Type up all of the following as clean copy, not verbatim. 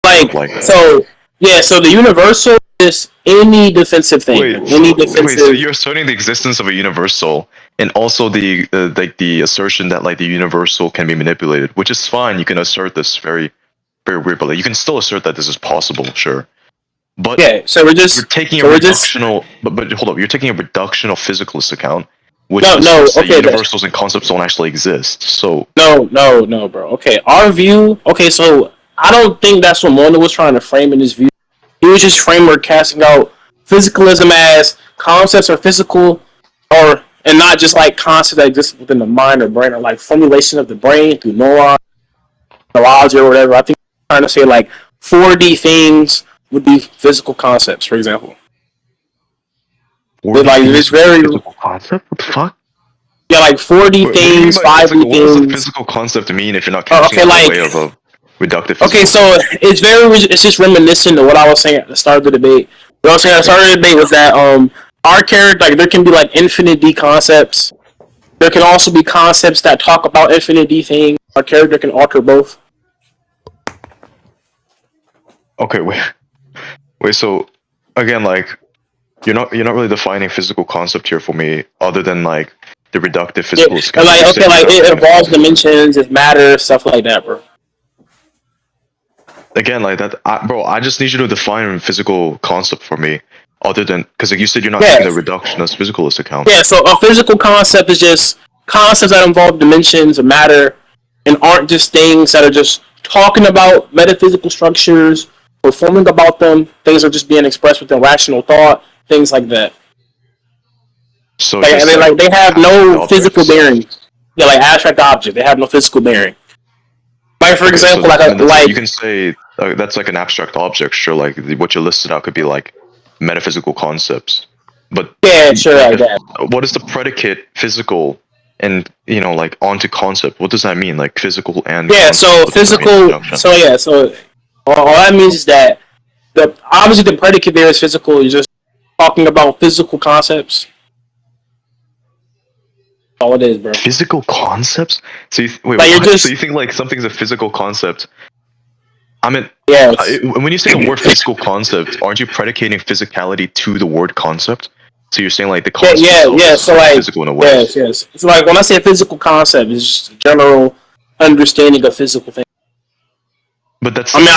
Like like that. so, yeah. So the universal is any defensive thing. Wait, so you're asserting the existence of a universal, and also the assertion that like the universal can be manipulated, which is fine. You can assert this very, very weird, but like, you can still assert that this is possible, sure. But yeah, so you're taking a reductional, but hold up, you're taking a reductional physicalist account, which asserts that universals and concepts don't actually exist. So no, bro. Okay, our view. Okay, so I don't think that's what Mona was trying to frame in his view. He was just casting out physicalism as concepts are physical, and not just like concepts that exist within the mind or brain, or like formulation of the brain through neurology or whatever. I think he's trying to say like 4D things would be physical concepts, for example. Like it's very physical concept. What the fuck? Yeah, like 4D things, 5D things. What does a physical concept mean if you're not casting it like, way of a reductive physical? Okay, so it's just reminiscent of what I was saying at the start of the debate. What I was saying at the start of the debate was that our character, like, there can be like infinite D concepts. There can also be concepts that talk about infinite D things. Our character can alter both. Okay, wait. So again, like, you're not really defining physical concept here for me, other than like the reductive physical. Yeah, like okay, like it involves dimensions, it's matter, stuff like that, bro. Again, like that, bro. I just need you to define physical concept for me, other than because like you said, you're not taking the reductionist physicalist account. Yeah, so a physical concept is just concepts that involve dimensions or matter, and aren't just things that are just talking about metaphysical structures, performing about them. Things are just being expressed within rational thought, things like that. So like, they have no physical bearing. Yeah, like abstract objects, they have no physical bearing. Like for example, so like you can say that's like an abstract object, sure. Like what you listed out could be like metaphysical concepts, but yeah, sure. Like what is the predicate physical and like onto concept? What does that mean? Like physical and so physical. So all that means is that obviously the predicate there is physical. You're just talking about physical concepts. All it is, bro. Physical concepts? So you so you think like something's a physical concept? I mean, when you say the word physical concept, aren't you predicating physicality to the word concept? So you're saying like the concept is so like, physical in a way. Yes. So like when I say physical concept, it's just a general understanding of physical things. But that's. I mean,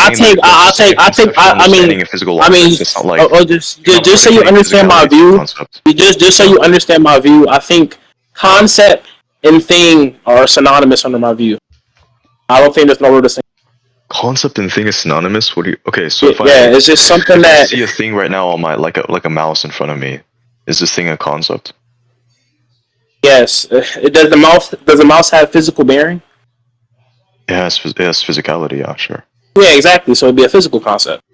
just so you understand my view. Just so you understand my view, I think concept and thing are synonymous under my view. I don't think there's no word to say. Concept and thing is synonymous. What do you? Okay, so it's just something that I see a thing right now on my like a mouse in front of me. Is this thing a concept? Yes. Does the mouse have physical bearing? Yes, physicality. Yeah, sure. Yeah, exactly. So it'd be a physical concept.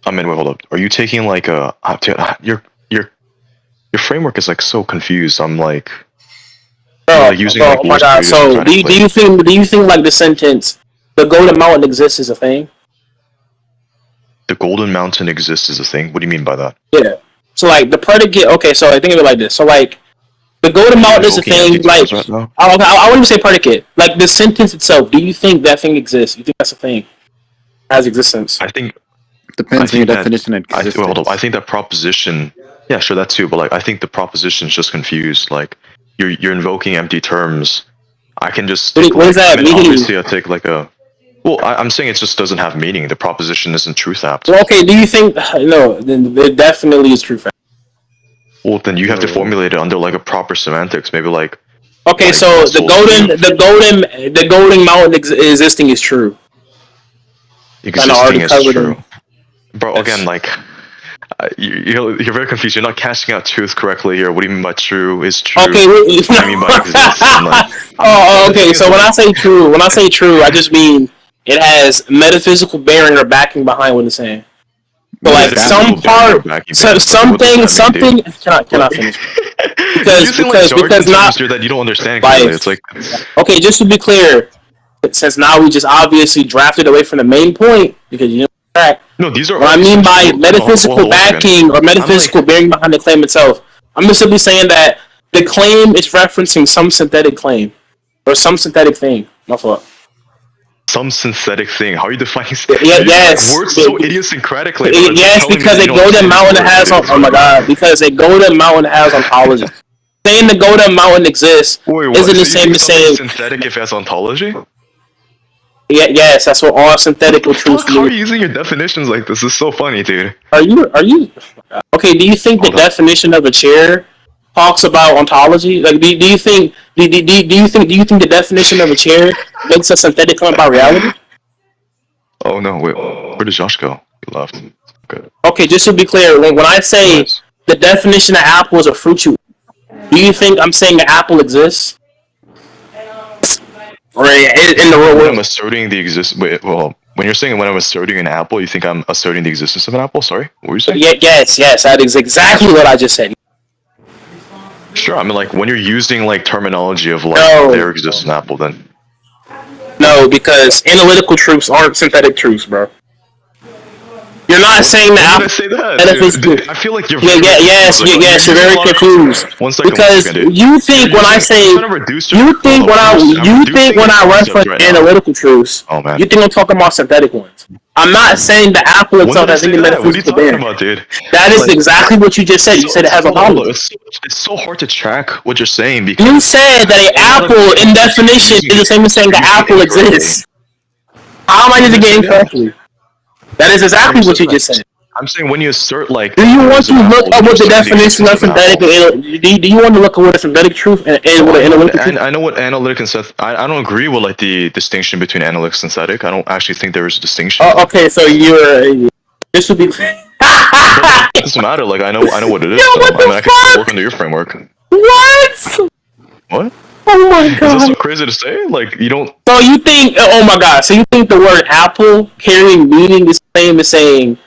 I mean, wait, hold up. Are you taking like your framework is like so confused. I'm like, using like oh my god. So do you think like the sentence "the golden mountain exists" is a thing? The golden mountain exists as a thing. What do you mean by that? Yeah. So like the predicate. Okay, so I think of it like this. So like the golden mountain is a thing. Like I wouldn't say predicate. Like the sentence itself. Do you think that thing exists? You think that's a thing? Has existence? I think depends on your definition of existence. Hold up. I think that proposition. Yeah, sure, that too. But like, I think the proposition is just confused. Like you're invoking empty terms. I can just. What does that mean? Obviously, I take like a. Well, I'm saying it just doesn't have meaning. The proposition isn't truth apt. Well, okay, do you think... No, then it definitely is truth apt. Well, then you have to formulate it under like a proper semantics. Maybe like... Okay, like so the golden mountain existing is true. Existing is true. Bro, again, like... You're very confused. You're not casting out truth correctly here. What do you mean by true is true? Okay, what do you mean by exists? Like, okay. So when I say true, I just mean it has metaphysical bearing or backing behind what it's saying. So like some part, something. Can I finish? Because not that you don't understand. Like, it's like okay, just to be clear, since now we just obviously drafted away from the main point because you know. No, these are. What I mean by metaphysical backing or metaphysical bearing behind the claim itself, I'm just simply saying that the claim is referencing some synthetic claim or some synthetic thing. My fault. some synthetic thing. How are you defining? Yes. Words so idiosyncratically. Yes, because a golden mountain has oh my god, because a golden mountain has ontology. Saying the golden mountain exists isn't the same as saying synthetic if it has ontology. Yeah, yes, that's what all synthetic truths mean. How are you using your definitions like this? This is so funny, dude. Are you okay? Do you think the definition of a chair talks about ontology? Like, do you think the definition of a chair makes a synthetic claim about reality? Oh no! Wait, where did Josh go? He left. Okay. Okay, just to be clear, when I say the definition of apple is a fruit you, do you think I'm saying an apple exists? Or in the real world? I'm asserting the existence. Well, when you're saying when I'm asserting an apple, you think I'm asserting the existence of an apple? Sorry, what were you saying? Yes, that is exactly what I just said. Sure, I mean, like, when you're using, like, terminology of, like, there exists an apple, then... No, because analytical truths aren't synthetic truths, bro. You're not saying that. Why did I say that? I feel like you're... Yes, you're very confused. 1 second, because you think when I say... You think when I reference analytical truths, you think I'm talking about synthetic ones. I'm not saying the apple itself has any metaphysical bearing. That is exactly what you just said. You said it has a hollow. It's so hard to track what you're saying because... You said that an apple, in definition, is the same as saying the apple exists. How am I just getting correctly? That is exactly what you just said. I'm saying when you assert, like... Do you want to look up what the definition of synthetic... Do you want to look at what a synthetic truth and what an analytic truth? I know what analytic and synthetic... I don't agree with, like, the distinction between analytic and synthetic. I don't actually think there is a distinction. Okay, so you're... This would be... It doesn't matter, like, I know what it is. Yo, what the I can work under your framework. What? What? Oh my god. Is that so crazy to say? Like, you don't... So you think... Oh my god, so you think the word apple carrying meaning is the same as saying...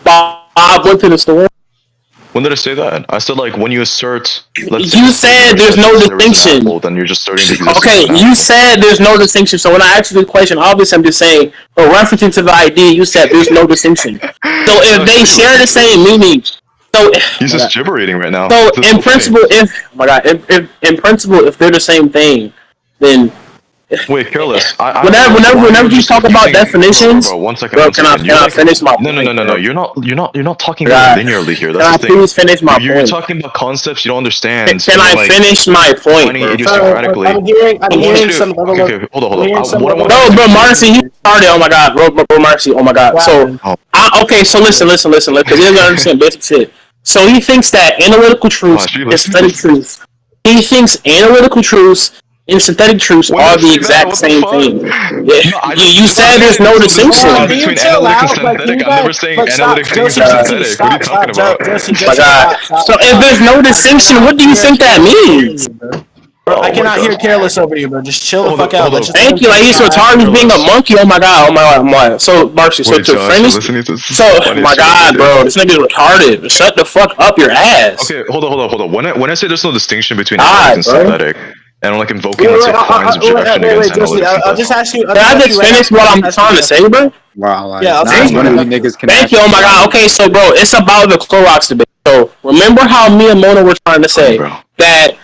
Bob went to the store? When did I say that? I said, like, when you assert... You said there's no distinction. Apple, then you're just starting to exist. Okay, you said there's no distinction. So when I asked you the question, obviously I'm just saying, for referencing to the ID, you said there's no distinction. So if they share the same meaning... So, he's just gibberating right now. So in principle, in principle, if they're the same thing, then... Wait, careless. Whenever you talk about definitions, bro, 1 second. Bro, can I finish my point? No. You're not talking about linearly here. That's the thing. Can I please finish my point? You're talking about concepts you don't understand. Can I finish my point? I'm hearing some level of... Okay, hold on. No, bro, Marcy, he started. Oh my god, bro, Marcy. Oh my god. Wow. So, okay, so listen, because he doesn't understand basic shit. So he thinks that analytical truths is synthetic truths. He thinks analytical truths and synthetic truths are the exact same thing. Yeah. You said there's no distinction. Between analytic and synthetic, I'm never saying analytic things are synthetic. What are you talking about? My God. So if there's no distinction, what do you think that means? Bro, I cannot hear careless over you, bro. Just chill the fuck out. Thank you. Like he's retarded. He's being a monkey. Oh my god. Oh my. So Marcy. So to finish. So my god, bro. This nigga's retarded. Shut the fuck up your ass. Okay, hold on. When I say there's no distinction between analytic and synthetic, and I'm like invoking fines of direction against analytics. I'll just ask you. Can I just finish what I'm trying to say, bro? Wow. Yeah, thank you. Oh my god. Okay, so bro, it's about the Clorox debate. So remember how me and Mona were trying to say that.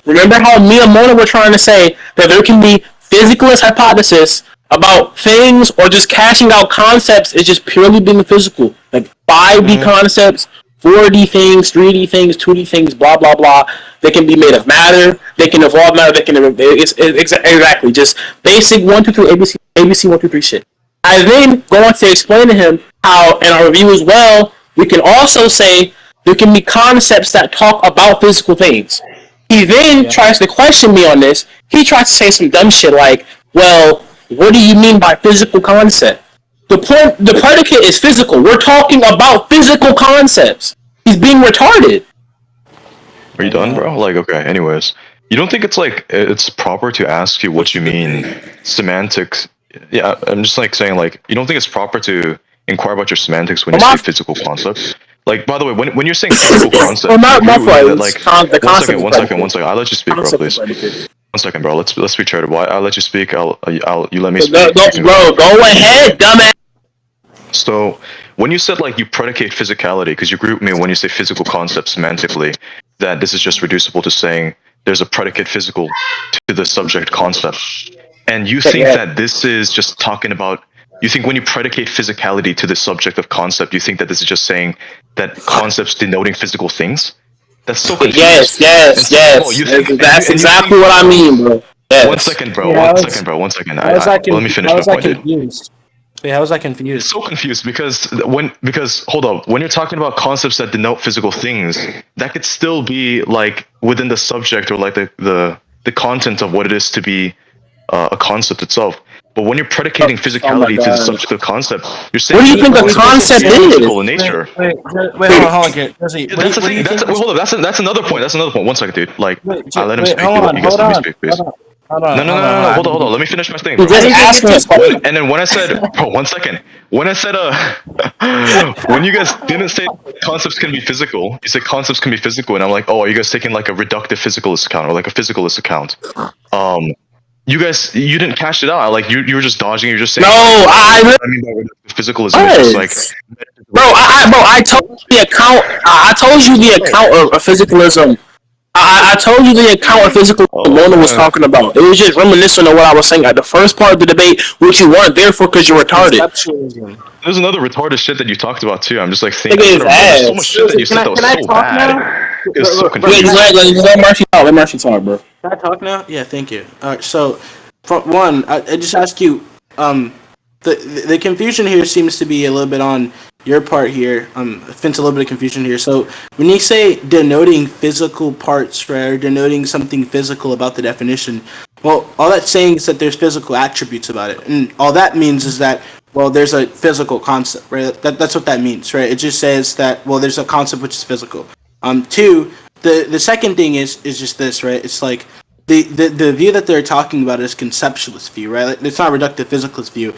Remember how me and Mona were trying to say that there can be physicalist hypothesis about things or just cashing out concepts is just purely being physical. Like 5D concepts, 4D things, 3D things, 2D things, blah, blah, blah. They can be made of matter. They can evolve matter. Exactly. Just basic 1, 2, 3, ABC 1, 2, 3 shit. I then go on to explain to him how, in our review as well, we can also say there can be concepts that talk about physical things. He then tries to question me on this. He tries to say some dumb shit like, well, what do you mean by physical concept? The predicate is physical. We're talking about physical concepts. He's being retarded. Are you done, bro? Like, okay, anyways. You don't think it's proper to ask you what you mean semantics? Yeah, I'm just like saying, like, you don't think it's proper to inquire about your semantics when you say physical concepts? Like, by the way, when you're saying physical concept, One second. I'll let you speak, bro, please. 1 second, bro. Let's be charitable. I'll let you speak. You let me speak. Go ahead, dumbass. So, when you said like you predicate physicality, because you agree with me when you say physical concepts semantically, that this is just reducible to saying there's a predicate physical to the subject concept. and you think that this is just talking about. You think when you predicate physicality to the subject of concept, you think that this is just saying that concepts denoting physical things? That's so confused. Yes. That's exactly what I mean, bro. Yes. One second, bro. Let me finish my point, dude. Wait, how was I confused? So confused because hold up, when you're talking about concepts that denote physical things, that could still be like within the subject or like the content of what it is to be a concept itself. But when you're predicating physicality to the subject of concept, you're saying what do you think the concept is? Physical in nature. Wait, hold on, Jesse. Hold up. That's another point. That's another point. 1 second, dude. Like, I let him speak. You guys let me speak, please. No. Hold on. Let me finish my thing. Bro. And then when I said, bro, 1 second. When I said, when you guys didn't say concepts can be physical, you said concepts can be physical, and I'm like, oh, are you guys taking like a reductive physicalist account or like a physicalist account? You didn't cash it out. Like you were just dodging. You're just saying. No, I mean by physicalism is just like. I told you the account. I told you the account of physicalism. I told you the account of physicalism Mona was talking about. It was just reminiscent of what I was saying at the first part of the debate, which you weren't there for because you're retarded. There's another retarded shit that you talked about too. I'm just like thinking. There's so much shit that you said that was so bad. It was so confusing. Let Marcy talk. Let Marcy talk, bro. Can I talk now? Yeah, thank you. All right, so, for one, I just ask you, the confusion here seems to be a little bit on your part here. I sense a little bit of confusion here. So, when you say denoting physical parts, right, or denoting something physical about the definition, well, all that's saying is that there's physical attributes about it, and all that means is that, well, there's a physical concept, right? That's what that means, right? It just says that, well, there's a concept which is physical. Two, the second thing is just this, right? It's like the view that they're talking about is conceptualist view, right? Like, it's not reductive physicalist view.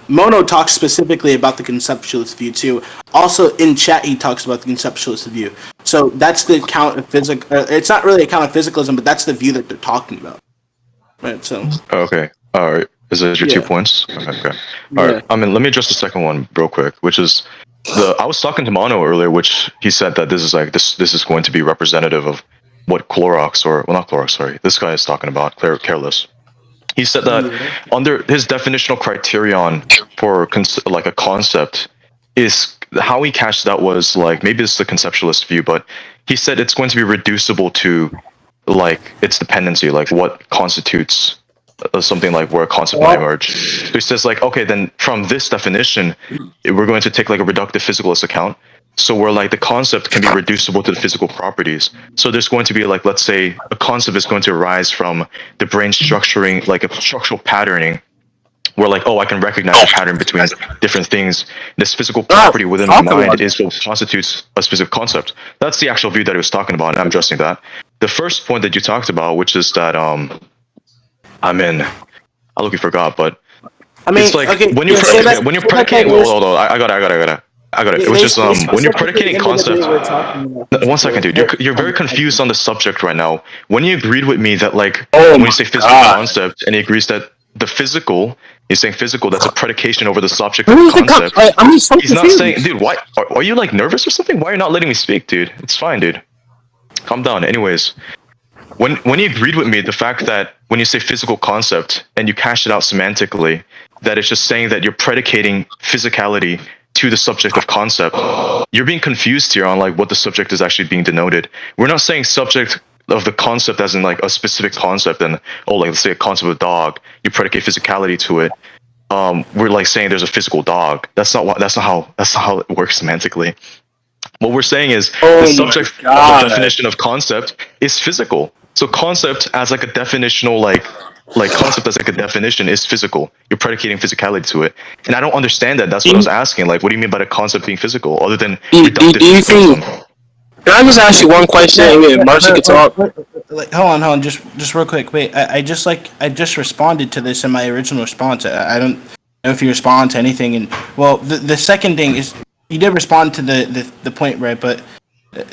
Mono talks specifically about the conceptualist view too. Also in chat, he talks about the conceptualist view. So that's the account of it's not really account of physicalism, but that's the view that they're talking about, right? So. Okay. All right. Is that your 2 points? Okay. All right. I mean, let me address the second one real quick, which is I was talking to Mono earlier, which he said that this is like this is going to be representative of what Clorox not Clorox, sorry. This guy is talking about careless. He said that under his definitional criterion for like a concept is how he cashed that was like maybe it's the conceptualist view, but he said it's going to be reducible to like its dependency, like what constitutes something like where a concept might emerge. So he says like, okay, then from this definition, we're going to take like a reductive physicalist account. So where like the concept can be reducible to the physical properties. So there's going to be like, let's say a concept is going to arise from the brain structuring, like a structural patterning, where like, oh, I can recognize a pattern between different things. This physical property within my mind is what constitutes a specific concept. That's the actual view that he was talking about, and I'm addressing that. The first point that you talked about, which is that I look, you forgot, but I mean, it's like okay, when you're predicating. Hold on, I got it. It was just when you're predicating concepts. 1 second, dude. You're very confused on the subject right now. When you agreed with me that like when you say physical concept, and he agrees that the physical, he's saying physical. That's a predication over the subject of the concept. He's not saying, dude. Why are you like nervous or something? Why are you not letting me speak, dude? It's fine, dude. Calm down. Anyways. When you agreed with me, the fact that when you say physical concept and you cash it out semantically, that it's just saying that you're predicating physicality to the subject of concept, you're being confused here on like what the subject is actually being denoted. We're not saying subject of the concept as in like a specific concept and like let's say a concept of a dog, you predicate physicality to it. We're like saying there's a physical dog. That's not how it works semantically. What we're saying is the subject of the definition of concept is physical. So concept as like a definitional like concept as like a definition is physical. You're predicating physicality to it. And I don't understand that. That's what I was asking. Like, what do you mean by the concept being physical other than reductive physicalism? Can I just ask you one question and Marcy can talk? Like, hold on, just real quick. Wait, I just responded to this in my original response. I don't know if you respond to anything. And well, the second thing is you did respond to the point, right? But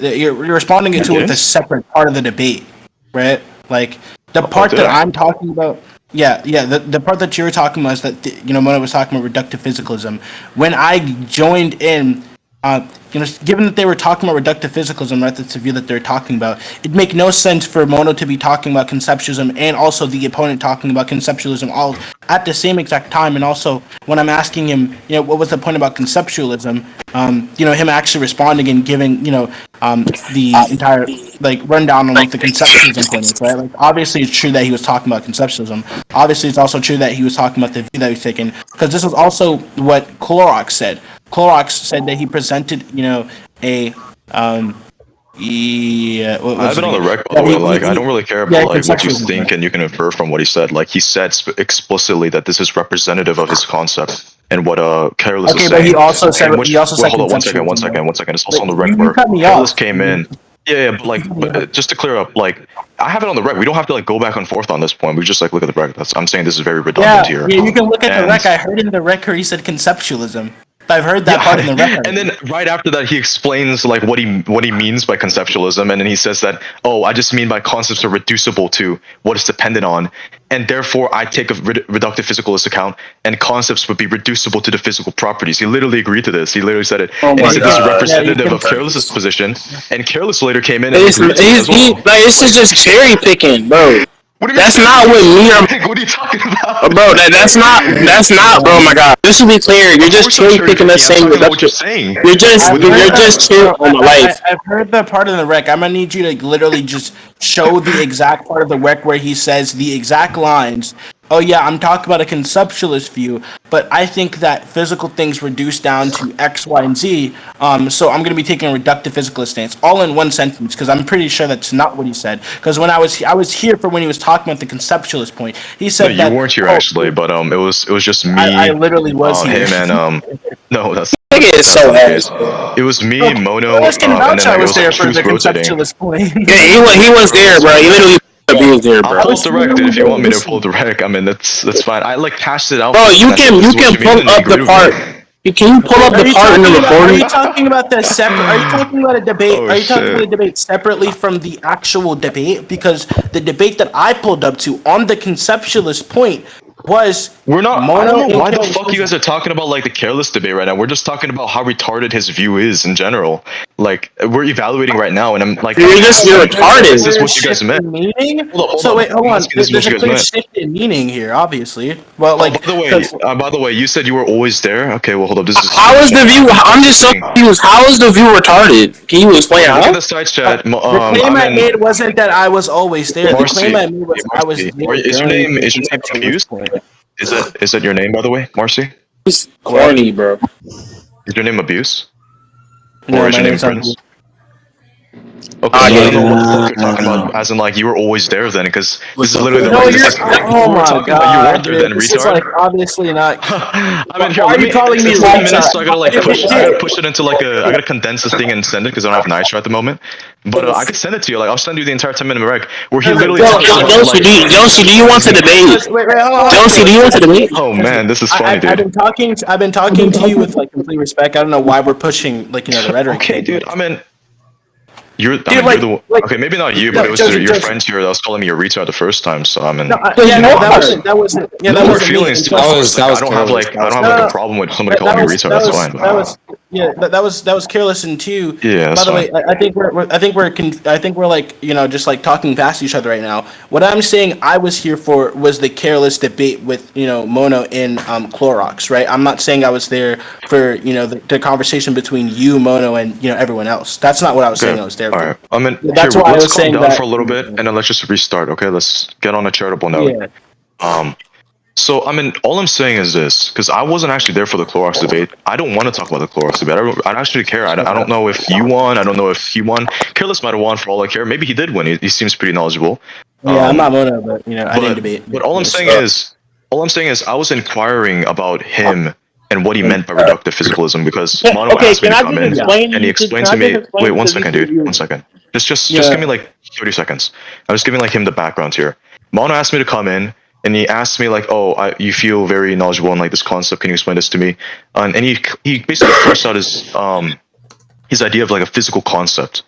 you're responding to it with a separate part of the debate, right? Like the part that I'm talking about. Yeah. The part that you were talking about is that when I was talking about reductive physicalism, when I joined in given that they were talking about reductive physicalism, right, that's the view that they're talking about, it'd make no sense for Mono to be talking about conceptualism and also the opponent talking about conceptualism all at the same exact time. And also, when I'm asking him, what was the point about conceptualism, him actually responding and giving, the entire, rundown on what the conceptualism point is, right? Like, obviously, it's true that he was talking about conceptualism. Obviously, it's also true that he was talking about the view that he was taking, because this was also what Clorox said. Clorox said that he presented, a I have it on the rec, by the way. Like, I don't really care about like what you think, and you can infer from what he said. Like, he said explicitly that this is representative of his concept and what Careless is saying. Okay, but he also said. Hold on, one second. It's also on the rec where Careless came in. Yeah, but just to clear up, like, I have it on the rec. We don't have to like go back and forth on this point. We just like look at the rec. I'm saying this is very redundant here. Yeah, you can look at the rec. I heard in the rec where he said conceptualism. I've heard that part in the record. And then right after that, he explains like what he means by conceptualism, and then he says that, I just mean by concepts are reducible to what it's dependent on, and therefore I take a reductive physicalist account, and concepts would be reducible to the physical properties. He literally agreed to this. He literally said it, and he said this is representative of Careless's position, and Careless later came in and agreed to it as well. This is just cherry picking, bro. That's not what me or what are you talking about, bro? That's not, bro. Oh my God, just to be clear, you're just cherry picking the same reduction. You're just cherry on the life. I've heard that part in the rec. I'm gonna need you to literally just show the exact part of the rec where he says the exact lines. Oh yeah, I'm talking about a conceptualist view, but I think that physical things reduce down to X, Y, and Z. So I'm going to be taking a reductive physicalist stance, all in one sentence, because I'm pretty sure that's not what he said. Because when I was here for when he was talking about the conceptualist point, he said that. You weren't here actually, but it was just me. I literally was here. Him and no, that's. It was me, Mono, and then I was there for the conceptualist point. Yeah, he was there, bro. He literally. I'll pull direct if you want me to pull direct. I mean, that's fine. I like hashed it out. Bro, you can pull up the part. Can you pull up the part in the recording? Are you talking about the separate? Are you talking about a debate? Are you talking about a debate separately from the actual debate? Because the debate that I pulled up to on the conceptualist point was we're not. I don't know why the fuck you guys are talking about like the Careless debate right now. We're just talking about how retarded his view is in general. Like we're evaluating right now, and I'm like, you're retarded. Is this what you guys meant? Hold on. There's a clear shift in meaning here, obviously. Well, like by the way, you said you were always there. Okay, well, hold up. This is how is the view? I'm just so confused. How is the view retarded? Can you explain how? Look at the side chat. The claim I made wasn't that I was always there. The claim I made was I was there. Is your name abused? Is that your name, by the way, Marcy? It's corny, bro. Is your name Abuse? No, or is your name Prince? Okay, I don't know what the fuck you're talking about. As in, like, you were always there then, because this is literally the oh my god, you weren't there then, this retard. Is like obviously not. I mean, here, why are you calling me minutes, so I gotta like push it into like I gotta condense this thing and send it because I don't have Nitro at the moment. But I could send it to you. Like, I'll send you the entire 10-minute rec where he literally. Josie, do you want to debate? Josie, do you want to debate? Oh man, this is funny, dude. I've been talking to you with like complete respect. I don't know why we're pushing like the rhetoric. Okay, dude. I mean. You're the okay, maybe not you, but it was your friend here that was calling me a retard the first time. So I mean, that wasn't. Yeah, that wasn't feelings too. I don't have a problem with somebody calling me a retard. That's fine. That was careless and two. Yeah. By the way, I think we're like just like talking past each other right now. What I'm saying I was here for was the careless debate with Mono and Clorox, right? I'm not saying I was there for the conversation between you, Mono, and everyone else. That's not what I was saying. I was there. All right. I mean, that's why I was saying that for a little bit, and then let's just restart. Okay, let's get on a charitable note. Yeah. So I mean, all I'm saying is this, because I wasn't actually there for the Clorox debate. I don't want to talk about the Clorox debate. I don't actually care. I don't know if you won. I don't know if he won. Careless might have won for all I care. Maybe he did win. He seems pretty knowledgeable. Yeah, I'm not Mono, but I didn't debate. But all I'm saying is, I was inquiring about him and what he meant by reductive physicalism, because Mono asked me to come in and he explained to me. Wait, 1 second, dude. 1 second. Just give me like 30 seconds. I was giving like him the background here. Mono asked me to come in and he asked me like, you feel very knowledgeable in like this concept. Can you explain this to me? And he basically fleshed out his idea of like a physical concept.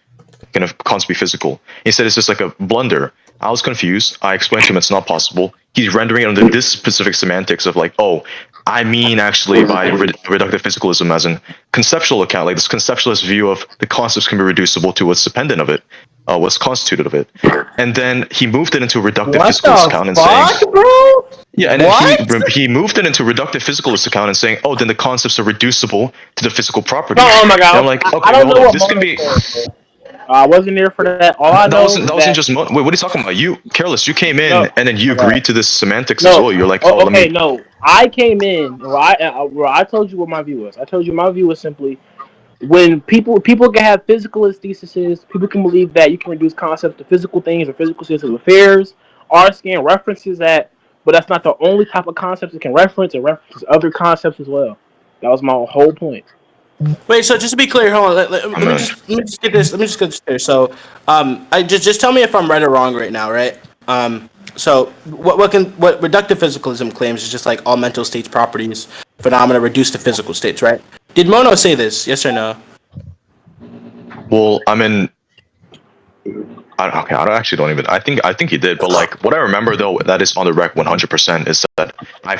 Can a concept be physical? He said it's just like a blender. I was confused. I explained to him it's not possible. He's rendering it under this specific semantics of like, oh, I mean actually by reductive physicalism as an conceptual account, like this conceptualist view of the concepts can be reducible to what's dependent of it, what's constituted of it. And then he moved it into a reductive physicalist account and saying, bro? yeah, and then he moved it into a reductive physicalist account and saying, oh, then the concepts are reducible to the physical properties. Oh my god! And I'm like, okay, I don't know what this can be. I wasn't there for that. All I know That wasn't just. Wait, what are you talking about? You, Careless, you came in and then you agreed to this semantics as well. You're like, oh, let me. No, I came in where I told you what my view was. I told you my view was simply when people can have physicalist theses, people can believe that you can reduce concepts to physical things or physical states of affairs. R-scan references that, but that's not the only type of concepts it can reference. It references other concepts as well. That was my whole point. Wait, so just to be clear, hold on. Let me just get this. Let me just get this clear. So, I just tell me if I'm right or wrong right now, right? So what reductive physicalism claims is just like all mental states, properties, phenomena reduced to physical states, right? Did Mono say this? Yes or no? Well, I mean, I don't even. I think he did, but like what I remember though, that is on the rec 100% is that I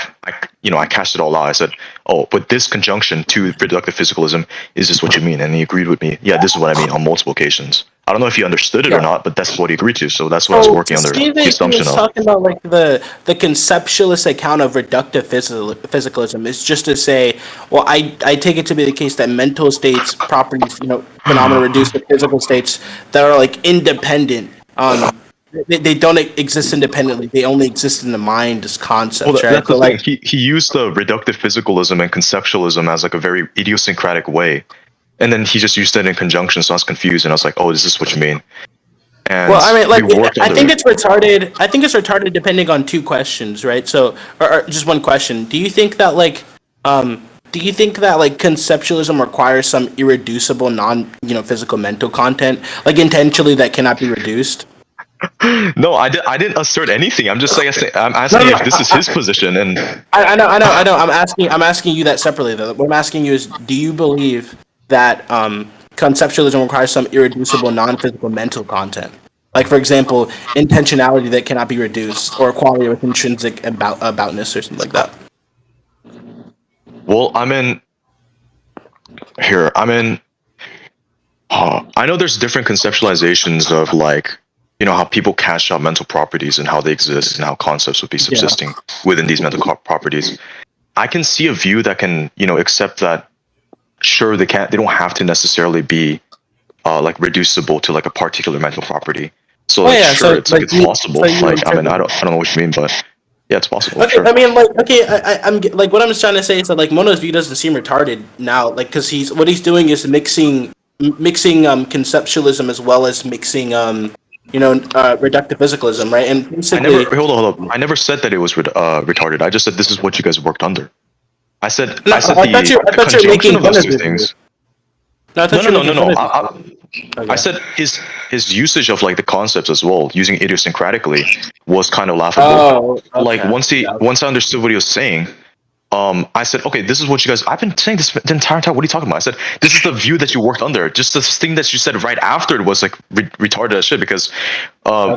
cashed it all out. I said, oh, but this conjunction to reductive physicalism, is this what you mean? And he agreed with me. Yeah, this is what I mean on multiple occasions. I don't know if he understood it or not, but that's what he agreed to. So that's what I was working under the assumption of. Talking about like the conceptualist account of reductive physicalism is just to say, well, I take it to be the case that mental states, properties, phenomena reduced to physical states that are like independent. They don't exist independently. They only exist in the mind as concepts. Well, right? that's the thing. He used the reductive physicalism and conceptualism as like a very idiosyncratic way. And then he just used it in conjunction, so I was confused, and I was like, "Oh, is this what you mean?" And well, I mean, like, I think it's retarded. I think it's retarded depending on two questions, right? So, or just one question. Do you think that conceptualism requires some irreducible, physical mental content, like intentionally that cannot be reduced? No, I didn't assert anything. I'm just saying. I'm asking if this is his position, and I know. I'm asking you that separately, though. What I'm asking you is, do you believe that conceptualism requires some irreducible non-physical mental content, like for example intentionality that cannot be reduced, or quality with intrinsic aboutness or something like that? Well, I know there's different conceptualizations of like how people cash out mental properties and how they exist and how concepts would be subsisting within these mental properties. I can see a view that can accept that. Sure, they don't have to necessarily be like reducible to like a particular mental property. So sure, it's possible. I don't know what you mean, but yeah, it's possible. Okay, sure. I mean, I'm like what I'm just trying to say is that like Mono's view doesn't seem retarded now, like because what he's doing is mixing conceptualism as well as mixing reductive physicalism, right? And basically, hold up. I never said that it was retarded. I just said this is what you guys worked under. I said the conjunction of those two things. No. I said his usage of like the concepts as well, using idiosyncratically, was kind of laughable. Oh, okay. Like once I understood what he was saying, I said, okay, this is what you guys. I've been saying this the entire time. What are you talking about? I said, this is the view that you worked under. Just this thing that you said right after it was like retarded as shit. Because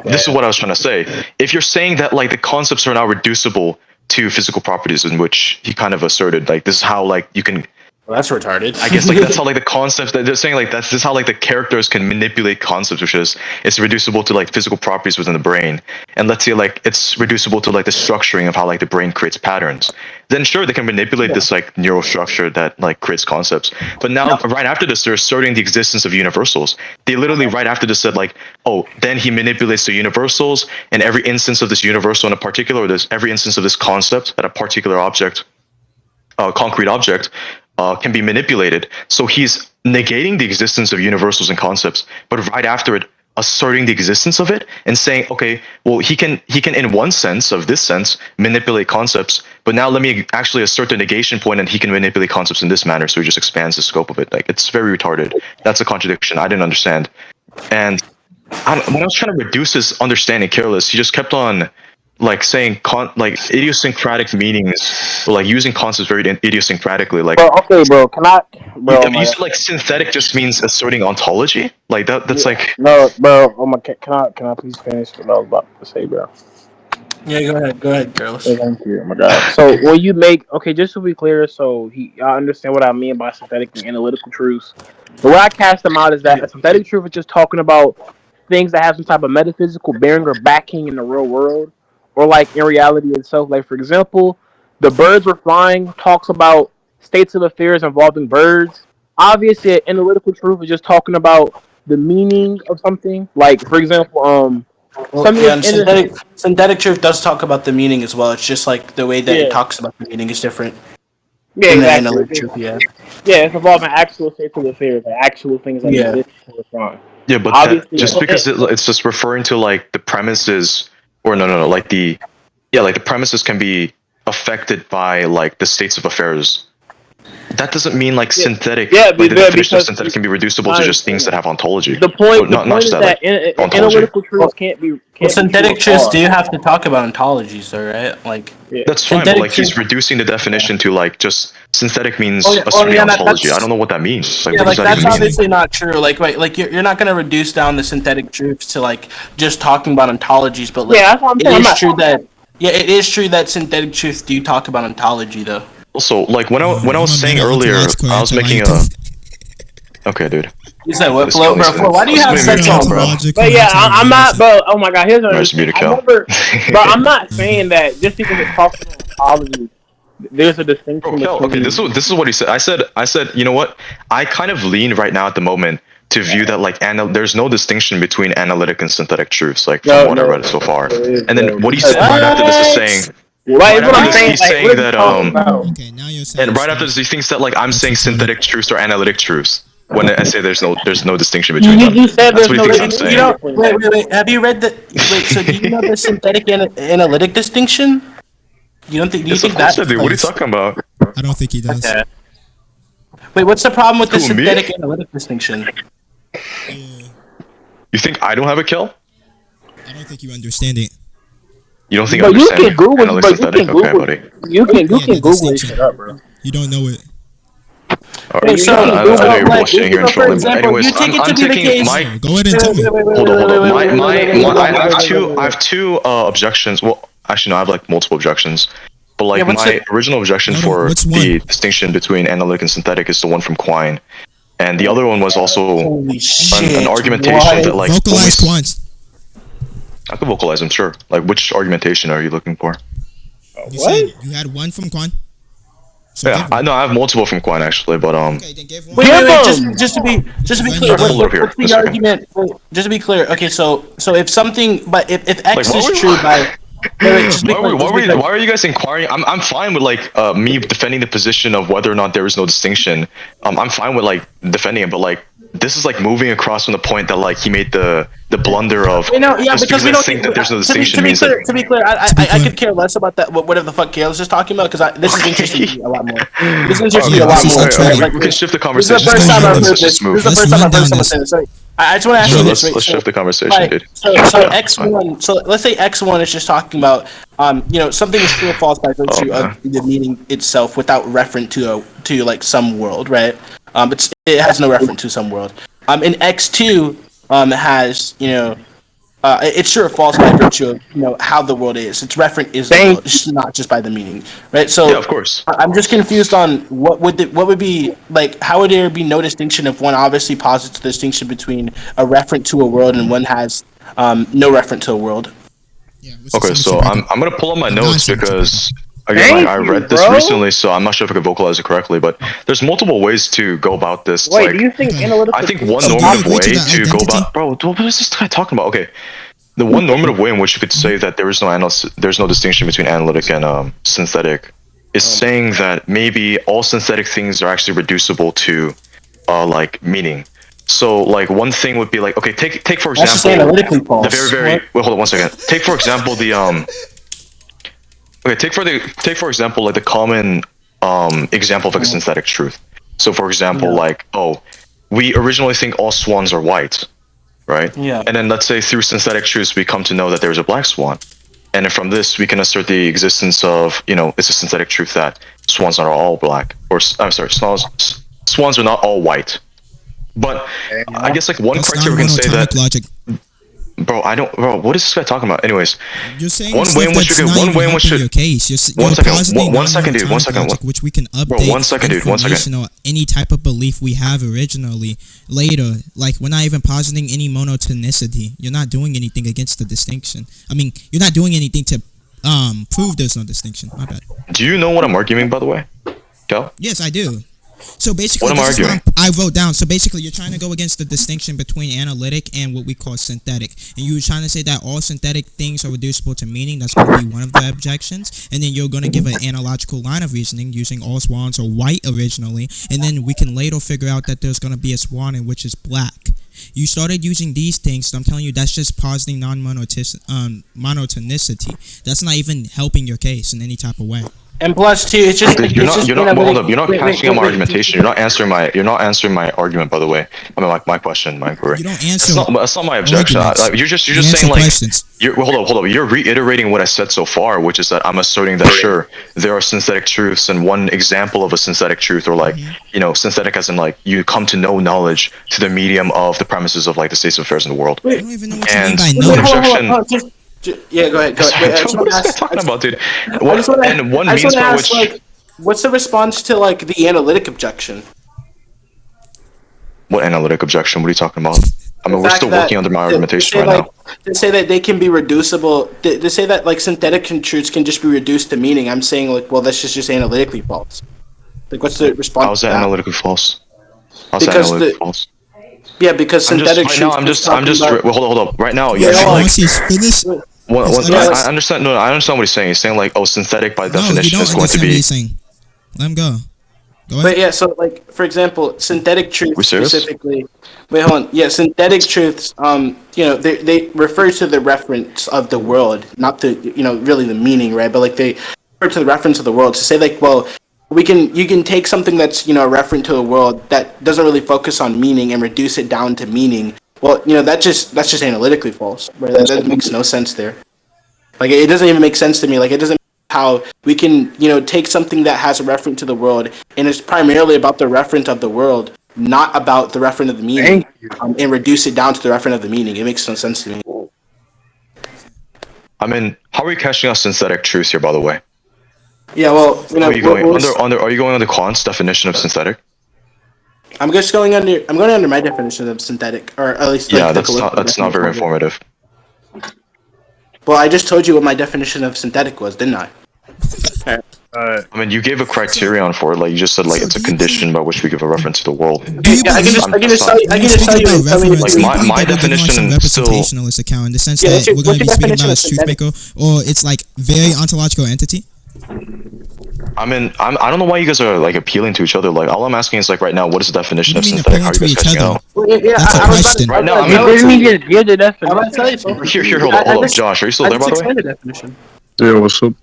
this is what I was trying to say. If you're saying that like the concepts are now reducible to physical properties, in which he kind of asserted like this is how like you can. Well, that's retarded. I guess like that's how like the concepts that they're saying like this is how like the characters can manipulate concepts, which is it's reducible to like physical properties within the brain. And let's say like it's reducible to like the structuring of how like the brain creates patterns. Then sure they can manipulate this like neural structure that like creates concepts. But now right after this they're asserting the existence of universals. They literally right after this said like, oh, then he manipulates the universals, and every instance of this universal in a particular, or this every instance of this concept at a particular object, concrete object, can be manipulated. So he's negating the existence of universals and concepts, but right after it, asserting the existence of it and saying, okay, well, he can in one sense of this sense manipulate concepts, but now let me actually assert the negation point, and he can manipulate concepts in this manner. So he just expands the scope of it. Like it's very retarded. That's a contradiction. I didn't understand. And when I was trying to reduce his understanding, Careless, he just kept on like saying idiosyncratic meanings, or like using concepts very idiosyncratically. Like, okay, bro. Can bro. You said like synthetic just means asserting ontology, like that. That's like no, bro. Oh my, can I please finish what I was about to say, bro? Yeah, go ahead, careless. Thank you. Oh my god. So when you make just to be clear, so I understand what I mean by synthetic and analytical truths. The way I cast them out is that a synthetic truth is just talking about things that have some type of metaphysical bearing or backing in the real world, or like in reality itself. Like for example, the birds were flying talks about states of affairs involving birds. Obviously, an analytical truth is just talking about the meaning of something. Like for example, Well, something yeah, is and in the synthetic truth does talk about the meaning as well. It's just like the way that it yeah talks about the meaning is different yeah than the exactly. analytic truth. Yeah, Yeah, it's involving actual states of affairs, like actual things that yeah. exist in the time. yeah, but that Obviously, just because it's just referring to like the premises, or no, like the like the premises can be affected by like the states of affairs. That doesn't mean like yeah, synthetic, yeah, like the definition of because synthetic can be reducible I to just things understand that that. have ontology. The Or point, the not point just is that, that like ontology. analytical Well, truths can't be true synthetic or truths do false. have to talk about ontologies, though, right? Like Yeah, That's fine, but synthetic like he's truth. reducing the definition to like just synthetic means Oh asserting yeah, ontology. I that's don't know what that means. Like, yeah, what does like that that's even mean? obviously not true. Like you're not gonna reduce down the synthetic truths to like just talking about ontologies, but like yeah, that's what I'm it saying. I'm is not. true that yeah, it is true that synthetic truths do talk about ontology, though. Also, like when I was I'm a saying better earlier, ontological I was answer. Why making you a. think? Okay, dude. You said what, This Flo? Kelly Bro, said. Flo, why do you Let's have maybe sex mute on, Kel. bro? Ontological But yeah, answer. I'm not. But oh my god, here's another Marcy, thing. mute I Kel. never, bro. I'm not saying that just because it's talking about ontology, there's a Bro, distinction Kel. Okay, between. this is what he said. I said, you know what? I kind of lean right now at the moment to view that like there's no distinction between analytic and synthetic truths, like from No, what I no, read so far. there is, And then bro. what he Because said right after this is saying, like, right it's what after I'm this saying. he's Like, what saying are we that talking about? Okay, now you're saying. and right after stuff. this he thinks that like I'm That's saying retarded. synthetic truths or analytic truths when I say there's no distinction You, between them. you said That's there's what he no thinks I'm distinction You saying. know, between wait, them. wait, wait. Have you read the? Wait, so do you know the synthetic and analytic distinction? You don't think? Do you Yes, think of course I that? do. What are you talking about? I don't think he does. Okay. Wait, what's the problem with the Who, me? synthetic analytic distinction? Yeah, You think I don't have a kill? I don't think you understand it. You don't think I But you understand can Google, analytic but you synthetic? can Okay, Google, buddy. you Yeah, can the Google this distinction. shit up, bro. You don't know it. Alright. So, I know you're like, bullshitting here and so for trolling, but example, anyways, you take I'm it to be the taking case. my. No, go ahead and tell me. Hold on. I have two objections. Well, actually, no, I have like multiple objections. But like Yeah, what's my original objection No, for what's one? the distinction between analytic and synthetic is the one from Quine, and the other one was also Holy shit! an argumentation that like Vocalize when we, once. I can vocalize them, sure. Like which argumentation are you looking for? You What? said you had one from Quan. So Yeah, give one. I know I have multiple from Quine actually, but Okay, then give one. Wait, Give wait, them! just to be Then clear, you Hold go. up here, what's a the second. argument? Wait, just to be clear, okay, so if something, but if X Like, is why are we- true by, wait, just be clear, why are you guys inquiring? I'm fine with like me defending the position of whether or not there is no distinction. I'm fine with like defending it, but like this is like moving across from the point that like he made the blunder of Wait, no, yeah, just because because we I don't think that there's no to distinction be means clear, that to be clear, I clear. could care less about that. Whatever the fuck Kale's just talking about, because this is interesting to me a lot more. This interests me okay, a lot this is more. interesting. Like, we can shift the this is the conversation. first time I've Let's heard Let's this. just move. This is the Let's first time run I've heard down someone this. say this. Sorry. I just want to ask Sure, you let's this. Wait, shift the conversation, right, dude. so X1. So let's say X1 is just talking about, something is true or false by virtue man. of the meaning itself, without reference to like some world, right? It has no reference to some world. In X2, has it's true or false by virtue of how the world is. Its referent is the world. It's not just by the meaning, right? So Yeah, of course. I'm just confused on what would be like. How would there be no distinction if one obviously posits the distinction between a referent to a world and one has no referent to a world? Yeah, what's Okay, the so symmetry I'm gonna pull up my The notes non-symmetry because again, Thank I you, read this bro. recently, so I'm not sure if I could vocalize it correctly. But there's multiple ways to go about this. Wait, like, do you think Okay. analytical? I think truth- one So do you normative agree to way that to go identity? about, bro. What is this guy talking about? Okay, the one normative way in which you could say that there's no distinction between analytic and synthetic is saying that maybe all synthetic things are actually reducible to like meaning. So like one thing would be like, okay, take for That's just example analytically the false. very wait, hold on one second. Take for example the okay, take for example like the common example of like a synthetic truth. So for example, Yeah. like, oh, we originally think all swans are white, right? Yeah. And then let's say through synthetic truths we come to know that there's a black swan. And then from this we can assert the existence of, it's a synthetic truth that swans are all black. Or I'm sorry, swans are not all white. But I guess like one That's criteria we can say non-monotonic that, logic. bro, what is this guy talking about? Anyways, You're saying one stuff way in which that's you not one even way in which helping you, your case. You're one second, positing one second, dude, one non-monotonic second, logic, which we can update bro, one second, dude, one second. information or any type of belief we have originally later. Like, we're not even positing any monotonicity. You're not doing anything against the distinction. I mean, you're not doing anything to prove there's no distinction. My bad. Do you know what I'm arguing, by the way? Cal? Yes, I do. So basically, What am I this is arguing? what I wrote down. So basically, you're trying to go against the distinction between analytic and what we call synthetic. And you were trying to say that all synthetic things are reducible to meaning. That's going to be one of the objections. And then you're going to give an analogical line of reasoning using all swans are white originally. And then we can later figure out that there's going to be a swan in which is black. You started using these things, so I'm telling you that's just positing monotonicity. That's not even helping your case in any type of way. And plus, too, it's just You're it's not. just You're not. analytic- Hold up. You're not wait, catching up my wait, argumentation. You're not answering my. You're not answering my argument. By the way, I mean, like my question, my inquiry. You don't answer. That's not my objection. arguments. You're just You saying answer like. questions. Hold up. You're reiterating what I said so far, which is that I'm asserting that sure there are synthetic truths, and one example of a synthetic truth, or like synthetic as in like you come to know knowledge to the medium of the premises of like the states of affairs in the world. I don't even know what you mean And by the no. Wait, objection. hold on, yeah, go ahead. Wait, What is this guy talking about, dude? I What, just wanna- and one I just means wanna by ask, which. like, what's the response to like the analytic objection? What analytic objection? What are you talking about? I mean, The we're fact still that- working under my to argumentation say, right like, now. To say that they can be reducible, to say that like synthetic truths can just be reduced to meaning, I'm saying like, well, that's just analytically false. Like, what's the response? How's to that that? analytically false? How's that Because analytically false? Yeah, because synthetic right now, truths. I'm just. Well, hold up. Right now, Yeah, yeah. hold on. Like, Once he's finished, I understand. No, I understand what he's saying. He's saying like, oh, synthetic by no, you definition don't is going to understand what be. he's saying. Let him go. Go ahead. But yeah, so like for example, synthetic truths We serious? specifically. Wait, hold on. Yeah, synthetic truths. They refer to the reference of the world, not the really the meaning, right? But like they refer to the reference of the world to say like, well, you can take something that's referent to a world that doesn't really focus on meaning and reduce it down to meaning. Well, that's just analytically false. Right? That makes no sense there. Like it doesn't even make sense to me. Like it doesn't how we can take something that has a reference to the world and it's primarily about the reference of the world, not about the reference of the meaning, and reduce it down to the reference of the meaning. It makes no sense to me. I mean, how are you catching us synthetic truths here? By the way, Yeah, well, are you going under? Are you going under Kant's definition of synthetic? I'm going under my definition of synthetic, or at least Yeah, like, that's not very informative. Well, I just told you what my definition of synthetic was, didn't I? I mean, you gave a criterion for it. Like you just said, like So it's a do you condition by which we give a reference to the world. Do you Yeah, I can believe- just tell you. I can just tell you. About Tell me the reference, truth. Like, my do you believe definition on some still- representationalist account in the sense Yeah, that what's your- we're going to be what's your speaking about a definition truth of maker, or it's like very ontological entity. I mean, I don't know why you guys are like appealing to each other. Like all I'm asking is like right now, what is the definition What of do you mean synthetic? How are appealing you to guys each catching other? out? Well, yeah, That's a I was question. Right now, I You mean, didn't even just give the I'm definition. about to tell you something. Here, hold up, Josh. Are you still I there, by just the way? explained the definition. Yeah, what's up?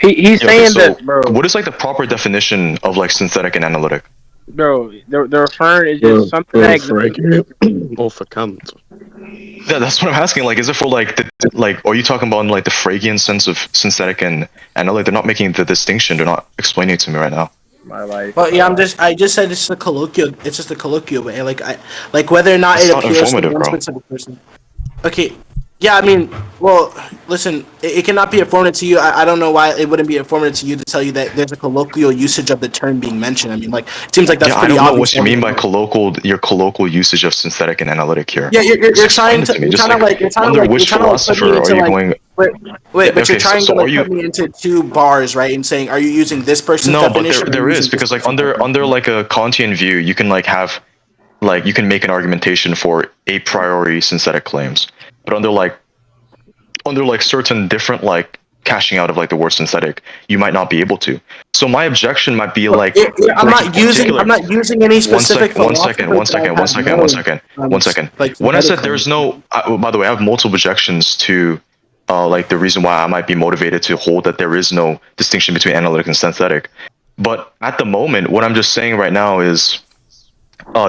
He's Yeah, okay, saying so that, bro. what is like the proper definition of like synthetic and analytic? Bro, the referring is just something that exists. Or for Kant. Yeah, that's what I'm asking. Like, is it for like are you talking about in, like the Frege sense of synthetic and analytic? They're not making the distinction. They're not explaining it to me right now. My life. Well, yeah, I just said it's a colloquial. It's just a colloquial way. Like whether or not It's it not appeals to informative, one bro. specific person. Okay. Yeah, I mean, well, listen, it cannot be informative to you. I don't know why it wouldn't be informative to you to tell you that there's a colloquial usage of the term being mentioned. I mean, like, it seems like that's Yeah, I pretty don't know obvious. what you mean by your colloquial usage of synthetic and analytic here. Yeah, you're Just trying explain it to to me. you're Just trying to like, like you're trying to under like which you're trying to put me philosopher into are you like going? wait, but Okay, you're trying so to like are you- put me into two bars, right? And saying, are you using this person's No, but definition? or there are you is using because this like person's under like a Kantian view, you can like have like you can make an argumentation for a priori synthetic claims, but under like certain different like cashing out of like the word synthetic, you might not be able to. So my objection might be like I'm like, not using any specific one second. When I said there's no, by the way, I have multiple objections to like the reason why I might be motivated to hold that there is no distinction between analytic and synthetic. But at the moment, what I'm just saying right now is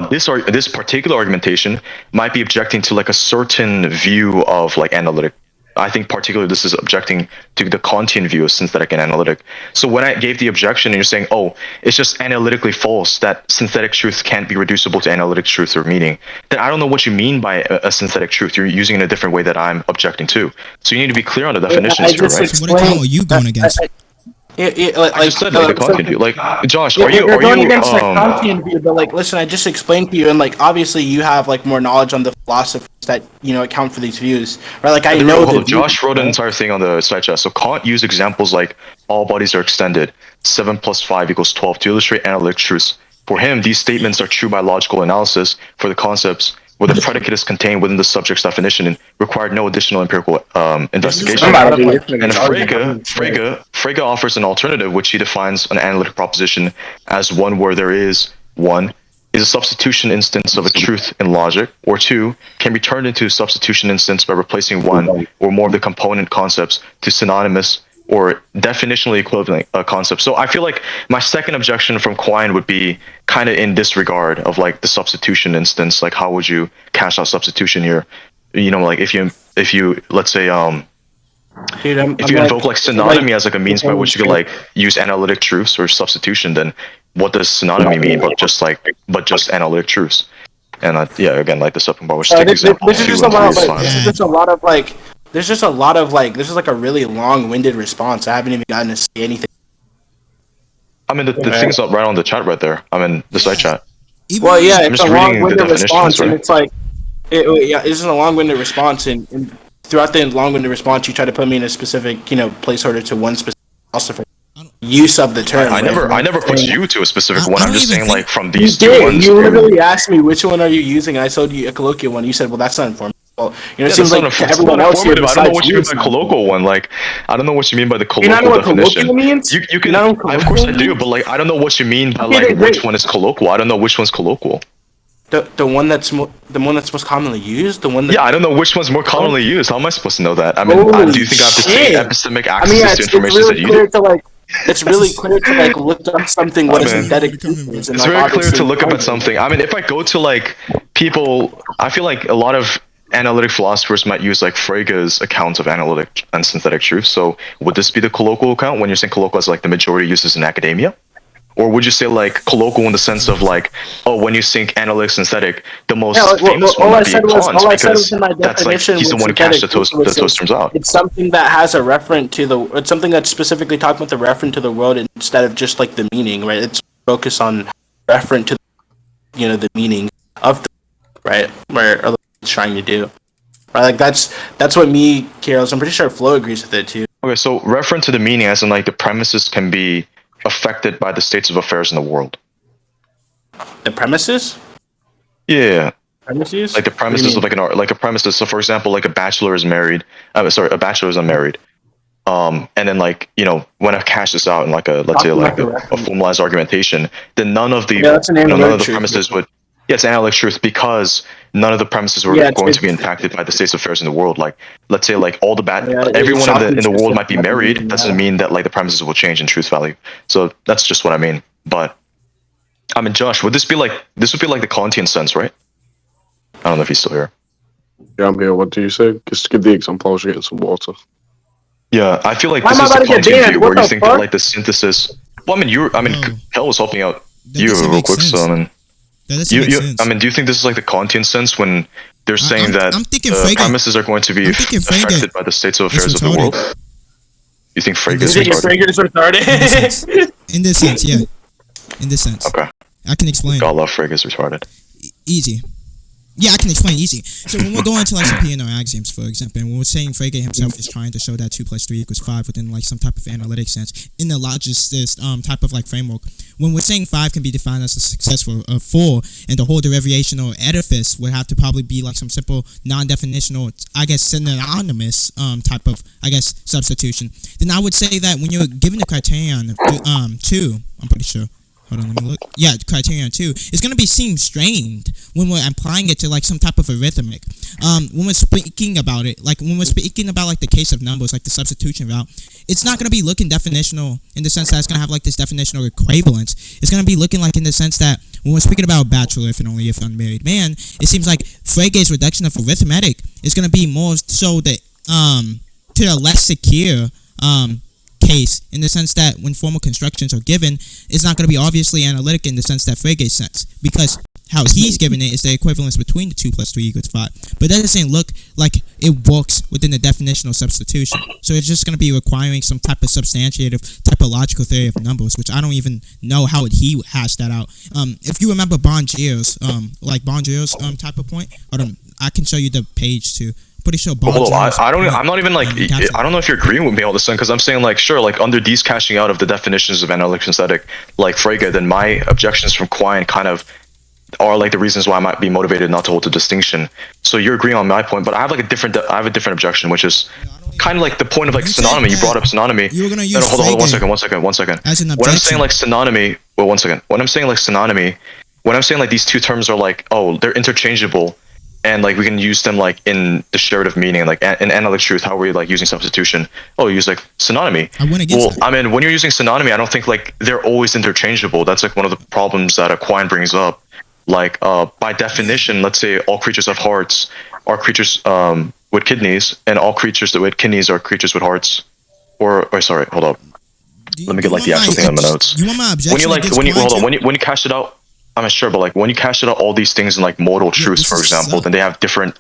this particular argumentation might be objecting to like a certain view of like analytic I think particularly this is objecting to the Kantian view of synthetic and analytic. So when I gave the objection and you're saying, oh, it's just analytically false that synthetic truth can't be reducible to analytic truth or meaning, then I don't know what you mean by a synthetic truth. You're using it in a different way that I'm objecting to. So you need to be clear on the definitions here, right? So what account are you going against? I just said like the Kantian view. Like, Josh, are you're you going against the Kantian view? But like, listen, I just explained to you, and like, obviously, you have like more knowledge on the philosophers that account for these views, right? Like, I know that Josh wrote an entire thing on the side chat. So Kant used examples like all bodies are extended, 7 + 5 = 12 to illustrate analytic truths. For him, these statements are true by logical analysis for the concepts where the predicate is contained within the subject's definition and required no additional empirical investigation. And Frege offers an alternative, which he defines an analytic proposition as one where there is, 1, is a substitution instance of a truth in logic, or 2, can be turned into a substitution instance by replacing one or more of the component concepts to synonymous or definitionally equivalent concepts. So I feel like my second objection from Quine would be kind of in this regard of like the substitution instance. Like, how would you cash out substitution here? Like if you let's say if you invoke like synonymy as like a means by which you could like use analytic truths or substitution, then what does synonymy mean? But just analytic truths. And again, like the second bar, which takes example. This is just a lot of like. This is like a really long-winded response. I haven't even gotten to say anything. I mean, the thing's up right on the chat right there. I mean, the side chat. Well, yeah, it's a long-winded response, right? And it's like, it's a long-winded response, and throughout the long-winded response, you try to put me in a specific, placeholder to one specific philosopher. Use of the term. I never put you to a specific one. I'm just saying, like, from these two ones. You literally asked me which one are you using, and I told you a colloquial one. You said, well, that's not informative. Well, it seems like everyone else here. I don't know what you mean by colloquial one. Like, I don't know what you mean by the colloquial definition. Means? You can. Of course I do, but like, I don't know what you mean by like which one is colloquial. I don't know which one's colloquial. The one that's most commonly used. The one that. Yeah, I don't know which one's more commonly used. How am I supposed to know that? I mean, do you think I have the same epistemic access to information that you do? It's really clear to like look up something what a synthetic is. It's very clear to look up at something. I mean, if I go to like people, I feel like a lot of analytic philosophers might use like Frege's accounts of analytic and synthetic truth. So would this be the colloquial account when you're saying colloquial as like the majority uses in academia? Or would you say like colloquial in the sense of like, oh, when you think analytic synthetic, the most famous one might be Kant, because that's like he's the one who cashed those terms out. It's something that has a referent to it's something that's specifically talking about the referent to the world instead of just like the meaning, right? It's focused on referent to the meaning of the right where other it's trying to do. Right, like that's what me, Careless. I'm pretty sure Flo agrees with it too. Okay, so referent to the meaning as in like the premises can be affected by the states of affairs in the world. The premises? Yeah. Premises? Like the premises of like a premises. So for example, like a bachelor is married. A bachelor is unmarried. And then like when I cash this out in like a let's say like a formalized argumentation, then none of the premises would. Yeah, it's analytic truth because none of the premises were going to be impacted by the states of affairs in the world. Like, let's say, like all the everyone in the world might be married. Doesn't mean that like the premises will change in truth value. So that's just what I mean. But I mean, Josh, would this would be like the Kantian sense, right? I don't know if he's still here. Yeah, I'm here. What do you say? Just give the example. I was getting some water. Yeah, I feel like this is the Kantian view where you think that like the synthesis. Well, I mean, Kel was helping out you real quick, so I mean. I mean, do you think this is like the Kantian sense when they're saying that the premises are going to be affected by the states of affairs of the world? You think Frege is retarded? In this sense, yeah. In this sense. Okay. I can explain. God love Frege is retarded. Easy. Yeah, I can explain easy. So when we're going to like some P&R axioms, for example, and when we're saying Frege himself is trying to show that 2 + 3 = 5 within like some type of analytic sense in the logicist type of like framework, when we're saying 5 can be defined as a successful 4, and the whole derivation or edifice would have to probably be like some simple non-definitional, I guess synonymous type of substitution, then I would say that when you're given the criterion of 2, I'm pretty sure. Hold on, let me look. Yeah, criterion 2. It's going to be seem strained when we're applying it to like some type of arithmetic. When we're speaking about it, like when we're speaking about like the case of numbers, like the substitution route, it's not going to be looking definitional in the sense that it's going to have like this definitional equivalence. It's going to be looking like in the sense that when we're speaking about bachelor, if and only if unmarried man, it seems like Frege's reduction of arithmetic is going to be more so that to the less secure case, in the sense that when formal constructions are given, it's not going to be obviously analytic in the sense that Frege sense, because how he's given it is the equivalence between the 2 plus 3 equals 5. But that doesn't look like it works within the definitional substitution. So it's just going to be requiring some type of substantiative typological theory of numbers, which I don't even know how he hashed that out. If you remember Bongier's, type of point, I can show you the page too. Pretty sure Hold on, I'm not even like, I don't know if you're agreeing with me all of a sudden, because I'm saying like, sure, like under these cashing out of the definitions of analytic synthetic, like Frege, then my objections from Quine kind of are like the reasons why I might be motivated not to hold the distinction. So you're agreeing on my point, but I have like a different objection, which is kind of like the point of like synonymy. You brought up synonymy. You were gonna use hold on, one second. as an When I'm saying objection. like synonymy, well, one second. When I'm saying like synonymy, when I'm saying like these two terms are like, oh, they're interchangeable, and like we can use them like in the derivative meaning, like in analytic truth, how we're like using substitution. Oh, you use like synonymy. I went against Well, I mean, when you're using synonymy, I don't think like they're always interchangeable. That's like one of the problems that Quine brings up. Like by definition, let's say all creatures have hearts are creatures with kidneys, and all creatures that with kidneys are creatures with hearts. Or sorry, hold up. Let me get like the actual thing on my notes. You want my objection? When you like against when you Quine hold on, too? when you cash it out, I'm not sure, but like when you cash it out all these things in like modal truths, this for is example, then they have different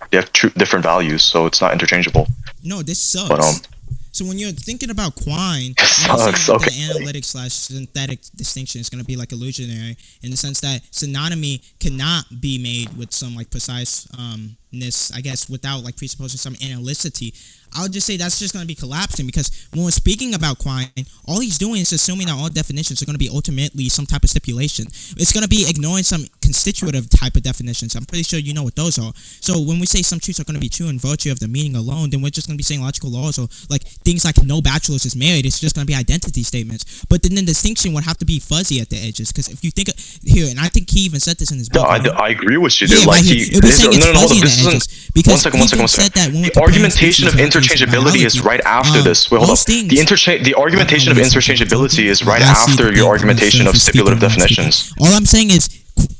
values, so it's not interchangeable. No, this sucks. But So when you're thinking about Quine, Sucks, the okay. analytic / synthetic distinction is going to be like illusionary in the sense that synonymy cannot be made with some like preciseness, I guess, without like presupposing some analyticity. I'll just say that's just going to be collapsing, because when we're speaking about Quine, all he's doing is assuming that all definitions are going to be ultimately some type of stipulation. It's going to be ignoring some constitutive type of definitions. I'm pretty sure you know what those are. So when we say some truths are going to be true in virtue of the meaning alone, then we're just going to be saying logical laws, or like things like no bachelor's is married. It's just going to be identity statements. But then the distinction would have to be fuzzy at the edges, because if you think here, and I think he even said this in his book. I agree with you, dude. Yeah, Like right here. It was saying it's fuzzy in the this edges, isn't. because One second. said that when we're The comparing argumentation of species, like, interchangeability is biology, right after this. Wait, hold those up. things- The argumentation of interchangeability is right I see after the your thing. argumentation of So if you stipulative speak, I'm definitions. All I'm saying is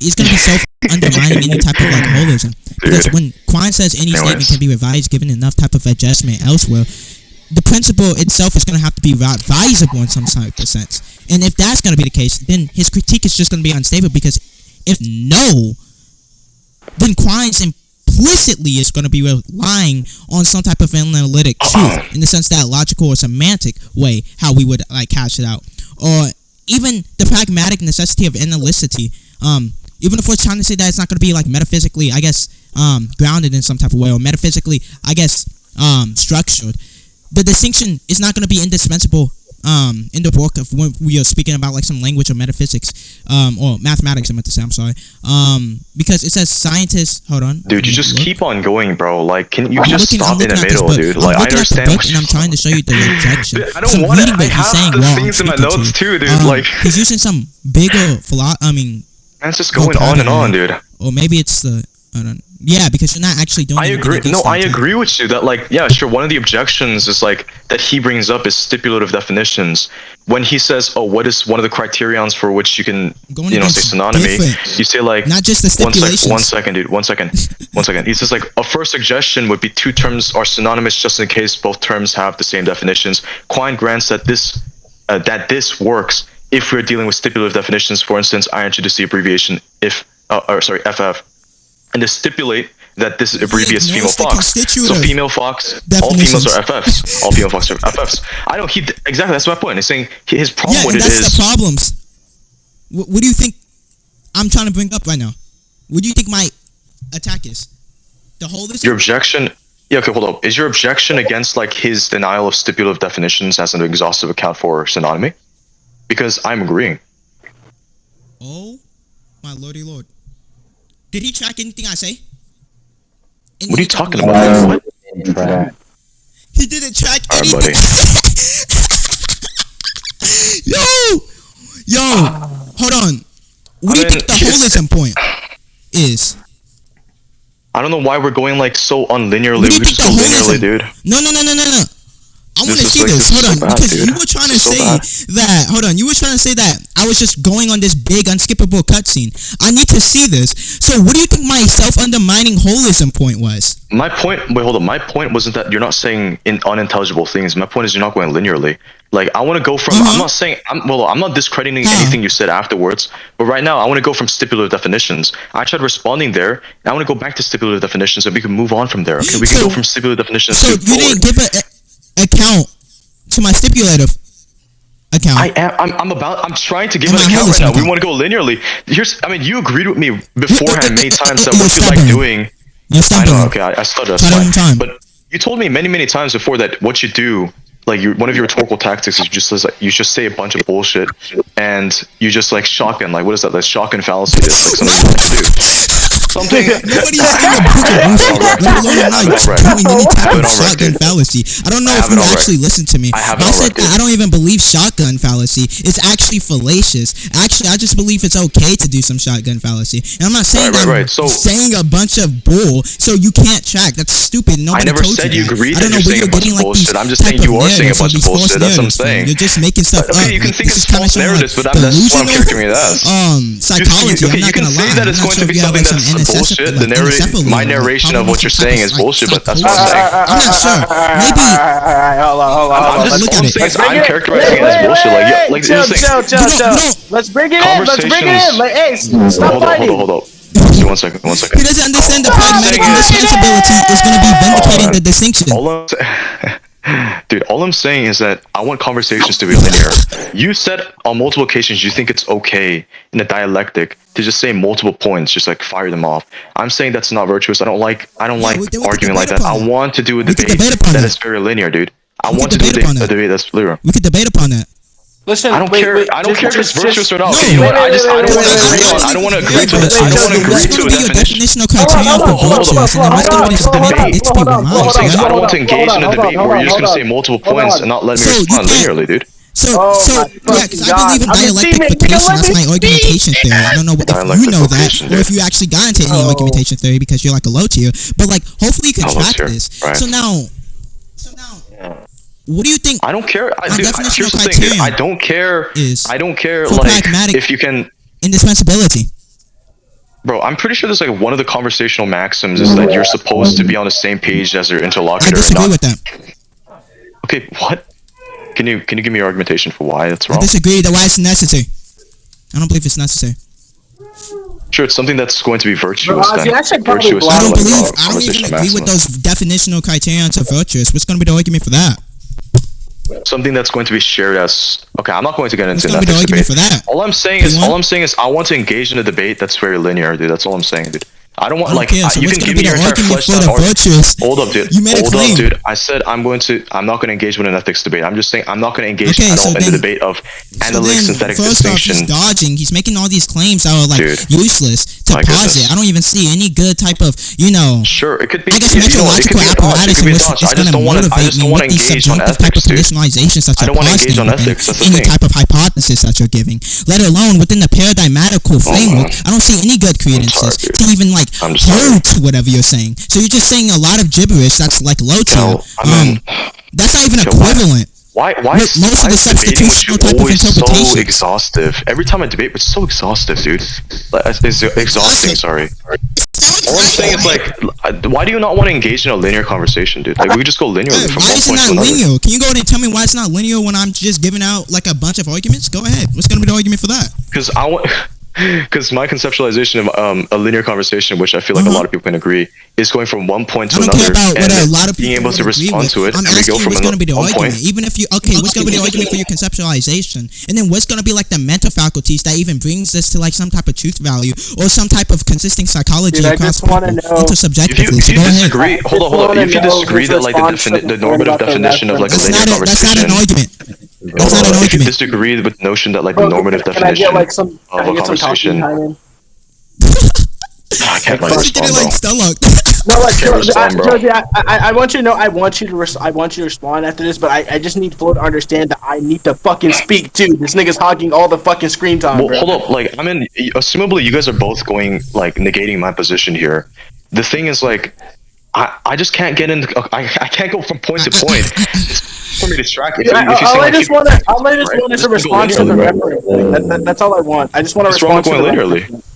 it's going to be self-undermining any type of like holism. Because when Quine says any statement Anyways. can be revised given enough type of adjustment elsewhere, the principle itself is going to have to be revisable in some type of sense. And if that's going to be the case, then his critique is just going to be unstable, because if no, then Quine's implicitly is going to be relying on some type of analytic truth, in the sense that logical or semantic way how we would like cash it out, or even the pragmatic necessity of analyticity. Even if we're trying to say that it's not going to be like metaphysically, I guess, grounded in some type of way, or metaphysically, I guess, structured, the distinction is not going to be indispensable in the book of when we are speaking about like some language or metaphysics, or mathematics, I meant to say, I'm sorry, because it says scientists, hold on. Dude, you just keep on going, bro. Like, can you I'm just looking- stop I'm in the looking at this middle, book. dude? I'm Like, I looking at the understand. book and I'm trying to show you the rejection. I don't want it. I have the things in my notes too, dude. Like, he's using some bigger it's just going on and on, dude. or maybe it's the, I don't. Yeah, because you're not actually doing. I anything agree. against No, I that. agree with you that, like, yeah, sure. One of the objections is like that he brings up is stipulative definitions. When he says, "Oh, what is one of the criterions for which you can, Going say against synonymy?" different- You say like, not just the stipulations. One second, dude. One second. He says like a first suggestion would be two terms are synonymous just in case both terms have the same definitions. Quine grants that this works if we're dealing with stipulative definitions. For instance, I introduced the abbreviation FF, and to stipulate that this abbreviates female ignores the fox. So constitutive female fox, all definitions. females are FFs. All female fox are FFs. I don't. Exactly. That's my point. He's saying his problem Yeah, with and it that's is. the problems. What do you think I'm trying to bring up right now? What do you think my attack is? The whole is Your objection. Yeah. Okay. Hold up. Is your objection against like his denial of stipulative definitions as an exhaustive account for synonymy? Because I'm agreeing. Oh my lordy lord! Did he track anything I say? What are you talking about? What? He didn't track Alright, anything. Yo, hold on. What do you think the holism point is? I don't know why we're going like so unlinearly. What do you We think just go the linearly, holism? dude. No. I want to This is see like- this. this is Hold so on, bad, because dude. you were trying to This is so say bad. that. Hold on, you were trying to say that I was just going on this big unskippable cutscene. I need to see this. So, what do you think my self-undermining holism point was? My point. Wait, hold on. My point wasn't that you're not saying unintelligible things. My point is you're not going linearly. Like I want to go from. I'm not saying. I'm not discrediting anything you said afterwards. But right now, I want to go from stipulative definitions. I tried responding there. And I want to go back to stipulative definitions, so we can move on from there. Okay, we can go from stipulative definitions So, to you forward. didn't give an account to my stipulative account. I'm trying to give Am an I account right holism now. We account? want to go linearly. You agreed with me beforehand many times that You're what you like stubborn. doing. You're I stubborn. know. Okay, I stutter. That's Try that fine. one time. But you told me many times before that what you do, like one of your rhetorical tactics, is you just say a bunch of bullshit, and you just like shotgun. Like what is that? That's shotgun fallacy. It's like something. Nobody's saying a bunch of bullshit, let alone I'm not Right. doing any type Have of it on shotgun record. fallacy. I don't know I if have it you on actually listened to me. I have it I on said record. I don't even believe shotgun fallacy. It's actually fallacious. Actually, I just believe it's okay to do some shotgun fallacy. And I'm not saying Right. I'm So- saying a bunch of bull so you can't track. That's stupid. Nobody I never told said you you that. agreed I don't that know you're where saying you're a bunch getting of like these bullshit. I'm just saying type you of are saying a narratives or bunch of these false bullshit. That's what I'm narratives from. saying. You're just making stuff up. Okay, you can Like, think this it's is kinda false showing, narratives, like, but that's what I'm delusional, characterizing it as. psychology. Okay, I'm not you can gonna say lie. that I'm it's not going sure to if be you have, something like, some that's bullshit. The narration, my narration of what you're saying is bullshit, but that's what I'm saying. I'm not sure. Maybe Hold on. I'm just look all at I'm it. saying is Let's bring I'm it- characterizing it as bullshit. Like chill, it's like chill. Let's bring it in. Let's bring it in. Like, hey, stop fighting. hold up. Honestly, one second. he doesn't understand the pragmatic indispensability is going to be vindicating the distinction. Dude, all I'm saying is that I want conversations to be linear. You said on multiple occasions you think it's okay in a dialectic to just say multiple points, just like fire them off. I'm saying that's not virtuous. I don't like we can arguing like debate that. I upon that. want to do a We can debate debate upon that that. is very linear, dude. I We want can to do debate upon a that. debate that's linear. We could debate upon that. Listen, I don't care. I don't care if it's virtuous or not. No. Okay, you know what? I don't want to I agree on. I don't want to agree to this. I don't want to agree What's to going a to be your definition. definitional criteria for virtuous, and then what's going to be the debate? It's to be All I'm remarked, saying is I right? don't want to engage in a debate where you're just going to say multiple points and not let me So you respond can't- linearly, dude. So, Oh so my yeah, because I believe in God. I mean, dialectification. let That's me my argumentation theory. I don't know if you know that, Dialectification, or if you actually got into any Oh. argumentation theory because you're like a low tier. But like, hopefully you can A low track tier, this. right. So now, what do you think? I don't care. My Dude, definitional here's the thing, dude. criterion I don't care. is I don't care. for Like, pragmatic- if you can, Indispensability. bro. I'm pretty sure there's like one of the conversational maxims is that you're supposed to be on the same page as your I interlocutor. disagree not- with that. Okay, what? Can you give me your argumentation for why that's I wrong? disagree that why it's necessary. I don't believe it's necessary. Sure, it's something that's going to be virtuous. Ozzy, Then I should probably virtuous. block I is don't like, believe. I don't conversational even agree with maximum. those definitional criteria to virtuous. What's going to be the argument for that? Something that's going to be shared as. Okay, I'm not going to get What's into going an to be the ethics argument debate. for that? All I'm saying is, P1? I want to engage in a debate that's very linear, dude. That's all I'm saying, dude. I don't want I don't like care. So you what's can going give to be me your the entire argument fleshed for out the argument. virtuous? Hold up, dude. You made a Hold claim. up, dude. I said I'm not going to engage with an ethics debate. I'm just saying I'm not going to engage Okay, at so all in the then- debate of So analytic then, synthetic first off, distinction. he's dodging. He's making all these claims that are like Dude. useless to My posit. goodness. I don't even see any good type of, Sure, it could be. I guess You know what, it could metrological be a dodge. apparatus It could in be a which dodge. is I going just to don't want to. I motivate just me don't want to with these engage on subjective type of ethics, dude. conditionalizations that I you're don't wanna engage positing on within ethics, that's the any thing. type of hypothesis that you're giving, let alone within the paradigmatical framework. I don't see any good credences dude. to even like I'm just sorry. hold to whatever you're saying. So you're just saying a lot of gibberish that's like low tier. No, I mean, That's not even yo, why- equivalent. Why Most of the is debating with you substitutional type of always so interpretations. exhaustive? Every time I debate, it's so exhaustive, dude. Like, it's exhausting. Sorry. All I'm saying is like, why do you not want to engage in a linear conversation, dude? Like we could just go linearly Hey, from why one isn't point that to another. linear? Can you go ahead and tell me why it's not linear when I'm just giving out like a bunch of arguments? Go ahead. What's gonna be the argument for that? Because I want. Because my conceptualization of a linear conversation, which I feel like a lot of people can agree, is going from one point to I don't care another about what a and lot of being people able to would agree respond with. to it, I'm and we asking go you from what's going to be the one argument. point. Even if you what's going to be the argument for your conceptualization, and then what's going to be like the mental faculties that even brings this to like some type of truth value or some type of consisting psychology Dude, I across just wanna people know- intersubjectively. If So you go ahead. disagree, hold on. If you disagree that like the normative definition of like a That's linear not conversation, an argument. That's not an if you argument. disagree with the notion that like the normative Can I definition get like some? Can of I a get some talking conversation, time in? I can't like Why is it getting respond, like bro. Stellar? No, like, can't respond, bro. Josie, I want you to know, I want you to respond after this, but I just need Flo to understand that I need to fucking speak too. This nigga's hogging all the fucking screen time, Well, bro. hold up. Like, assumably you guys are both going like negating my position here. The thing is, like, I just can't get into. I can't go from point to point. It's for me to distract. If you I say like, just wanted to just go respond to the linearly. reference thing. That's all I want. I just want to What's wrong respond with to going the linearly? reference.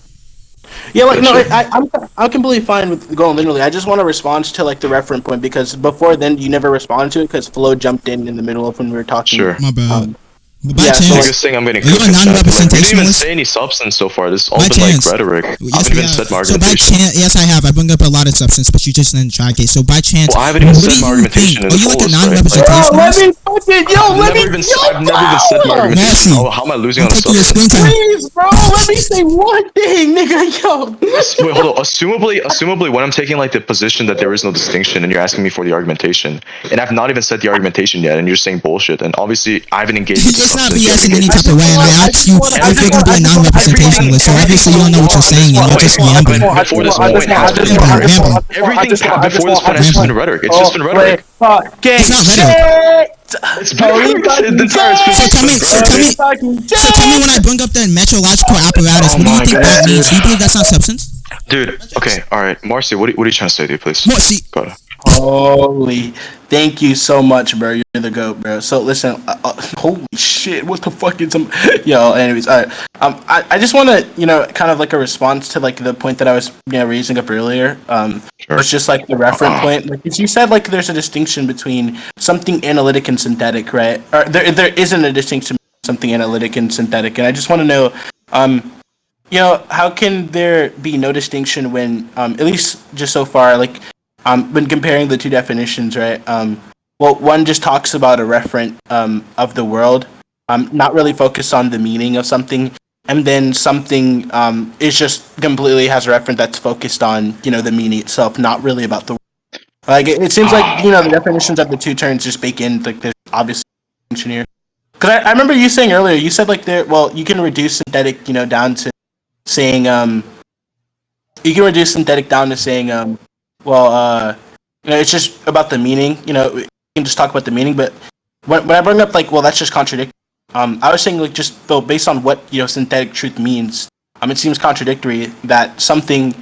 Yeah, like no, Gotcha. I'm completely fine with going linearly. I just want to respond to like the reference point because before then you never responded to it because Flo jumped in the middle of when we were talking. Sure. My bad. Um, But by yeah, so, chance, Biggest thing I'm getting are you a cooked at. We didn't even non-representationalist? say any substance so far. This has all By been chance. like rhetoric. I Yes, haven't we even have. said my So by argumentation. chance, yes, I have. I bring up a lot of substance, but you just didn't track it. So by chance, Well, I haven't even what said do my you argumentation think? in Are the you like a fullest, right? Like, non-representationalist? I've never even said my argumentation. Marcy, How am I losing I'm on the taking your screen substance? time. please, bro, let me say one thing, nigga, yo. Wait, hold on. Assumably, when I'm taking like the position that there is no distinction, and you're asking me for the argumentation, and I've not even said the argumentation yet, and you're saying bullshit, and obviously I haven't engaged with the It's not substance. BS in any I type of just way. wanna- I asked you if you're gonna be a non-representationalist. So obviously you don't know what you're saying, and you're just rambling. Before this point has been Rambling. everything before this point has just been rhetoric. It's just been rhetoric. It's not rhetoric. It's been rhetoric. The entire speech. So tell me when I bring up the metrological apparatus, what do you think that means? Do you believe that's not substance? Dude, okay, all right, Marcy, what are you trying to say, dude? Please. Marcy. Go ahead. Holy, thank you so much, bro. You're the goat, bro. So listen, holy shit, what the fuck is some? Yo, anyways, all right. I just want to, kind of like a response to like the point that I was, raising up earlier. Sure. It's just like the reference point. Like, 'cause you said like there's a distinction between something analytic and synthetic, right? Or there isn't a distinction between something analytic and synthetic, and I just want to know, how can there be no distinction when, at least just so far, like. When comparing the two definitions, right? Well, one just talks about a referent of the world, not really focused on the meaning of something, and then something is just completely has a referent that's focused on the meaning itself, not really about the world. Like it seems like the definitions of the two terms just bake in like there's obviously a distinction here. Because I remember you saying earlier, you said like you can reduce synthetic down to saying it's just about the meaning. We can just talk about the meaning. But when I bring up like, well, that's just contradictory. I was saying like just based on what synthetic truth means. It seems contradictory that something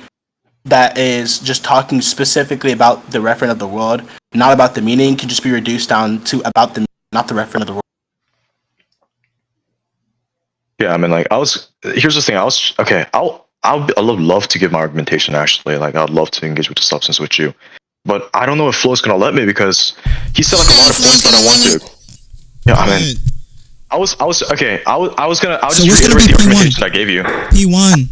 that is just talking specifically about the referent of the world, not about the meaning, can just be reduced down to about the not the referent of the world. Yeah, I mean, like, here's the thing. I would love to give my argumentation, actually. Like, I'd love to engage with the substance with you. But I don't know if Flo's gonna let me because he said like a lot of things he didn't want to. Yeah, I mean, I was just reiterate the argumentation I gave you. P1.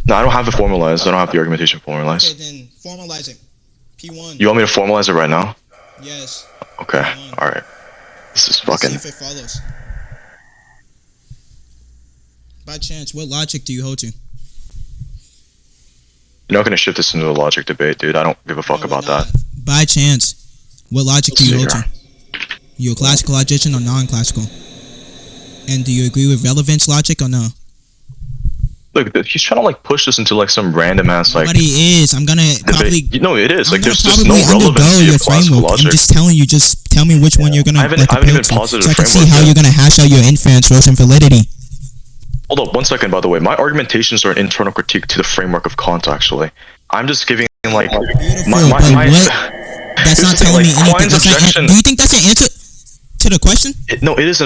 No, I don't have it formalized. I don't have the argumentation formalized. Okay, then formalize it. P1. You want me to formalize it right now? Yes. Okay, alright. This is fucking... See if it follows. By chance, what logic do you hold to? You're not gonna shift this into a logic debate, dude. I don't give a fuck about that. By chance, what logic do you hold to? You a classical logician or non-classical? And do you agree with relevance logic or no? Look, he's trying to like push this into like some random ass like... Nobody is. I'm gonna probably... No, it is. Like, there's just probably no relevancy your of classical framework. logic. I'm just telling you, just tell me which one you're gonna I haven't even posited so a I can see framework how yet. you're gonna hash out your inference rules and validity. Hold up, 1 second, by the way. My argumentations are an internal critique to the framework of Kant, actually. I'm just giving, like... Beautiful, but what? That's not telling me anything. Do you think that's an answer to the question? No, it is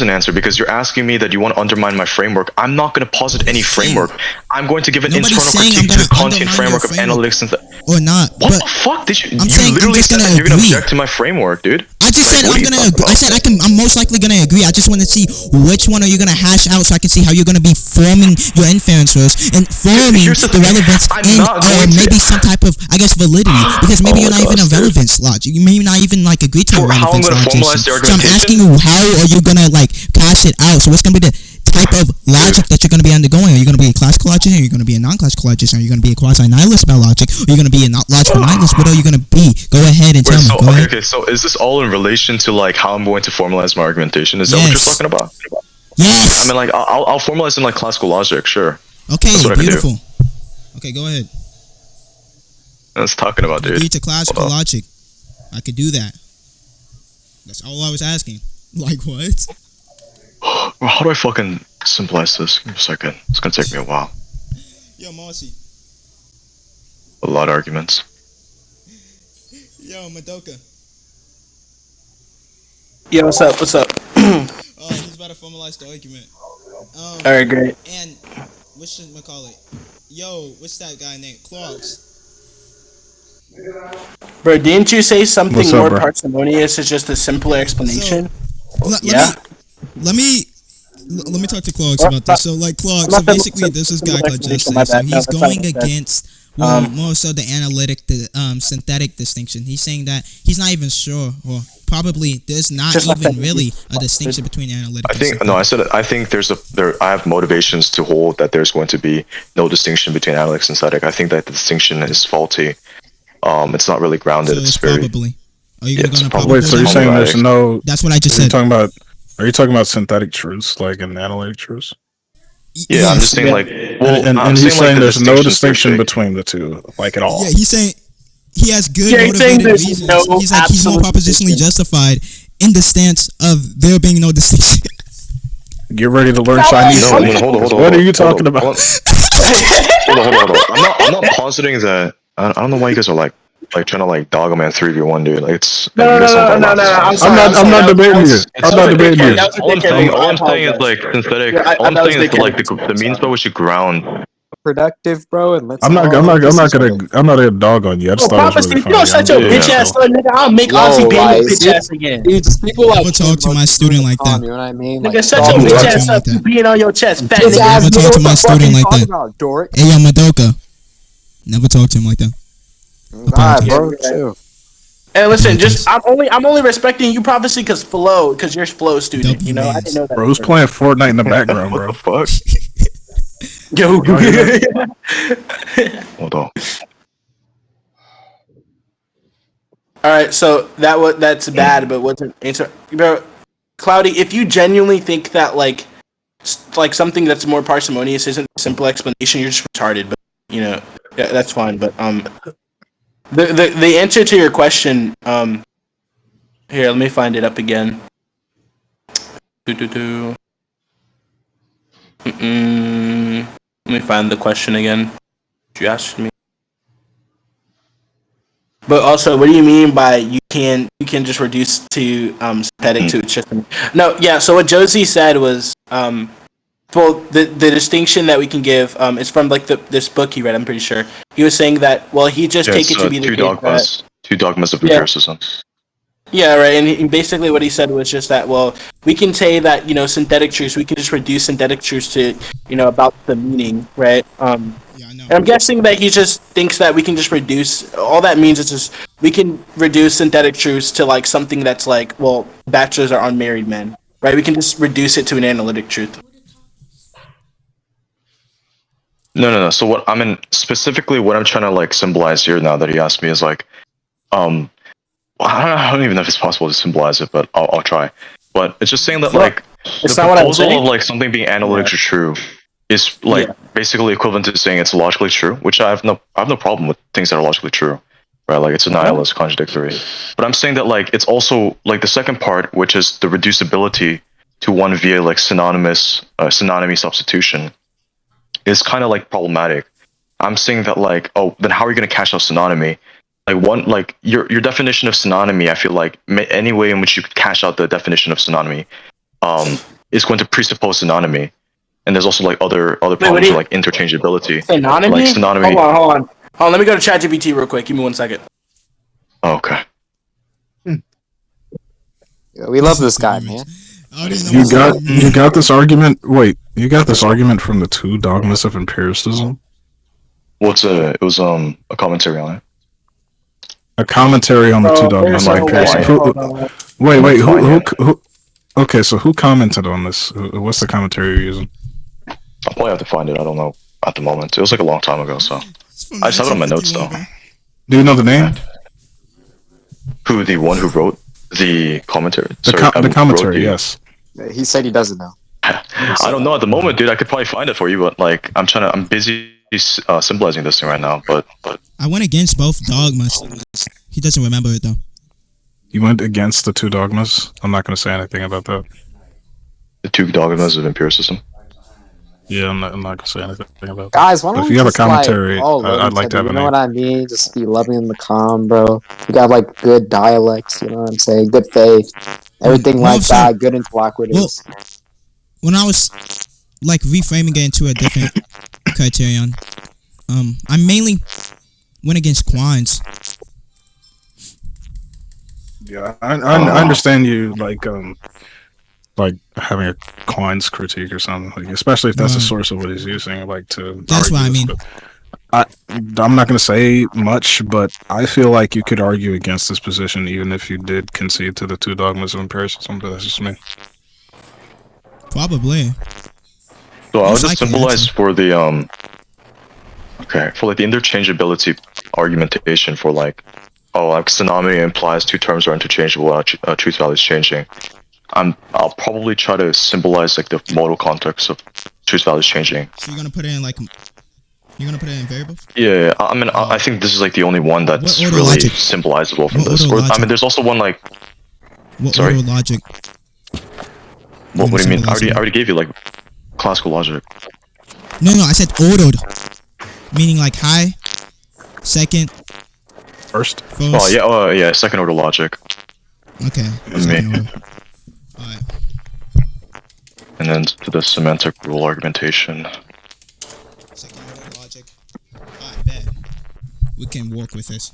an answer because you're asking me that you want to undermine my framework. I'm not going to posit any framework. I'm going to give an internal critique to the Kantian framework of analytics and... Or not. What the fuck did you... I'm You saying literally I'm just said that gonna you're going to agree. object to my framework, dude. I just said I'm most likely gonna agree. I just want to see which one are you gonna hash out so I can see how you're gonna be forming your inference rules and forming the relevance and maybe some type of validity because maybe you're not even a relevance logic. You may not even like agree to a relevance logic. So I'm asking you, how are you gonna like cash it out? So what's gonna be the type of logic that you're going to be undergoing? Are you going to be a classical logician? Are you going to be a non-classical logician? Are you going to be a quasi-nihilist about logic? Are you going to be a logical nihilist? What are you going to be? Go ahead and tell me. Go ahead. Okay, so is this all in relation to like how I'm going to formalize my argumentation? Is that what you're talking about? Yes. I mean, like, I'll formalize in like classical logic, sure. Okay, beautiful. Okay, go ahead. That's talking about, dude. Agree to classical logic. I could do that. That's all I was asking. Like what? How do I fucking symbolize this? Give me a second. It's gonna take me a while. Yo, Marcy. A lot of arguments. Yo, Madoka. Yeah, what's up? What's up? Oh, he's about to formalize the argument. All right, great. And what should we call it? Yo, what's that guy named? Clarks. Bro, didn't you say something What's up, more bro? parsimonious is just a simpler explanation? Yeah. Let me talk to Clarks Well, about this. So like Clarks, so not the basically this is guy called explanation, Justice. my So bad. No, he's that's not going what I said. against more so the analytic, the synthetic distinction. He's saying that he's not even sure, or probably there's not Just like even that. really a distinction between analytic. I and think no. I synthetic. said I think I have motivations to hold that there's going to be no distinction between analytic and synthetic. I think that the distinction is faulty. It's not really grounded. So it's it's very probably. Are you yeah, gonna go it's on a probably- probable? Wait, so you're then? saying there's no? That's what I just Are you said. talking about? Are you talking about synthetic truths, like in analytic truths? yeah. I'm Yes. just saying Yeah. like well, And I'm he's saying like, the there's no distinction distinctions per se. between the two, like at all. Yeah, he's saying he has good Yeah, he's saying motivated there's reasons. no He's like he's more absolute propositionally distinction. justified in the stance of there being no distinction. Get ready to learn No, Chinese. No, Sonny, hold on, because hold on, what hold are on, you hold on, talking about? hold on. I'm not positing that. I don't know why you guys are like trying to like dog a man 3v1, dude. Like it's No, like, you no, guys no, don't no, got no, no. lots I'm of sorry. I'm not debating you. It's I'm not like- debating you. That was a All I'm dickhead saying, move. I all I'm saying is apologize. like synthetic. Yeah, All I'm that was saying is dickhead like move. the means by which you ground. Productive, bro, and let's I'm not all gonna diss each other. dog on you. I just Oh, thought it was Papa, really if you don't funny. shut your Yeah. bitch ass up, nigga, I'll make Ozzy ban your bitch ass again. Dude, people like Never talk to my student like that. You know what I mean? Nigga, Like, shut dog your Never bitch talk to shit. ass him up. like You that. peeing on your chest, fat Bitch nigga. ass Never nigga, talk to what my the fuck are student you like talking that. about, dork? Hey yo, Madoka. Never talk to him like that. Alright, bro, Yeah, chill. And listen, just I'm only respecting you, Prophecy, because you're Flow student. W You know, I bands. didn't know that. Bro, who's playing Fortnite in the background, What the bro? fuck? Yo, Y'all hear Hold on. all right, so that's bad, but what's an answer, bro? Cloudy, if you genuinely think that like something that's more parsimonious isn't a simple explanation, you're just retarded. But you know, yeah, that's fine. But the answer to your question, here, let me find it up again. Let me find the question again. You asked me. But also, what do you mean by you can just reduce to synthetic to its just no? Yeah. So what Josie said was well, the distinction that we can give is from like this book he read. I'm pretty sure he was saying that he just Yeah, take it's it to be the two case that dogmas of Yeah. empiricism. yeah, right. And basically what he said was just that we can say that synthetic truths we can just reduce synthetic truths to about the meaning, right? Yeah, I know. And I'm guessing that he just thinks that we can just reduce. All that means is just we can reduce synthetic truths to like something that's like, bachelors are unmarried men, right? We can just reduce it to an analytic truth. No. So what specifically what I'm trying to like symbolize here now that he asked me is like, I don't even know if it's possible to symbolize it, but I'll try. But it's just saying that like It's the not what I'm proposal saying. of like something being analytic or true is like Yeah. basically equivalent to saying it's logically true, which I have no problem with things that are logically true, right? Like it's a nihilist, contradictory. But I'm saying that like it's also like the second part, which is the reducibility to one via like synonymy substitution, is kind of like problematic. I'm saying that like, then how are you going to catch out synonymy? Like your definition of synonymy, I feel like any way in which you could cash out the definition of synonymy, is going to presuppose synonymy. And there's also like other problems with like interchangeability. Synonymy? Like synonymy. Hold on. Let me go to ChatGPT real quick. Give me 1 second. Oh, okay. Yeah, we love this guy, man. I don't even know You got this argument. Wait, you got this argument from the two dogmas of empiricism. Well, it was a commentary on it. A commentary on the two dogmas of empiricism. Wait, who? Okay, so who commented on this? What's the commentary you're using? I'll probably have to find it. I don't know at the moment. It was like a long time ago, so I just have it on my notes though. Do you know the name? Who the one who wrote the commentary? The commentary, yes. He said he doesn't know. I don't know at the moment, dude. I could probably find it for you, but like I'm busy symbolizing this thing right now. But I went against both dogmas. He doesn't remember it though. You went against the two dogmas. I'm not going to say anything about that. the two dogmas of empiricism. Yeah, I'm not gonna say anything about that. Guys, why But don't if we you have a just like commentary, all love I'd each like to other? have You a know name. what I mean? Just be loving in the calm, bro. We got like good dialects. You know what I'm saying? Good faith, everything No, like so- that. Good interlocutors. When I was like reframing it into a different criterion, I mainly went against Quines. Yeah, I understand you like having a Quine's critique or something, like, especially if that's the Right. source of what he's using, like to That's argue what I this, mean. But I'm not gonna say much, but I feel like you could argue against this position even if you did concede to the two dogmas of empiricism. But that's just me. Probably. So I'll Most just likely, symbolize actually. for the for like the interchangeability argumentation for like, oh, like synonymy implies two terms are interchangeable without truth values changing. I'll probably try to symbolize like the modal context of truth values changing. So you're gonna put it in like, you're gonna put it in variables? Yeah, I mean, I think this is like the only one that's What order really logic? symbolizable from What this. order Or, I logic? mean, there's also one like, What Sorry? order logic? what do you mean? symbolize I it. already gave you like classical logic. No, I said ordered, meaning like high, second, First, first. Oh yeah, second order logic, Okay. Me. Second order. Alright. and then to the semantic rule argumentation. Second order logic. Alright, bet. We can work with this.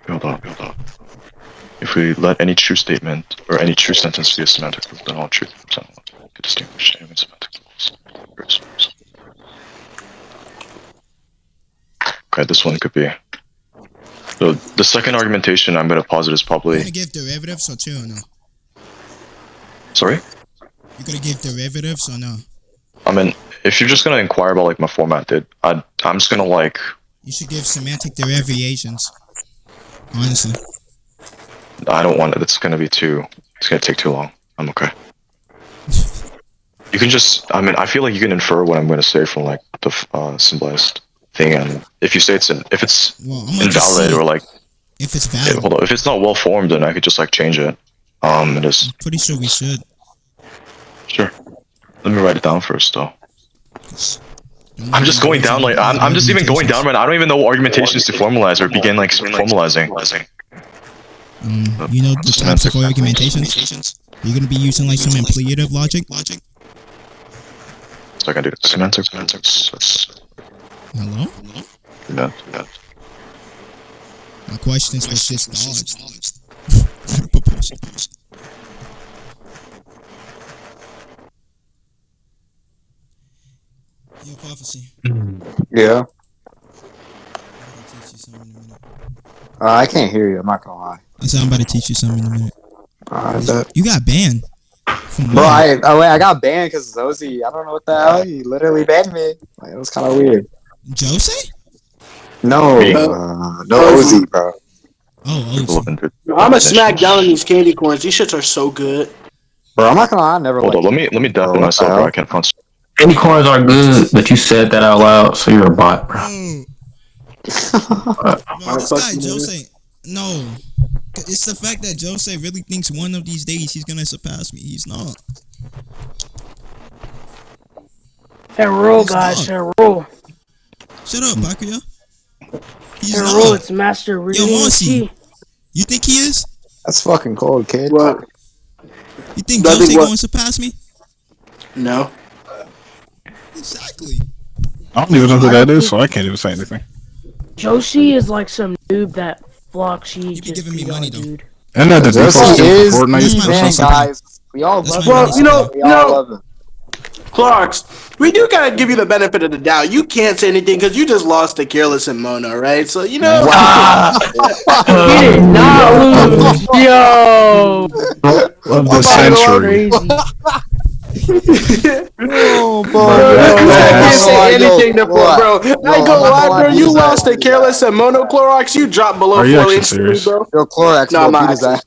Build up. If we let any true statement or any true sentence be a semantic rule, then all truth can distinguish between semantic rules. Okay, this one could be. So the second argumentation I'm going to posit is You probably. gonna give derivatives or two or no? Sorry? You gonna give derivatives or no? I mean, if you're just going to inquire about like my format, dude, I'm just going to like. You should give semantic derivations. Honestly. I don't want it. It's going to be too. It's going to take too long. I'm okay. You can just. I mean, I feel like you can infer what I'm going to say from like the symbolized thing, and if you say if it's Well, I'm gonna just invalid see or like. if it's Yeah, valid. hold on. If it's not well formed, then I could just like change it. It is. I'm pretty sure we should. Sure. Let me write it down first, though. Don't I'm just going down like I'm just even going down right now. I don't even know what argumentations to formalize or begin like formalizing. You know the types of Semantic- argumentations? You're gonna be using like some impleative logic? So I can do semantics. Hello? Yeah. My questions was just dodged. Yo, prophecy. Yeah. I'm about to teach you something in a minute. I can't hear you. I'm not gonna lie. I said I'm about to teach you something in a minute. I bet. You got banned. From Bro, what? I got banned because Zozy. I don't know what the hell. He literally banned me. Like, it was kind of weird. Jose? No, Me. no Ozzy, bro. Oh, Ozy. I'm a smack down on these candy corns. These shits are so good. Bro, I'm not gonna lie. I never. Hold on. liked Let me bro, deafen what myself, the bro. hell? I can't concentrate. Candy corns are good, but you said that out loud, so you're a bot, bro. Oh, Alright, bro, this fuck guy you, nigga. Jose. No. It's the fact that Jose really thinks one of these days he's gonna surpass me. He's not. That rule, He's guys. not. That rule. Shut up, Bakuya. He's That not. rule. It's Master Yo, Marcy. Reality. You think he is? That's fucking cold, kid. What? You think I think Jose what- going to surpass me? No. Exactly. I don't even know who that is, so I can't even say anything. Josie is like some noob that Floxy You be just giving me beat money, on, though. dude. And that the Josie default skin is for Fortnite That's the my or man, money something. guys. We all That's love my him. money Well, you know, supply. We all love him. Clarks, we do gotta give you the benefit of the doubt. You can't say anything because you just lost to Careless and Mono, right? So you know. He did not lose. Yo. Of the century. Crazy. Oh, Bro, bro. that- I that- can't say anything to What? bro. I I'm ain't not gonna lie, gonna bro. lie, You beat his lost ass. to Careless and Mono Clorox. You dropped below Are you 4 actually instantly, serious? bro. Yo, Clorox, No, bro, I'm beat not. his ass.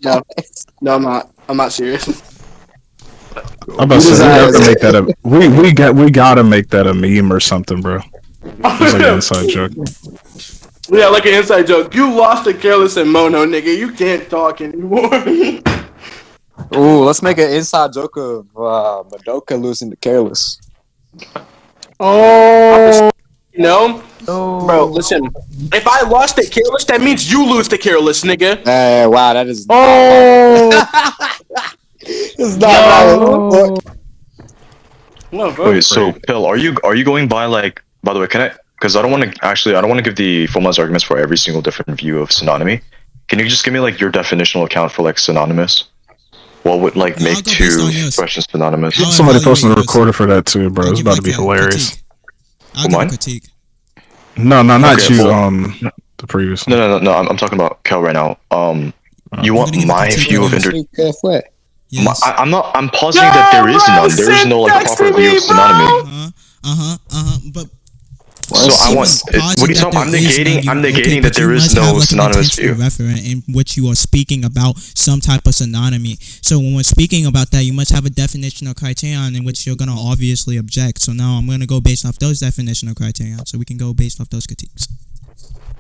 No, I'm not. I'm not serious. I'm about to Beat his say we have to ass. make that a we gotta make that a meme or something, bro. It's like an inside joke. Yeah, like an inside joke. You lost to Careless and Mono, nigga. You can't talk anymore. Ooh, let's make an inside joke of Madoka losing to Careless. Oh, no, bro. Listen, if I lost to Careless, that means you lose to Careless, nigga. Wow, that is. It's not Oh. No, bro. Wait, so Pill, are you going by like? By the way, can I? Because I don't want to give the formalized arguments for every single different view of synonymy. Can you just give me like your definitional account for like synonymous? What would like No, make I'll go two based on yours. expressions synonymous? I'll Somebody posted a evaluate yours. recorder for that too, bro. I'll It's give, about to like, be a hilarious. critique. I'll give a Mine? critique. No, not Okay, you. well- The previous one. No. I'm talking about Kel right now. You want gonna give a my critique view of right now. inter? Yes. I'm positing that there is none. There is no like proper view of synonymy. But So I want. What are you talking about? I'm negating that there is no synonymous view. Referent in which you are speaking about some type of synonymy. So when we're speaking about that, you must have a definitional criterion in which you're gonna obviously object. So now I'm gonna go based off those definitional criterion, so we can go based off those critiques.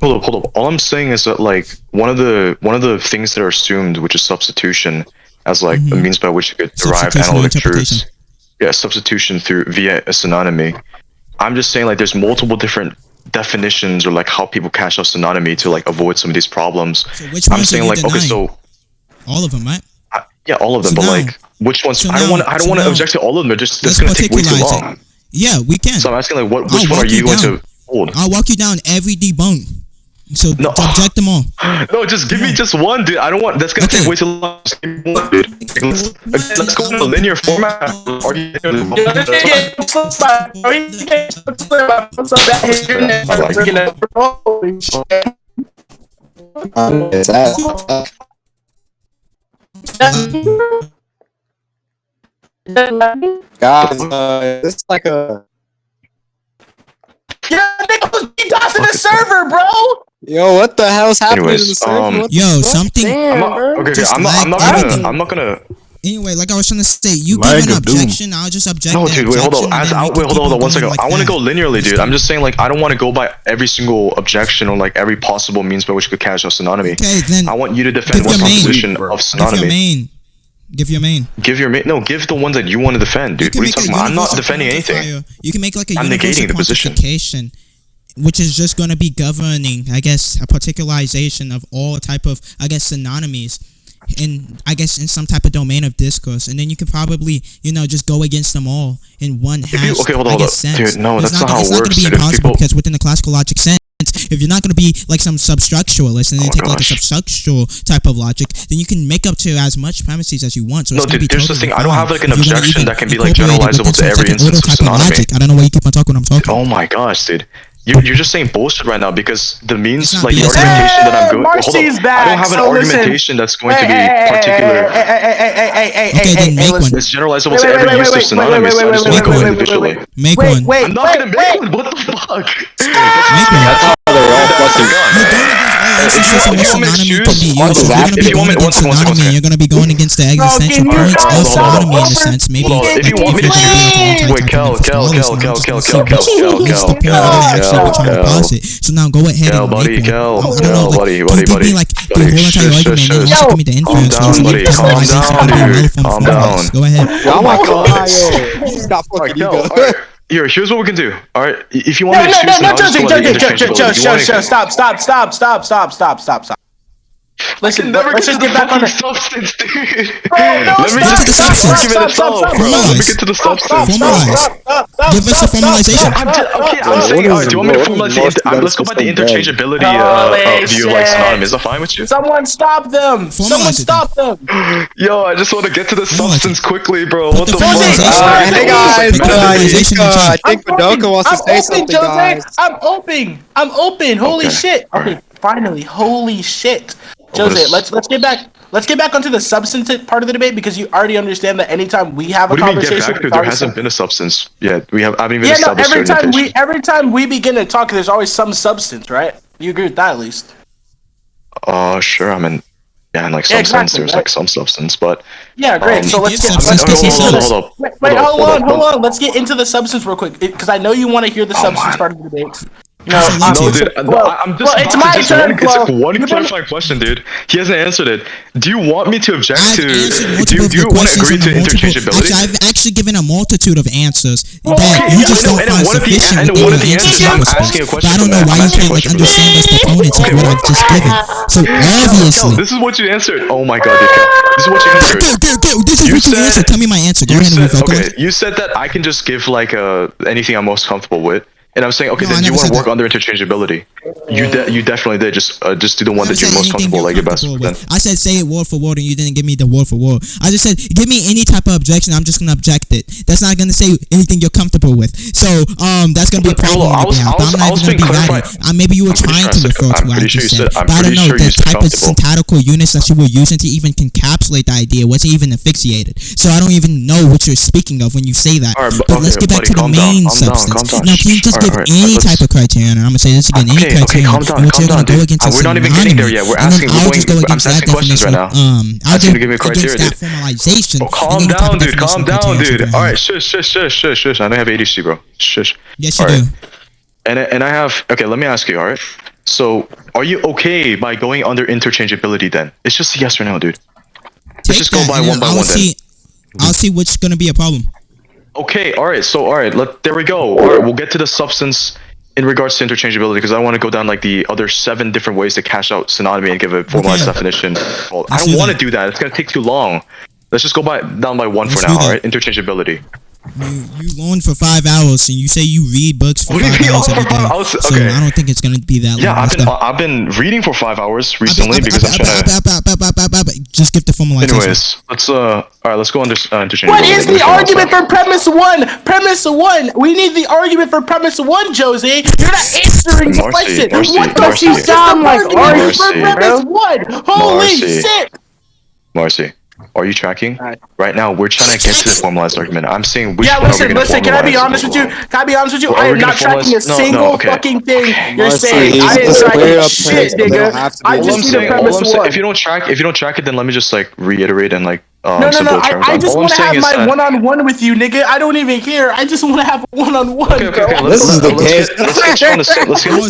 Hold up. All I'm saying is that like one of the things that are assumed, which is substitution, as like a means by which you could derive Substitution or analytic interpretation. truths. Yeah, substitution via a synonymy. I'm just saying like there's multiple different definitions or like how people cash out synonymy to like avoid some of these problems. So which I'm ones are saying you like okay, denying? so All of them, right? yeah, all of them, So but now- like which ones? so I don't now- want so to now- object to all of them. Just Let's that's gonna take way too particularize long. it. Yeah, we can. So I'm asking like which I'll one are walk you you going down. to hold? I'll walk you down every debunk. So No. object them all. No, just give me just one, dude. I don't want. That's gonna Okay. take way too long. Just give me one, dude. Let's go in a linear format. Guys, this is like a. Yeah, nigga was DDoS in the server, bro. Yo, what the hell's happening in the Anyways, server? What the Yo, fuck? something. Okay, Just I'm lag not everything. gonna. Anyway, like I was trying to say, you Lag give an of doom. objection, I'll just object. No, the dude, wait, hold on. objection, and then we can Hold keep on, one second. going I want to like go that. linearly, dude. I'm just saying, like, I don't want to go by every single objection or like every possible means by which you could cash out synonymy. Okay, then I want you to defend give one your main. proposition of give your synonymy. main. Give your main. Give your main. No, give the one that you want to defend, dude. What are you talking about? I'm not defending anything. You can make like a I'm universal negating the position. quantification, which is just going to be governing, I guess, a particularization of all type of, I guess, synonymies in, I guess, in some type of domain of discourse, and then you can probably, just go against them all in one hash. Okay, hold on, sense. dude. No, It's that's not how it's it not works, going to be dude. If impossible people- because within the classical logic sense, if you're not going to be like some substructuralist and then Oh, take like a gosh. substructural type of logic, then you can make up to as much premises as you want. So No, it's gonna dude, be there's this totally thing. I don't fine have like an if you're gonna objection even that can be like incorporate it generalizable within to some every type of order instance of type of synonymy. logic. I don't know why you keep on talking when I'm talking. Oh my gosh, dude. You're just saying bullshit right now because the means, It's not like the BS. argumentation that I'm going. Marcy's Hold on. back, I don't have an so listen. argumentation that's going to be particular. Okay, then make one. It's generalizable to every use of synonymous. So I just want to go individually. Make one. I'm not gonna make one. What the fuck? Make one. That's how they're all fucking. You're going against all instances in which If you want me to synonymy choose, can be what used. is If you're that? going to If be you want going me- against one second. synonymy, you're going to be going against the existential can you points of guys stop? synonymy in a sense. Maybe Hold on, like, if you want me to you're gonna be like Wait, Kel, multi-type of Kel, scholars, Kel, and I'm just Kel, gonna Kel, see Kel, what's Kel, the point Kel, of it actually Kel, we're trying to Kel. posit. So now go ahead Kel, and buddy, make one. Kel, I don't know, buddy, like, don't buddy, be like the buddy. whole entire Shush, argument, and then shush. also give me the Calm inference. down, So buddy. it's Calm personalization down, can be dude. well from Calm formats. down. Go ahead. Oh my God. god, yo. Stop Alright, fucking Kel, ego. alright. Here's what we can do. Alright, if you want No, me to choose, then no, I'll just go with the interchangeability. Stop. Listen, Never let's get just to get the back on fucking the. substance, dude. Bro, no, Let me stop, get to the stop, argument stop, itself, bro. Let me Formalize. get to the substance. Formalize. Give us a formalization. I'm What saying, is alright, do you want me to what is formalize Marcy got let's go by the so bad? interchangeability Holy view of like shit. synonyms. Is that fine with you? Someone stop them! Someone Formalize it stop them! Yo, I just want to get to the Formalize substance it. quickly, bro. Put What the the fuck? formalization. Hey guys, Put the formalization in I chat. think Madoka wants to say something, guys. I'm open. Holy Okay. shit. Okay, finally. Holy shit. Jose, this- let's get back. Let's get back onto the substantive part of the debate because you already understand that anytime we have a What do you mean get conversation, back to? it's There always hasn't been a substance yet. I haven't even yeah, no. established orientation. Every time we begin to talk, there's always some substance, right? You agree with that at least? Sure. I mean, yeah, in like some Yeah, exactly, sense, there's right? like some substance, but Yeah, great. So Give let's get. substance Let's get to into substance. this. Wait, hold on. Let's get into the substance real quick because I know you want to hear the substance part of the debate. No, dude. I'm just. it's my turn, It's Flo. one clarifying question, dude. He hasn't answered it. Do you want me to object I've to? answered Do multiple of you your want to questions agree on to the multiple. interchangeability? Actually, I've actually given a multitude of answers Okay, that you just don't and find one of the- sufficient and within one your of the answers answers, in I'm response. asking a But I question don't for know that. why I'm you asking a can't question for understand that. those proponents of Okay, what I've just given. So obviously. This is what you answered. Oh my god, dude. This is what you answered. Go. This is You what you said- answered. Tell me my answer. Go You ahead and said, vocalize. okay, you said that I can just give like anything I'm most comfortable with, and I'm saying, okay, No, I then you never want to said work that. under interchangeability. You definitely did. Just do the one I that you're said most anything comfortable, you're like your best. comfortable Then. with. I said say it word for word, and you didn't give me the word for word. I just said give me any type of objection. I'm just gonna object it. That's not gonna say anything you're comfortable with. So that's gonna be a problem on your behalf. But I'm not even gonna be mad at it. Maybe you were trying to refer to what I just said, but I don't know the type of syntactical units that you were using to even encapsulate the idea wasn't even asphyxiated. So I don't even know what you're speaking of when you say that. Alright, But let's get back to the main substance. Now, can you just give any type of criterion? And I'm gonna say this again, any criterion in which you're gonna go against a We're not even getting there synonymy, yet. We're and then asking. I'll just go I'm against that asking questions right definition. now. I'll Ask you go to give me a against criteria, that dude. formalization. Oh, and calm then the type down, of dude. Calm definition down, criterion dude. you All right, have. shush. I don't have ADHD, bro. Shush. Yes, you All right. do. And I have. Okay, let me ask you. All right. So, are you okay by going under interchangeability then? It's just a yes or no, dude. Take just go that, by and one then by one then. I'll see what's gonna be a problem. Okay, all right. So, all right. There we go. All right, we'll get to the substance in regards to interchangeability because I want to go down like the other 7 different ways to cash out synonymy and give a formalized definition. Well, I Let's don't do want to that. do that. It's gonna take too long. Let's just go down by one Let's for do now. All that. right, interchangeability. You loan for 5 hours and you say you read books for What do you 5 mean? hours Oh, every for 5 day. hours? So Okay. I don't think it's gonna be that long. Yeah, Let's go. I've been reading for 5 hours recently because I'm trying to. Just give the formalization. Anyways, let's all right. Let's go under interchangeability. What is the Let's go argument outside. for premise 1? Premise 1. We need the argument for premise 1, Josie. You're not answering the Marcy, question. Marcy, What the Marcy. fuck is the Sound like argument for Marcy. premise 1? Holy Marcy. shit! Marcy, are you tracking? Alright. Right now, we're trying to get to the formalized argument. I'm saying which Yeah, one are we listen. gonna Can I be formalize? honest with you? Can I be honest with you? Well, I are am we gonna not tracking a formalize- no, single okay. fucking thing you're Marcy, saying. I ain't just clear tracking up shit, premise, but they don't nigga. have to be I All just I'm need a saying, premise 1. if you don't track it, then let me just like reiterate and like No. simple terms. I just All I'm want to saying have is my that- one-on-one with you, nigga. I don't even care. I just want to have a one-on-one. Okay. bro. This is the case. Let's get on the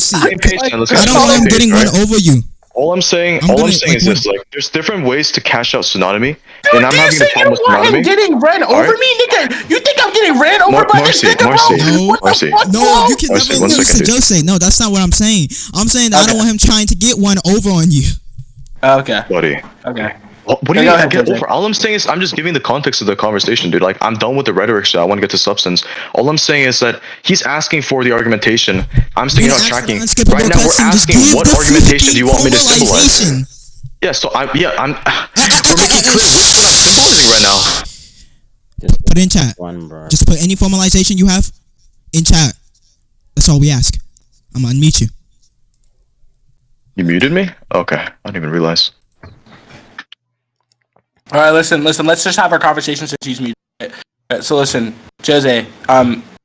same page then. Let's I get don't on know the I'm same page, getting right? one over you. All I'm saying is this: like, there's different ways to cash out synonymy, and I'm Do you having say a you problem with want him synonymy. getting ran over Alright. me, nigga? You think I'm getting ran over by this Marcy, nigga, Marcy, bro? No. What Marcy. the fuck, No, bro? you can Marcy, never one lose second, to dude. Jose. No, that's not what I'm saying. I'm saying that I don't want him trying to get one over on you. Okay. Buddy. Okay. What do Okay, you go mean ahead, get Jose. over? All I'm saying is I'm just giving the context of the conversation, dude. Like I'm done with the rhetoric shit. I want to get to substance. All I'm saying is that he's asking for the argumentation. I'm saying You you're not ask for the tracking. unskippable Right now we're question, just asking give what the argumentation do you want me to symbolize? formalization. Yeah, so I'm for me to be clear right now. Put it in chat. One, bro. Just put any formalization you have in chat. That's all we ask. I'm gonna unmute you. You muted me? Okay. I didn't even realize. All right, listen. Let's just have our conversation since he's muted. Right, so listen, Jose.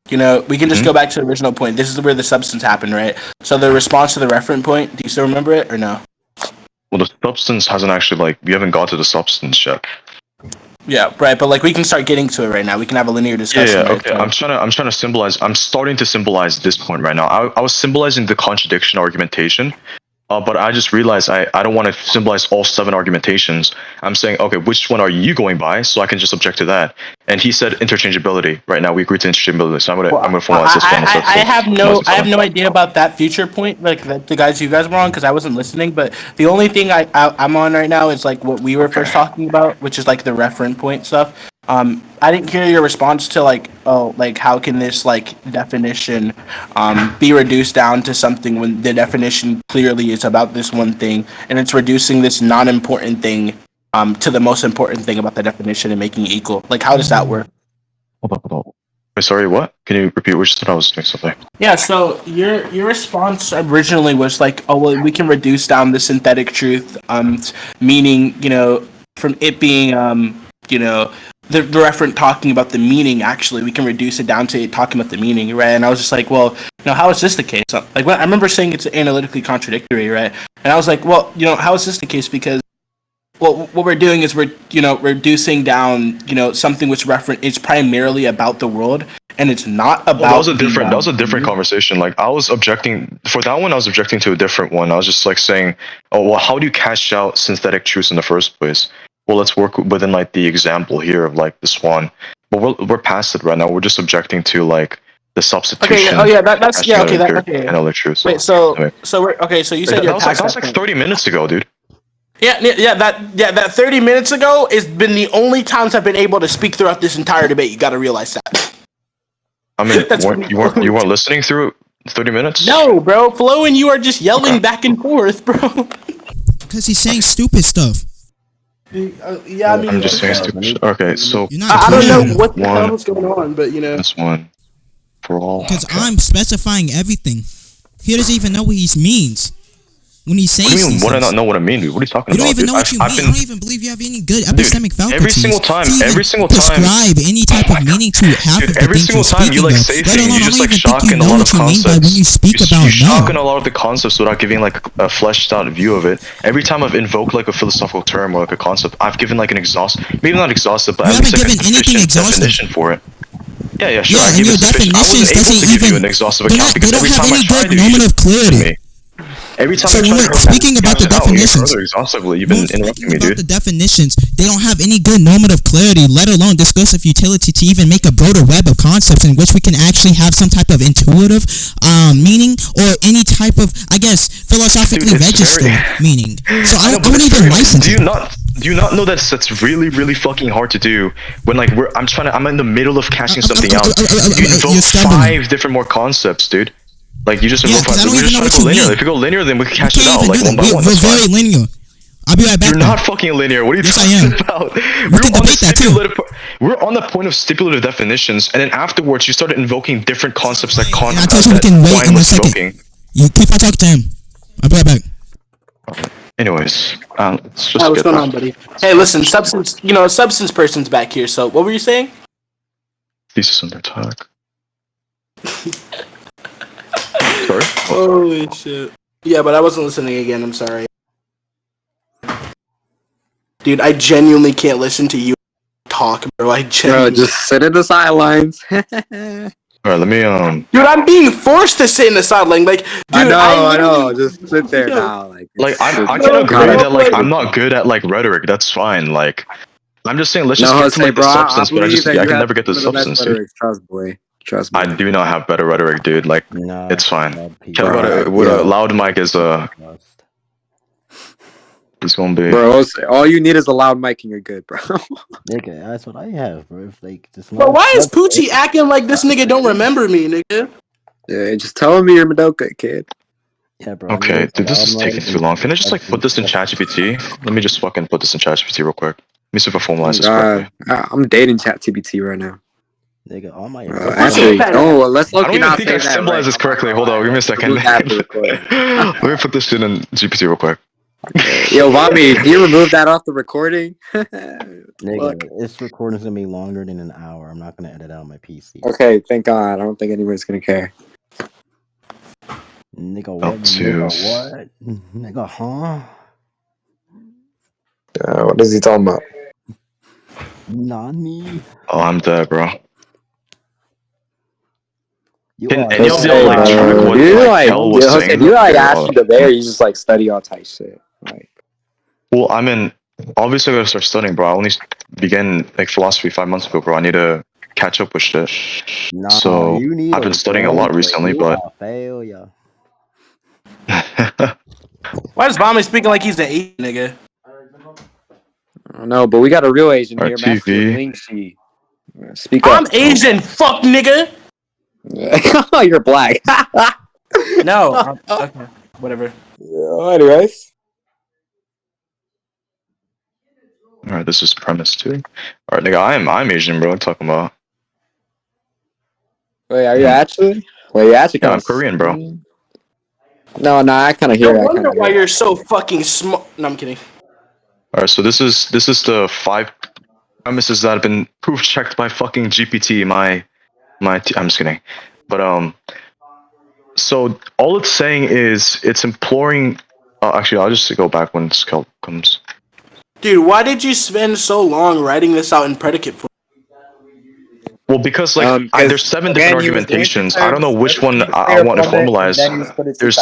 We can just go back to the original point. This is where the substance happened, right? So the response to the referent point. Do you still remember it or no? Well, the substance hasn't actually we haven't got to the substance yet. Yeah, right. But like we can start getting to it right now. We can have a linear discussion. Yeah, right? okay. So- I'm trying to symbolize. I'm starting to symbolize this point right now. I was symbolizing the contradiction argumentation, but I just realized I don't want to symbolize all 7 argumentations. I'm saying, okay, which one are you going by? So I can just object to that. And he said interchangeability. Right now we agreed to interchangeability. So I'm gonna formalize this one. I have no idea about that future point, like the guys you guys were on, because I wasn't listening. But the only thing I'm on right now is like what we were first talking about, which is like the referent point stuff. I didn't hear your response to like how can this like definition be reduced down to something when the definition clearly is about this one thing, and it's reducing this non-important thing to the most important thing about the definition and making it equal. Like, how does that work? Hold on. Wait, sorry, what? Can you repeat what you said? I was doing something. Yeah, so your response originally was like, oh well, we can reduce down the synthetic truth, meaning from it being the referent talking about the meaning. Actually, we can reduce it down to it talking about the meaning, right? And I was just like, well, how is this the case? Like, I remember saying it's analytically contradictory, right? And I was like, well, how is this the case? Because what we're doing is we're reducing down something which is primarily about the world and it's not about. Well, that was a different conversation. Like I was objecting for that one. I was objecting to a different one. I was just like saying, oh well, how do you cash out synthetic truths in the first place? Well, let's work within like the example here of like the swan. But we're past it right now. We're just objecting to like the substitution. Okay. Oh yeah, that's yeah. Okay, okay. Analytic truths. Wait, so we're okay. So you said you're past that was like 30 minutes ago, dude. Yeah. That 30 minutes ago has been the only times I've been able to speak throughout this entire debate. You got to realize that. I mean, you weren't listening through 30 minutes? No, bro. Flo and you are just yelling back and forth, bro. Because he's saying stupid stuff. Yeah, I mean, I'm just saying stupid shit. Okay, so I don't know what the hell is going on, but you know. This one for all. Because I'm specifying everything. He doesn't even know what he means. When he's saying what do you mean, what do I not know what I mean, dude? What are you talking about? You don't even know what you mean. I don't even believe you have any good epistemic faculties. Every single time. Prescribe any type of meaning to half of the every things single time you like say things, you just like shock in a lot of concepts. When you speak about shock in a lot of the concepts without giving like a fleshed out view of it. Every time I've invoked like a philosophical term or like a concept, I've given like an maybe not exhaustive, but at least like a sufficient definition for it. Yeah, sure. Yeah, and your definitions doesn't give you an exhaustive account because every time I try to normative clarity. Every time so when we're speaking about the definitions, exhaustively, you've been interrupting me, dude. The definitions, they don't have any good normative clarity, let alone discursive utility to even make a broader web of concepts in which we can actually have some type of intuitive meaning or any type of, I guess, philosophically registered meaning. So I wouldn't even license it. Do you not know that's really fucking hard to do when like I'm in the middle of cashing something out. You invoke 5 different more concepts, dude. Like you just we're just trying to go linear. If you go linear, then we can cash it out like one by one. We're very linear. I'll be right back. You're not fucking linear. What are you talking about? We're on the point of stipulative definitions, and then afterwards you started invoking different concepts like I told you we can wait in a second. You keep on talking to him. I'll be right back. Anyways, let's just what's going on, buddy? Hey, listen, substance person's back here. So what were you saying? Thesis under talk. Sorry? Holy shit. Yeah, but I wasn't listening again. I'm sorry. Dude, I genuinely can't listen to you talk, bro. Bro, just sit in the sidelines. Alright, let me Dude, I'm being forced to sit in the sideline. Like, dude, I know. Just sit there now. I can agree that like I'm not good at like rhetoric. That's fine. Like, I'm just saying let's just get to like the substance. But I can never get to the substance, dude. Trust me. I do not have better rhetoric, dude. Like, it's fine. With a loud mic is it's gonna be. Bro, all you need is a loud mic and you're good, bro. Nigga, that's what I have, bro. If like, just bro, why is Poochie acting like this nigga don't remember me, nigga? Yeah, just tell him you're Madoka, kid. Yeah, bro. Okay, dude, this is taking too long. Can I just like put this in ChatGPT? Let me just fucking put this in ChatGPT real quick. Let me see if I formalize this correctly. I'm dating ChatGPT right now. Nigga, all my actually, let's look. I don't even think I symbolize this correctly. Hold on, give me a second. Let me put this shit in GPT real quick. Yo, Bobby, can you remove that off the recording? Nigga, this recording's gonna be longer than an hour. I'm not gonna edit out my PC. Okay, thank God. I don't think anybody's gonna care. Nigga, what? Nigga, what? Nigga, huh? What is he talking about? Nani? Oh, I'm dead, bro. You like ask the bear, you just like study all type shit. Like, well, I mean, obviously I gotta start studying, bro. I only began like philosophy 5 months ago, bro. I need to catch up with shit. So I've been studying a lot recently, but failure. Why is Bommy speaking like he's an Asian nigga? I don't know, but we got a real Asian here. Speak up. I'm Asian, fuck nigga. You're black. No. Okay. Whatever. Anyways. Alright, this is premise 2. Alright, nigga, I'm Asian, bro. What are you talking about? Wait, are you actually? Yeah, I'm Korean, bro. No, I kind of hear it. I wonder why you're so fucking smart. No, I'm kidding. Alright, so this is the 5 premises that have been proof checked by fucking GPT. I'm just kidding. But so all it's saying is it's imploring. Actually, I'll just go back when Skelp comes. Dude, why did you spend so long writing this out in predicate form? Well, because like there's 7 different argumentations. I don't know which one I want to formalize. There's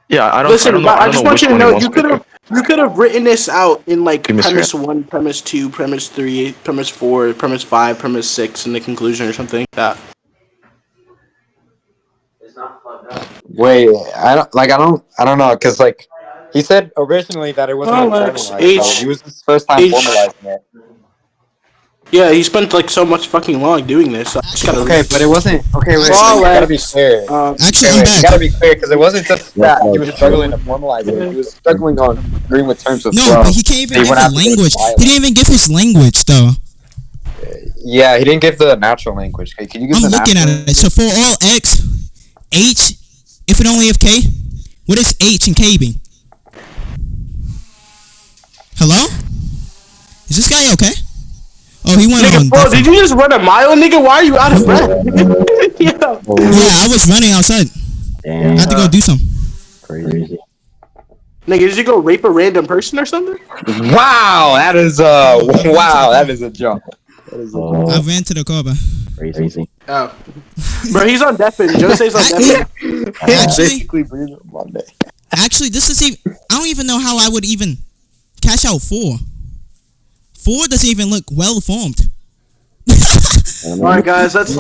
yeah, I don't. Listen, I don't know. I just want you to know you could have. have written this out in like Give me a premise second. 1, premise 2, premise 3, premise 4, premise 5, premise 6, and the conclusion or something like that. Wait, I don't know, cause like he said originally that it wasn't Alex, formalized, so it was his first time formalizing it. Yeah, he spent like so much fucking long doing this. So I just gotta Okay, but it wasn't. Okay, wait, you gotta be fair. Actually, I'm You back. gotta be fair, because it wasn't just that he was struggling to formalize it. He was struggling on agreeing with terms of No, flow. but he can't even give his language. He didn't even give his language, though. Yeah, he didn't give the natural language. Okay, can you give I'm the looking natural? at it. So for all x, h, if and only if k, what is h and k be? Hello? Is this guy okay? Oh, he went on. Nigga, bro, did you just run a mile, nigga? Why are you out of breath? Yeah, I was running outside. Damn. I had to go do something. Crazy. Nigga, did you go rape a random person or something? Wow, that is a jump. I ran to the car, bro. Crazy. Oh. Bro, he's on deafen. Jose's on deafen. Actually, this is even. I don't even know how I would even cash out 4. 4 doesn't even look well formed. Alright guys, let's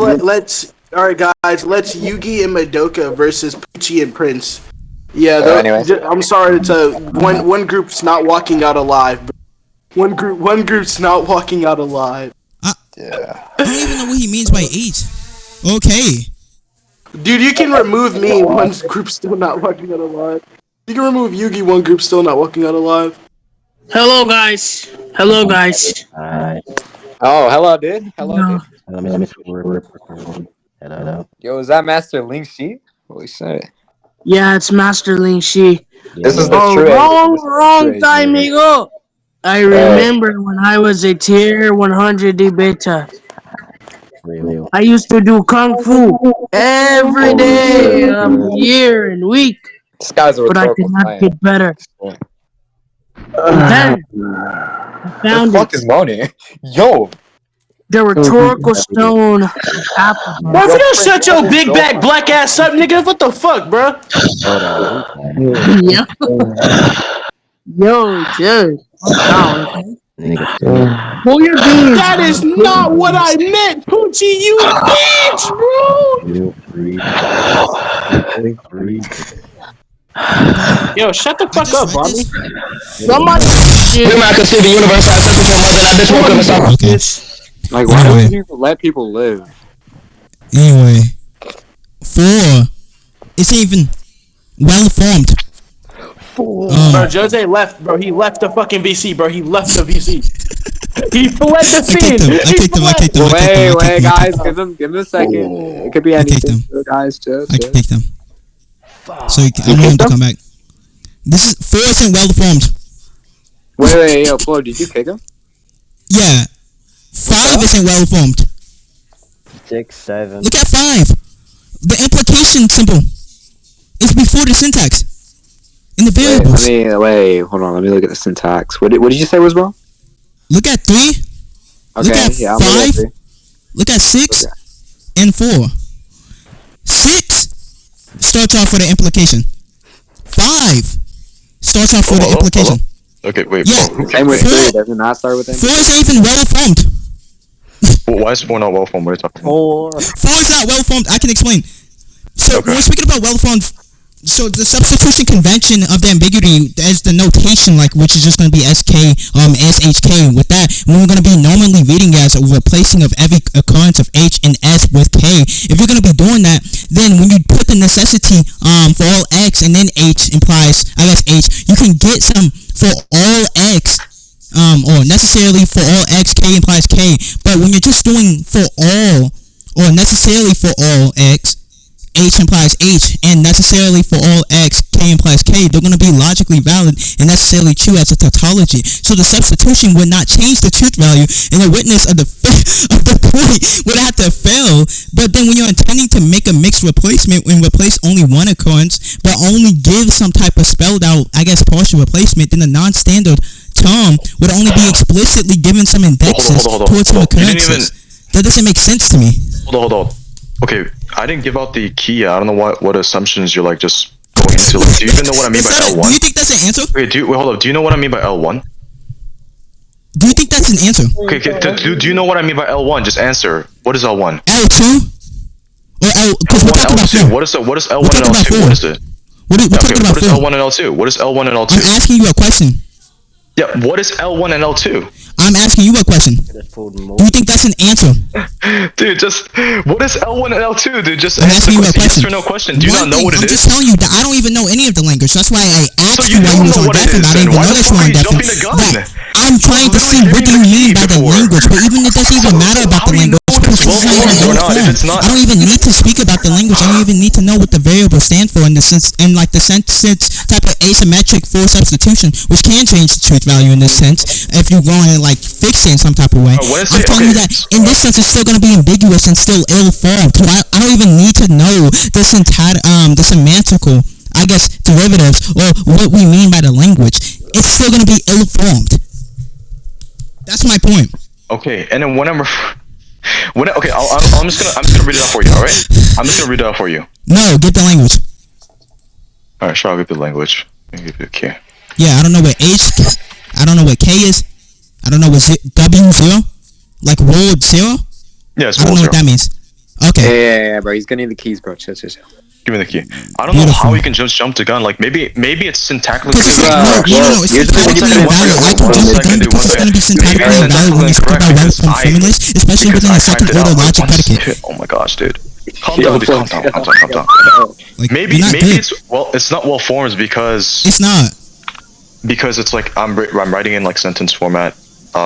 Yugi and Madoka versus Poochie and Prince. Yeah, I'm sorry to tell you, one group's not walking out alive. One group's not walking out alive. I don't even know what he means by H. Okay. Dude, you can remove me, one group's still not walking out alive. You can remove Yugi, one group's still not walking out alive. Hello, guys. Hello, guys. Oh, hello, dude. Hello, dude. Hello. Yo, is that Master Ling Shi? Holy shit. Yeah, it's Master Ling Shi. This is the true. Wrong time ago. I remember when I was a tier 100 debater. I used to do kung fu every day of the year and week. This guy's a but I rhetorical could not science. get better. Then I found the fuck is moaning? Yo, the rhetorical stone. Bro, if you don't shut your big back black ass up, nigga, what the fuck, bro? Yo, dude. Calm down, okay? Pull your beans. That is not what I meant, Poochie, you bitch, bro! Yo, shut the fuck up, Bobby. Somebody. We're not consider the universe. Okay. like why don't you let people live? Anyway, 4 isn't even well formed. Bro, Jose left, bro. He left the fucking VC, bro. He left the VC. He fled the scene. I kicked him. Wait, guys, give him a second. It could be anything. Guys, I kicked him. So I want him to come back. This is 4 isn't well formed. Wait, yo, Flo, did you kick him? Yeah. 5 isn't well formed. 6, 7. Look at 5. The implication symbol is before the syntax. In the variables. Wait, hold on. Let me look at the syntax. What did you say was wrong? Look at 3. Okay, look at yeah, 5. Look at 6 and 4. 6 starts off with an implication. 5 starts off with an implication. Okay, wait. Yeah. Same with 3. Does it not start with it? 4 isn't even well formed. Why is 4 not well formed? What are you talking about? 4 is not well formed. I can explain. So when we're speaking about well formed, so the substitution convention of the ambiguity as the notation, like which is just going to be SK, SHK. With that, when we're going to be normally reading as a replacing of every occurrence of H and S with K. If you're going to be doing that, then when you put the necessity for all X and then H implies H, you can get some for all X. Or necessarily for all X, K implies K. But when you're just doing for all, or necessarily for all X, H implies H, and necessarily for all X, K implies K, they're going to be logically valid and necessarily true as a tautology. So the substitution would not change the truth value, and the witness of the point would have to fail. But then when you're intending to make a mixed replacement and replace only one occurrence, but only give some type of spelled out, partial replacement, then the non-standard term would only be explicitly given some indexes towards some occurrences. That doesn't make sense to me. Hold on. Okay, I didn't give out the key. I don't know what assumptions you're like just going into. Like, do you even know what I mean by L1? Do you think that's an answer? Wait, hold up. Do you know what I mean by L1? Do you think that's an answer? Okay, do you know what I mean by L1? Just answer. What is L1? L2? Or L? Because we're talking about L2. What is L1 and L2? What is it? We're talking about what is L1 and L2? What is L1 and L2? I'm asking you a question. Yeah, what is L1 and L2? I'm asking you a question. Do you think that's an answer? Dude, just what is L1 and L2? Dude, just I'm answer asking the you a question. question. Yes or no question. Do you not know what it I'm is? just telling you that I don't even know any of the language. That's why I asked So you why don't you was know on what it deafened. is, I didn't then even why know the that you fuck were are on you deafened. jumping the gun? But I'm trying to see what you mean by the language, but even it doesn't even matter about the language. Because it's not even or not, if it's not- I don't even need to speak about the language. I don't even need to know what the variable stands for in the sense, in like the sentence type of asymmetric full substitution, which can change the truth value in this sense if you're going to like fix it in some type of way. When I I'm say- telling you that in this sense it's still going to be ambiguous and still ill-formed. So I don't even need to know the the semantical, I guess, derivatives or what we mean by the language. It's still going to be ill-formed. That's my point. Okay, and then I'm just gonna read it out for you. All right, I'm just gonna read it out for you. No, get the language. All right, sure. I'll give you the language. I'll give you the key. Yeah, I don't know what H. I don't know what K is. I don't know what W0. Like world 0. Yeah, it's I don't know zero. what that means. Okay. Yeah, bro. He's gonna need the keys, bro. Chill. Give me the key. I don't know Beautiful. how you can just jump the gun. Like maybe it's syntactically Because it's incorrect. no, it's syntactically invalid. I can jump the gun because it's going to be syntactically invalid when you speak about well-formed formulas, especially within a second-order logic predicate. Oh my gosh, dude. Calm down, dude. Calm down. Like, Maybe you're not good. it's not well formed because It's not. it's like I'm writing in like sentence format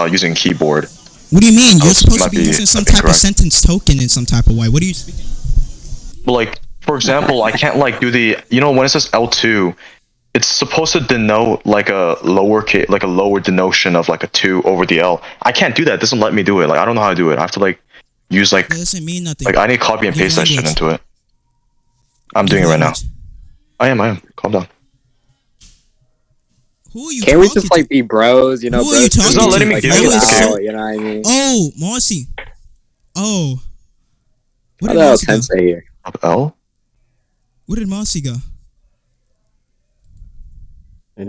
using keyboard. What do you mean? You're supposed to might be be using some type of incorrect. sentence token in some type of way. What are you speaking? But like, for example, I can't like do the, when it says L2, it's supposed to denote like a lower denotion of like a 2 over the L. I can't do that. It doesn't let me do it. Like, I don't know how to do it. I have to like use like, That doesn't mean nothing. I need to copy and Use paste that shit language. into it. I'm doing it right now. I am. Calm down. Who are you Can't we talking just like be bros? You know, Who are you bros. talking It's not letting me like, do hang it. out, Okay. You know what I mean? Oh, Marcy. Oh. What How did the hell Marcy go? Tensei here? L? Where did Marcy go? I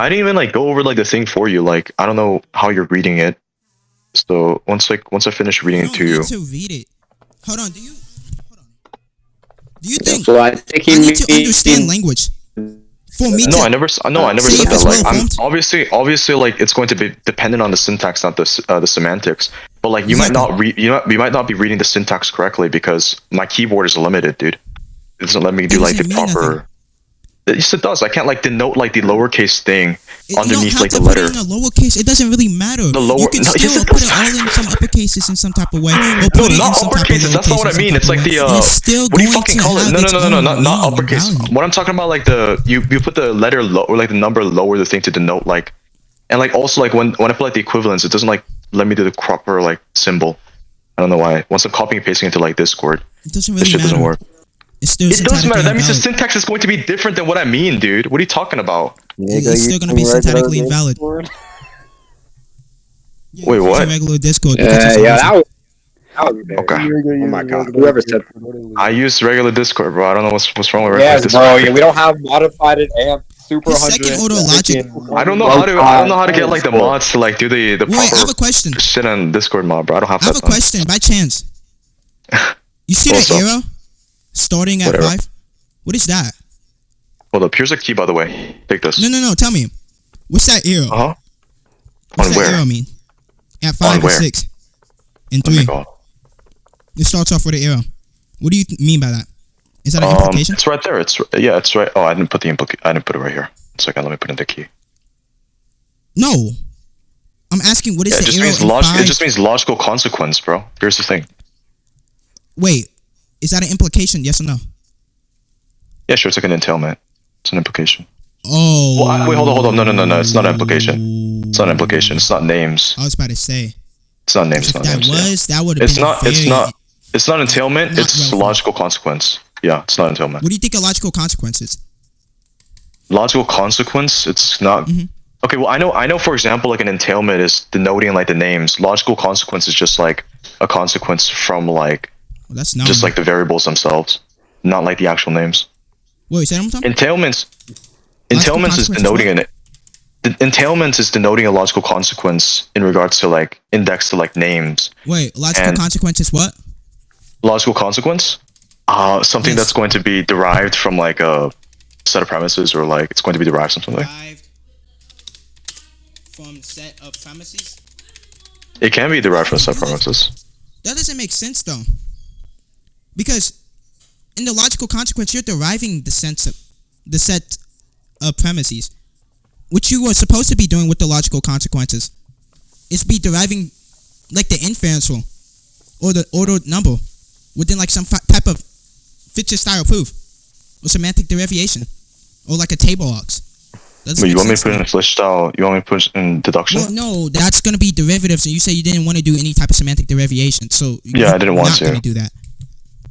didn't even like go over like the thing for you. Like, I don't know how you're reading it. So once I finish reading You it don't to need you. to read it. Hold on. Do you think So I think I need to understand language? For me No, to I never said See if that. it's Like, I'm well-formed? obviously like it's going to be dependent on the syntax, not the semantics. But like you Exactly. might not read, we might not be reading the syntax correctly because my keyboard is limited, dude. It doesn't let me do It like the doesn't mean proper. Yes, it does. I can't like denote like the lowercase thing you underneath don't have like to the put letter. it in a lowercase. It doesn't really matter. The lower- You can no, yes, still it put does. it all in some uppercases in some type of way. Or No, put it not in some type of uppercases. That's not what I lowercase in mean. some It's type like of the way. It's still what do you going fucking to call it? have No, its own not meaning and uppercase. value. What I'm talking about, like you put the letter low or like the number lower the thing to denote like, and like also like when I put like the equivalence, it doesn't like let me do the proper like symbol. I don't know why. Once I'm copying and pasting into like Discord, It doesn't this really shit doesn't matter. work. It's still It does matter. syntactically That means the invalid. syntax is going to be different than what I mean, dude. What are you talking about? It's still going to be syntactically invalid. Yeah, Wait, it's what? using regular Discord. because it's Yeah, always- that was bad. Okay. Oh my god. Whoever said I use regular Discord, bro. I don't know what's wrong with regular yes, Discord. bro. Yeah, we don't have modified amp super His 100. second order logic. I don't know how to get like the mods to like do the Wait, I have proper a question. shit on Discord mod, bro. I don't have I have that a question. By chance, you see What's the up? arrow starting at Whatever. 5? What is that? Hold up, here's a key, by the way. Take this. No. Tell me. What's that arrow? Uh huh. What's On that where? arrow mean? At 5 and where? 6 and Oh my 3. god. It starts off with an arrow. What do you mean by that? Is that an implication? It's right there. It's right. Oh, I didn't put it right here. 1 second, let me put in the key. No. I'm asking what is Yeah, the arrow in 5? it just means logical consequence, bro. Here's the thing. Wait. Is that an implication? Yes or no? Yeah, sure, it's like an entailment. It's an implication. Oh. Well, wait, hold on. No. It's not an implication. It's not an implication. It's not names. I was about to say. It's not names. If Not that names. Yeah. was, that would have It's been not. very... It's not entailment. not It's well-formed. logical consequence. Yeah, it's not entailment. What do you think a logical consequence is? Logical consequence. It's not. Mhm. Okay, well, I know. For example, like an entailment is denoting like the names. Logical consequence is just like a consequence from like Well, that's known. just like the variables themselves, not like the actual names. Wait, say that one time? Entailments is consequence is denoting what? entailments is denoting a logical consequence in regards to like index to like names. Wait, logical And- consequence is what? Logical consequence, something Yes. that's going to be derived from like a set of premises, or like it's going to be derived from something. Derived from set of premises? It can be derived from a set of premises. That doesn't make sense though. Because in the logical consequence, you're deriving the set of premises. What you were supposed to be doing with the logical consequences is be deriving like the inference rule or the ordered number within like some type of Fisher style proof or semantic derivation or like a table ox. But you want me to put in a Flish style? You want me to put in deduction? Well, no, that's gonna be derivatives, and you say you didn't want to do any type of semantic derivation. So Yeah, I didn't want not to. Gonna do that.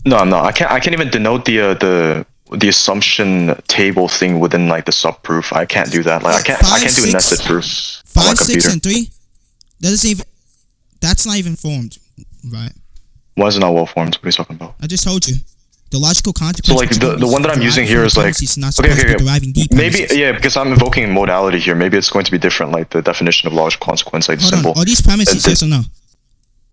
No, I'm not. I can't even denote the assumption table thing within like the subproof. I can't do that. Like I can't do a nested proof on my 5, 6, computer. and 3. That doesn't even. That's not even formed, right? Why is it not well formed? What are you talking about? I just told you. The logical consequence. So like the one that I'm using here is like okay. Maybe yeah, because I'm invoking modality here. Maybe it's going to be different. Like the definition of logical consequence, like the Hold symbol. on. Are these premises? Yes or no?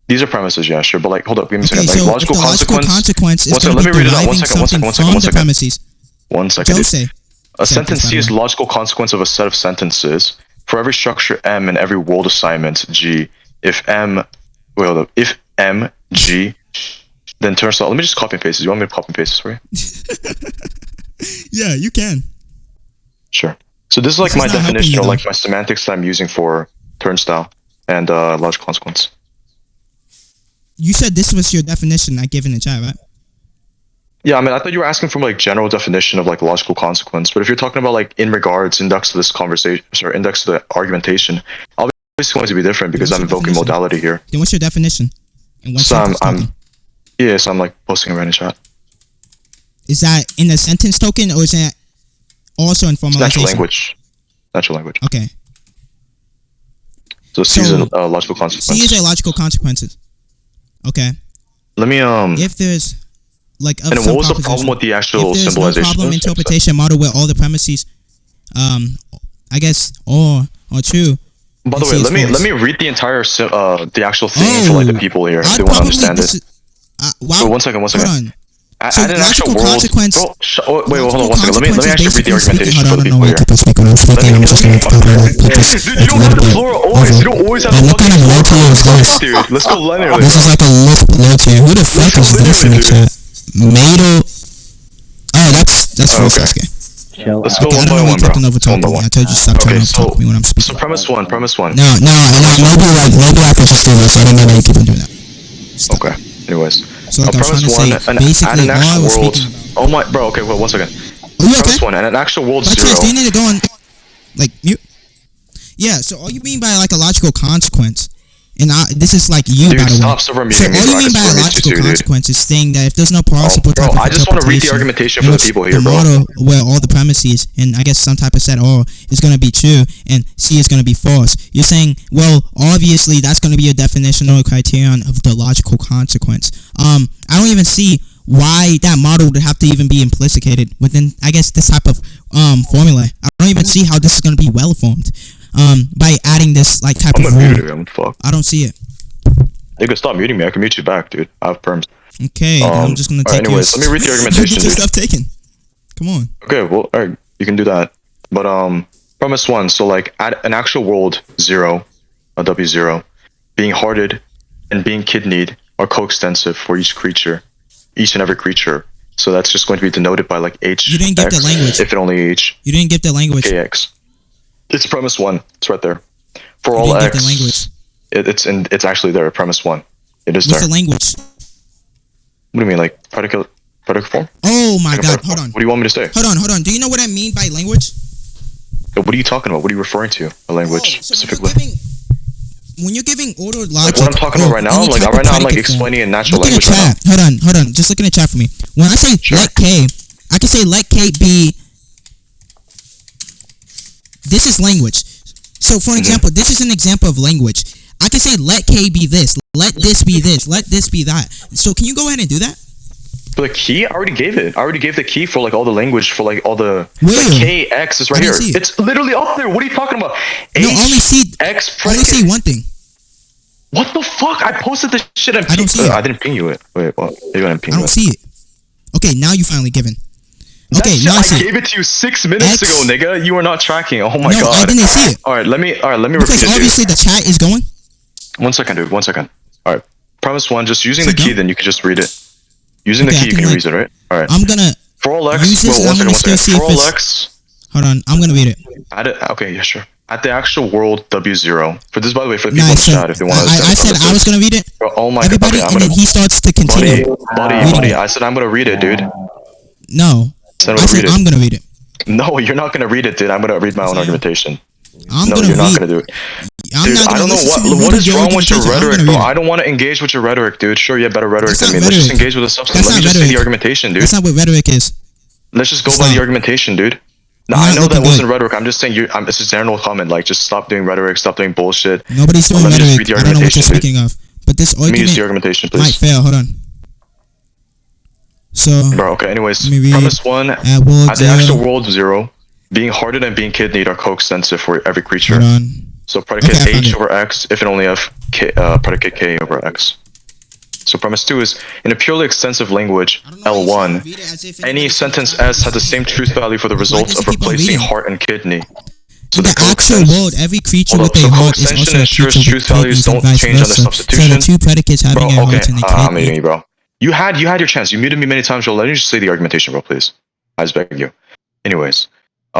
These are premises, yeah, sure. But like, hold up, give me a Okay, second. Like so logical if the logical consequence is One second, going let to me be read it out. One deriving second. something from the premises. One second. Don't say. A Say sentence this, C by is the way. logical consequence of a set of sentences. For every structure M and every world assignment G, if M, wait, hold up, if M, G, then turns out, let me just copy and paste this. You want me to copy and paste this for you? Yeah, you can. Sure. So this is like This my is not helping definition you, or though. like my semantics that I'm using for turnstile and logical consequence. You said this was your definition I gave in the chat, right? Yeah, I mean, I thought you were asking for like general definition of like logical consequence, but if you're talking about like in regards index to this conversation, sorry, index to the argumentation, obviously it's going to be different because What's I'm your invoking definition? modality here. Then what's your definition? In one So sentence token. I'm like posting it right in chat. Is that in a sentence token or is that also in It's formalization? natural language. Natural language. Okay. So C is So, a logical consequence. C is a logical consequences. Okay. Let me If there's like of and some what was the proposition, problem with the actual if there's no symbolization? problem interpretation model where all the premises, I guess, or true. By the and way, C is false. let me read the entire the actual thing for like the people here if I'd they want to probably understand it. wow. Wait, one second. Hold on. At So an actual logical world. consequence. Wait, hold on one second. Let me actually read the argumentation for the people here. People speaking. I'm speaking. I'm just gonna talk about people's. Dude, you don't have the floor always. You don't always have the What kind of fucking multi is this? dude. Let's go linearly. This is like a lisp multi. Who the fuck is this in the chat? Mado. Oh, that's Okay. Sasuke. Let's go Okay, I one don't by know why one, you're talking bro. over One by talking me. one. I told you stop Okay, talking over so talking me when I'm speaking. so premise one. No, maybe I can just do this. I don't know why you keep on doing that. Stop. Okay. Anyways, So like I was trying premise to say, one. basically, At an all I actual was world. speaking about. Oh my, bro. Okay, well, one second. Are you okay? Premise one. And an actual world By zero. chance, do you need to go on, like, mute? Yeah, so all you mean by, like, a logical consequence, and this is, like, you, Dude, by the way. stop silver So muting me, all bro. you I mean just by wanna read logical to you, dude. consequence is saying that if there's no possible bro, type of I just wanna read the interpretation argumentation in for the which people here, the bro. model where all the premises and I guess some type of set R is going to be true and C is going to be false, you're saying, well, obviously that's going to be a definitional criterion of the logical consequence. I don't even see why that model would have to even be implicated within, I guess, this type of formula. I don't even see how this is going to be well formed by adding this like type I'm of gonna mute rule. you. I'm fuck. I don't see it. You can stop muting me. I can mute you back, dude. I have perms. Okay, then I'm just gonna take anyways, let me read the argumentation, Get your dude. stuff taken. Come on. Okay, well, alright, you can do that. But premise one. So like, at an actual world zero, a W0, being hearted and being kidneyed are coextensive for each creature, each and every creature. So that's just going to be denoted by like H. You didn't give the X, language. If and only H. You didn't give the language. KX. It's premise one. It's right there. For You all didn't X. give the language. It's actually there. Premise one. It is What's there. the language? What do you mean, like predicate form? Oh my Predicate god, form. hold on. What do you want me to say? Hold on. Do you know what I mean by language? What are you talking about? What are you referring to? A language Oh, so specifically? when you're giving ordered Like logic, what I'm talking about right now? any Like type right of now, I'm like predicate form, explaining in natural look in the language right now. chat. Hold on. Just look in the chat for me. When I say Sure. let K, I can say let K be. This is language. So for example, this is an example of language. I can say let K be this, let this be this, let this be that. So can you go ahead and do that? For the key, I already gave it. I already gave the key for like all the language for like all the Where? K, X is right here. It's literally up there. What are you talking about? No, I only see one thing. What the fuck? I posted this shit and I don't see it. I didn't ping you it. Wait, what? You didn't ping I don't see it. Okay, now you finally given. Okay, now I see I gave it to you 6 minutes ago, nigga. You are not tracking. Oh my god. No, I didn't see it. Alright, let me repeat because it. Obviously the chat is going. 1 second, dude. 1 second. Alright. Premise 1, just using the key, then you can just read it. Using the key, you can read it, right? Alright. I'm gonna for all X, use this, well, 1 second, 1 second. see For if all X. Hold on, I'm gonna read it. Okay, yeah, sure. At the actual world W0. For this, by the way, for the people in the chat, if they want to I said I was gonna read it. Bro, oh my Everybody, god. and then he starts to continue. Buddy. I said I'm gonna read it, dude. No. I said I'm gonna read it. No, you're not gonna read it, dude. I'm gonna read my own argumentation. No, you're not gonna do it. Dude, I don't know what is wrong with your rhetoric, bro. I don't want to engage with your rhetoric, dude. Sure, you have better rhetoric than me. Let's just engage with the substance. Let me just say the argumentation, dude. That's not what rhetoric is. Let's just go by the argumentation, dude. No, I know that wasn't rhetoric. I'm just saying it's a general comment. Like, just stop doing rhetoric, stop doing bullshit. Nobody's doing rhetoric. I don't know what you're speaking of. But this argument. Let me use the argumentation, please. Might fail. Hold on. So. Bro, okay. Anyways, premise 1: at the actual world 0, being hearted and being kidneyed are coextensive for every creature. Hold on. So predicate H over X if and only if predicate K over X. So premise 2 is, in a purely extensive language, L1, any sentence S has the same truth value for the results of replacing heart and kidney. So the actual world, every creature with a heart is also a creature with truth values don't change on the substitution. So the two predicates having a heart and a kidney. I'm muting you, bro. You had your chance. You muted me many times, bro. Let me just say the argumentation, bro, please. I just beg you. Anyways,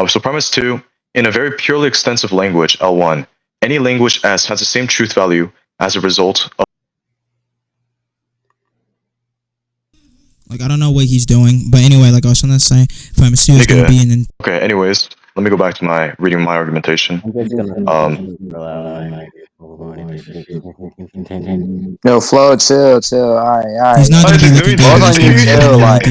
so premise 2, in a very purely extensive language, L1, any language S has the same truth value as a result of. Like, I don't know what he's doing, but anyway, like I was trying to say, premise 2 is going to be in. Okay, anyways, let me go back to reading my argumentation. No, Flo, chill. Alright. He's not going to be looking good. Hold on, you chill. Like,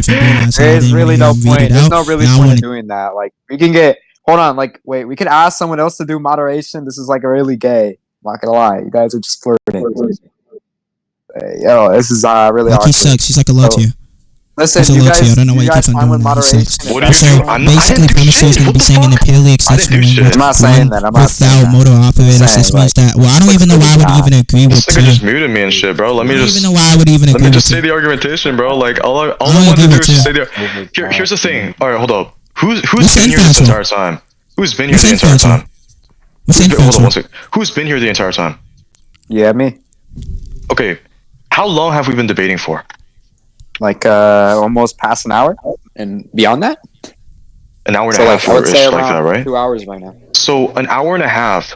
there's really no point. There's no really point in doing that. Like, we can get. Hold on, like, wait, we could ask someone else to do moderation. This is like really gay. I'm not gonna lie, you guys are just flirting. Hey, yo, this is really awkward. He sucks. He's like a low tier. Listen, you guys, I don't know why you keep on doing that. What do you do? Basically, premise 2 is going to be saying in a purely extensive language. I'm not saying that. I'm not saying without motor operators. This means that. Well, I don't even know why I would even agree with you. Just muted me and shit, bro. Let me just. I don't even know why I would even agree. Let me just say the argumentation, bro. Like all I want to do is just say the. Here's the thing. All right, hold up. Who's been here this entire time? Who's been here the entire time? Hold on 1 second. Who's been here the entire time? Yeah, me. Okay. How long have we been debating for? Like almost past an hour, and beyond that. An hour and a half, like that, right? 2 hours right now. So an hour and a half,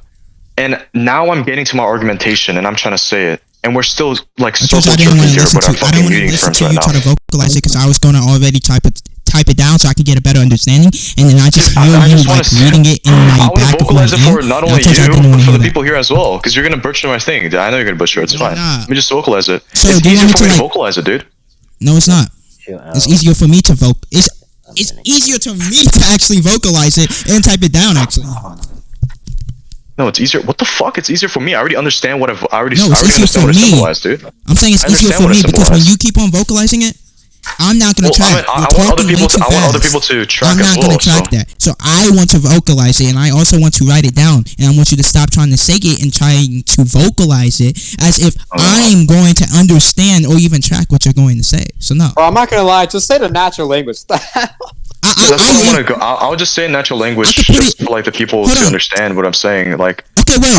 and now I'm getting to my argumentation, and I'm trying to say it, and we're still like circle jerking here, but I'm fucking muting terms right now. I didn't want to vocalize it because I was going to already type it down so I could get a better understanding, and then I just hear you like reading it in my back of my ear. I want to vocalize it for not only you, but for the people here as well, because you're gonna butcher my thing. I know you're gonna butcher it. It's fine. Let me just vocalize it. It's easier for me to vocalize it, dude. No, it's not. It's easier for me to It's easier to me to actually vocalize it and type it down. Actually. No, it's easier. What the fuck? It's easier for me. I already understand what I already understand what it symbolized, dude. I'm saying it's easier for me because when you keep on vocalizing it, I'm not gonna track. I want other people to track. I'm not gonna track that. So I want to vocalize it, and I also want to write it down. And I want you to stop trying to say it and trying to vocalize it as if I'm going to understand or even track what you're going to say. So no. Bro, I'm not gonna lie. Just say the natural language. I'll just say natural language just for like the people to understand what I'm saying. Like, okay, wait,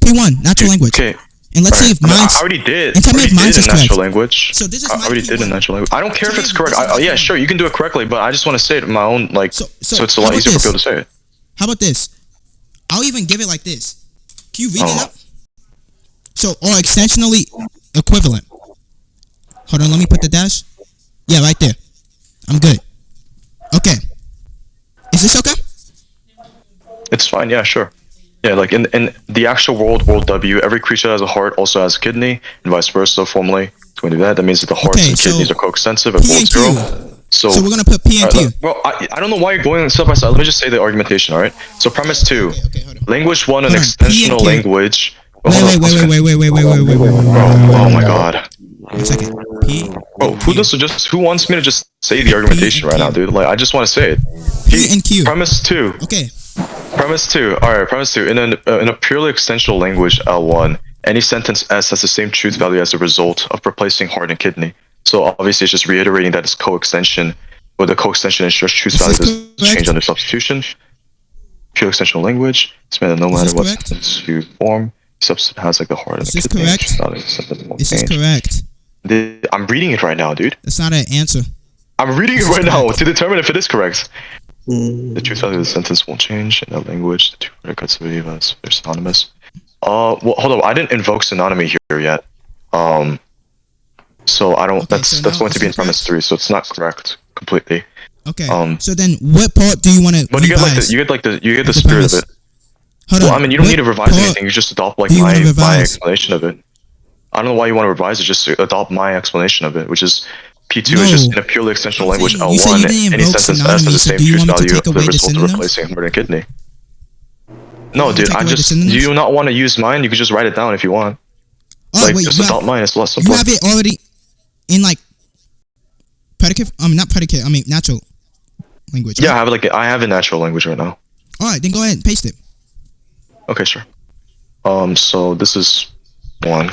P1, natural language. Okay. And let's see if mine's. I already did. And tell me if mine's is correct. Natural language. So this is I already did in natural language. I don't care if it's correct. Yeah, sure, you can do it correctly, but I just want to say it in my own like, so it's a lot easier for people to say it. How about this? I'll even give it like this. Can you read it up? So, or extensionally equivalent. Hold on, let me put the dash. Yeah, right there. I'm good. Okay. Is this okay? It's fine. Yeah, sure. Yeah, like in the actual world W, every creature that has a heart also has a kidney, and vice versa. Formally, to do that, that means that the hearts and kidneys are coextensive at world 0. So we're gonna put P and Q. Well, I don't know why you're going step by step. Let me just say the argumentation, all right? So premise 2, hold on. language 1, an Hold on, extensional P and Q. language. Wait. Oh my god. 1 second. P. Bro, who wants me to just say the argumentation right now, dude? Like, I just want to say it. P and Q. Premise 2. Okay. Premise 2. Alright, premise 2. In a purely extensional language, L1, any sentence S has the same truth value as a result of replacing heart and kidney. So obviously it's just reiterating that it's co-extension, where the co-extension ensures truth value doesn't change under substitution. Pure extensional language, it's meant that no matter what sentence you form, substitute has like the heart and the kidney. Is this correct? I'm reading it right now, dude. That's not an answer. I'm reading it right now to determine if it is correct. The truth value of the sentence won't change in that language. The two predicates of it are synonymous. Well, hold on. I didn't invoke synonymy here yet. So I don't. Okay, that's going to be in premise 3, so it's not correct completely. Okay. So then, what part do you want to? But you get the spirit of it. Hold on. Well, I mean, you don't need to revise anything. You just adopt like my explanation of it. I don't know why you want to revise it. Just adopt my explanation of it, which is P2 is just in a purely extensional language. L1, any sentence S has the same truth value of the result of replacing heart and kidney. No, dude, do you not want to use mine? You can just write it down if you want. Just adopt mine. It's less simple. You have it already in like predicate. Not predicate. Natural language. Yeah, I have a natural language right now. All right, then go ahead and paste it. Okay, sure. So this is 1.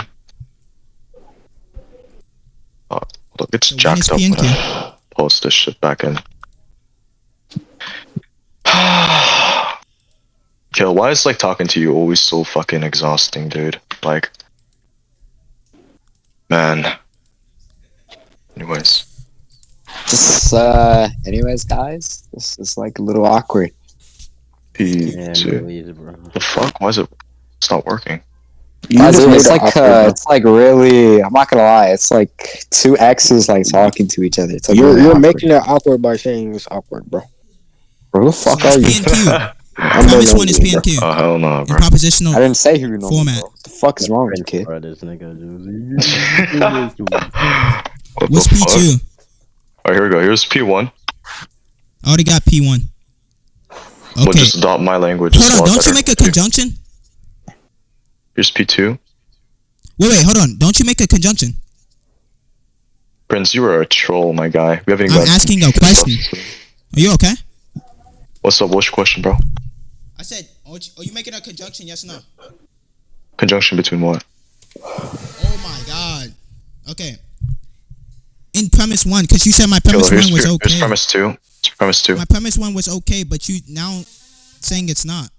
Look, it's jacked up when I post this shit back in. Kill, why is like talking to you always so fucking exhausting, dude? Like, man. Anyways. Anyways, guys, this is like a little awkward. The fuck? Why is it? It's not working. It's like really. I'm not gonna lie. It's like 2 X's like talking to each other. It's like you're making it awkward by saying it's awkward, bro. Who the fuck are you? Premise 1 is P and Q. Oh hell no, bro. Propositional. I didn't say who you know. Format. What the fuck is wrong with you, kid? What's P2? Alright, here we go. Here's P1. I already got P1. Okay. We'll just adopt my language. Hold on, don't you make a conjunction? Here's P2. Wait, hold on. Don't you make a conjunction? Prince, you are a troll, my guy. We haven't even I'm asking a question. Are you okay? What's up? What's your question, bro? I said, are you making a conjunction, yes or no? Conjunction between what? Oh my god. Okay. In premise 1, because you said my premise 1 was okay. Here's premise 2. It's premise 2. My premise 1 was okay, but you now saying it's not.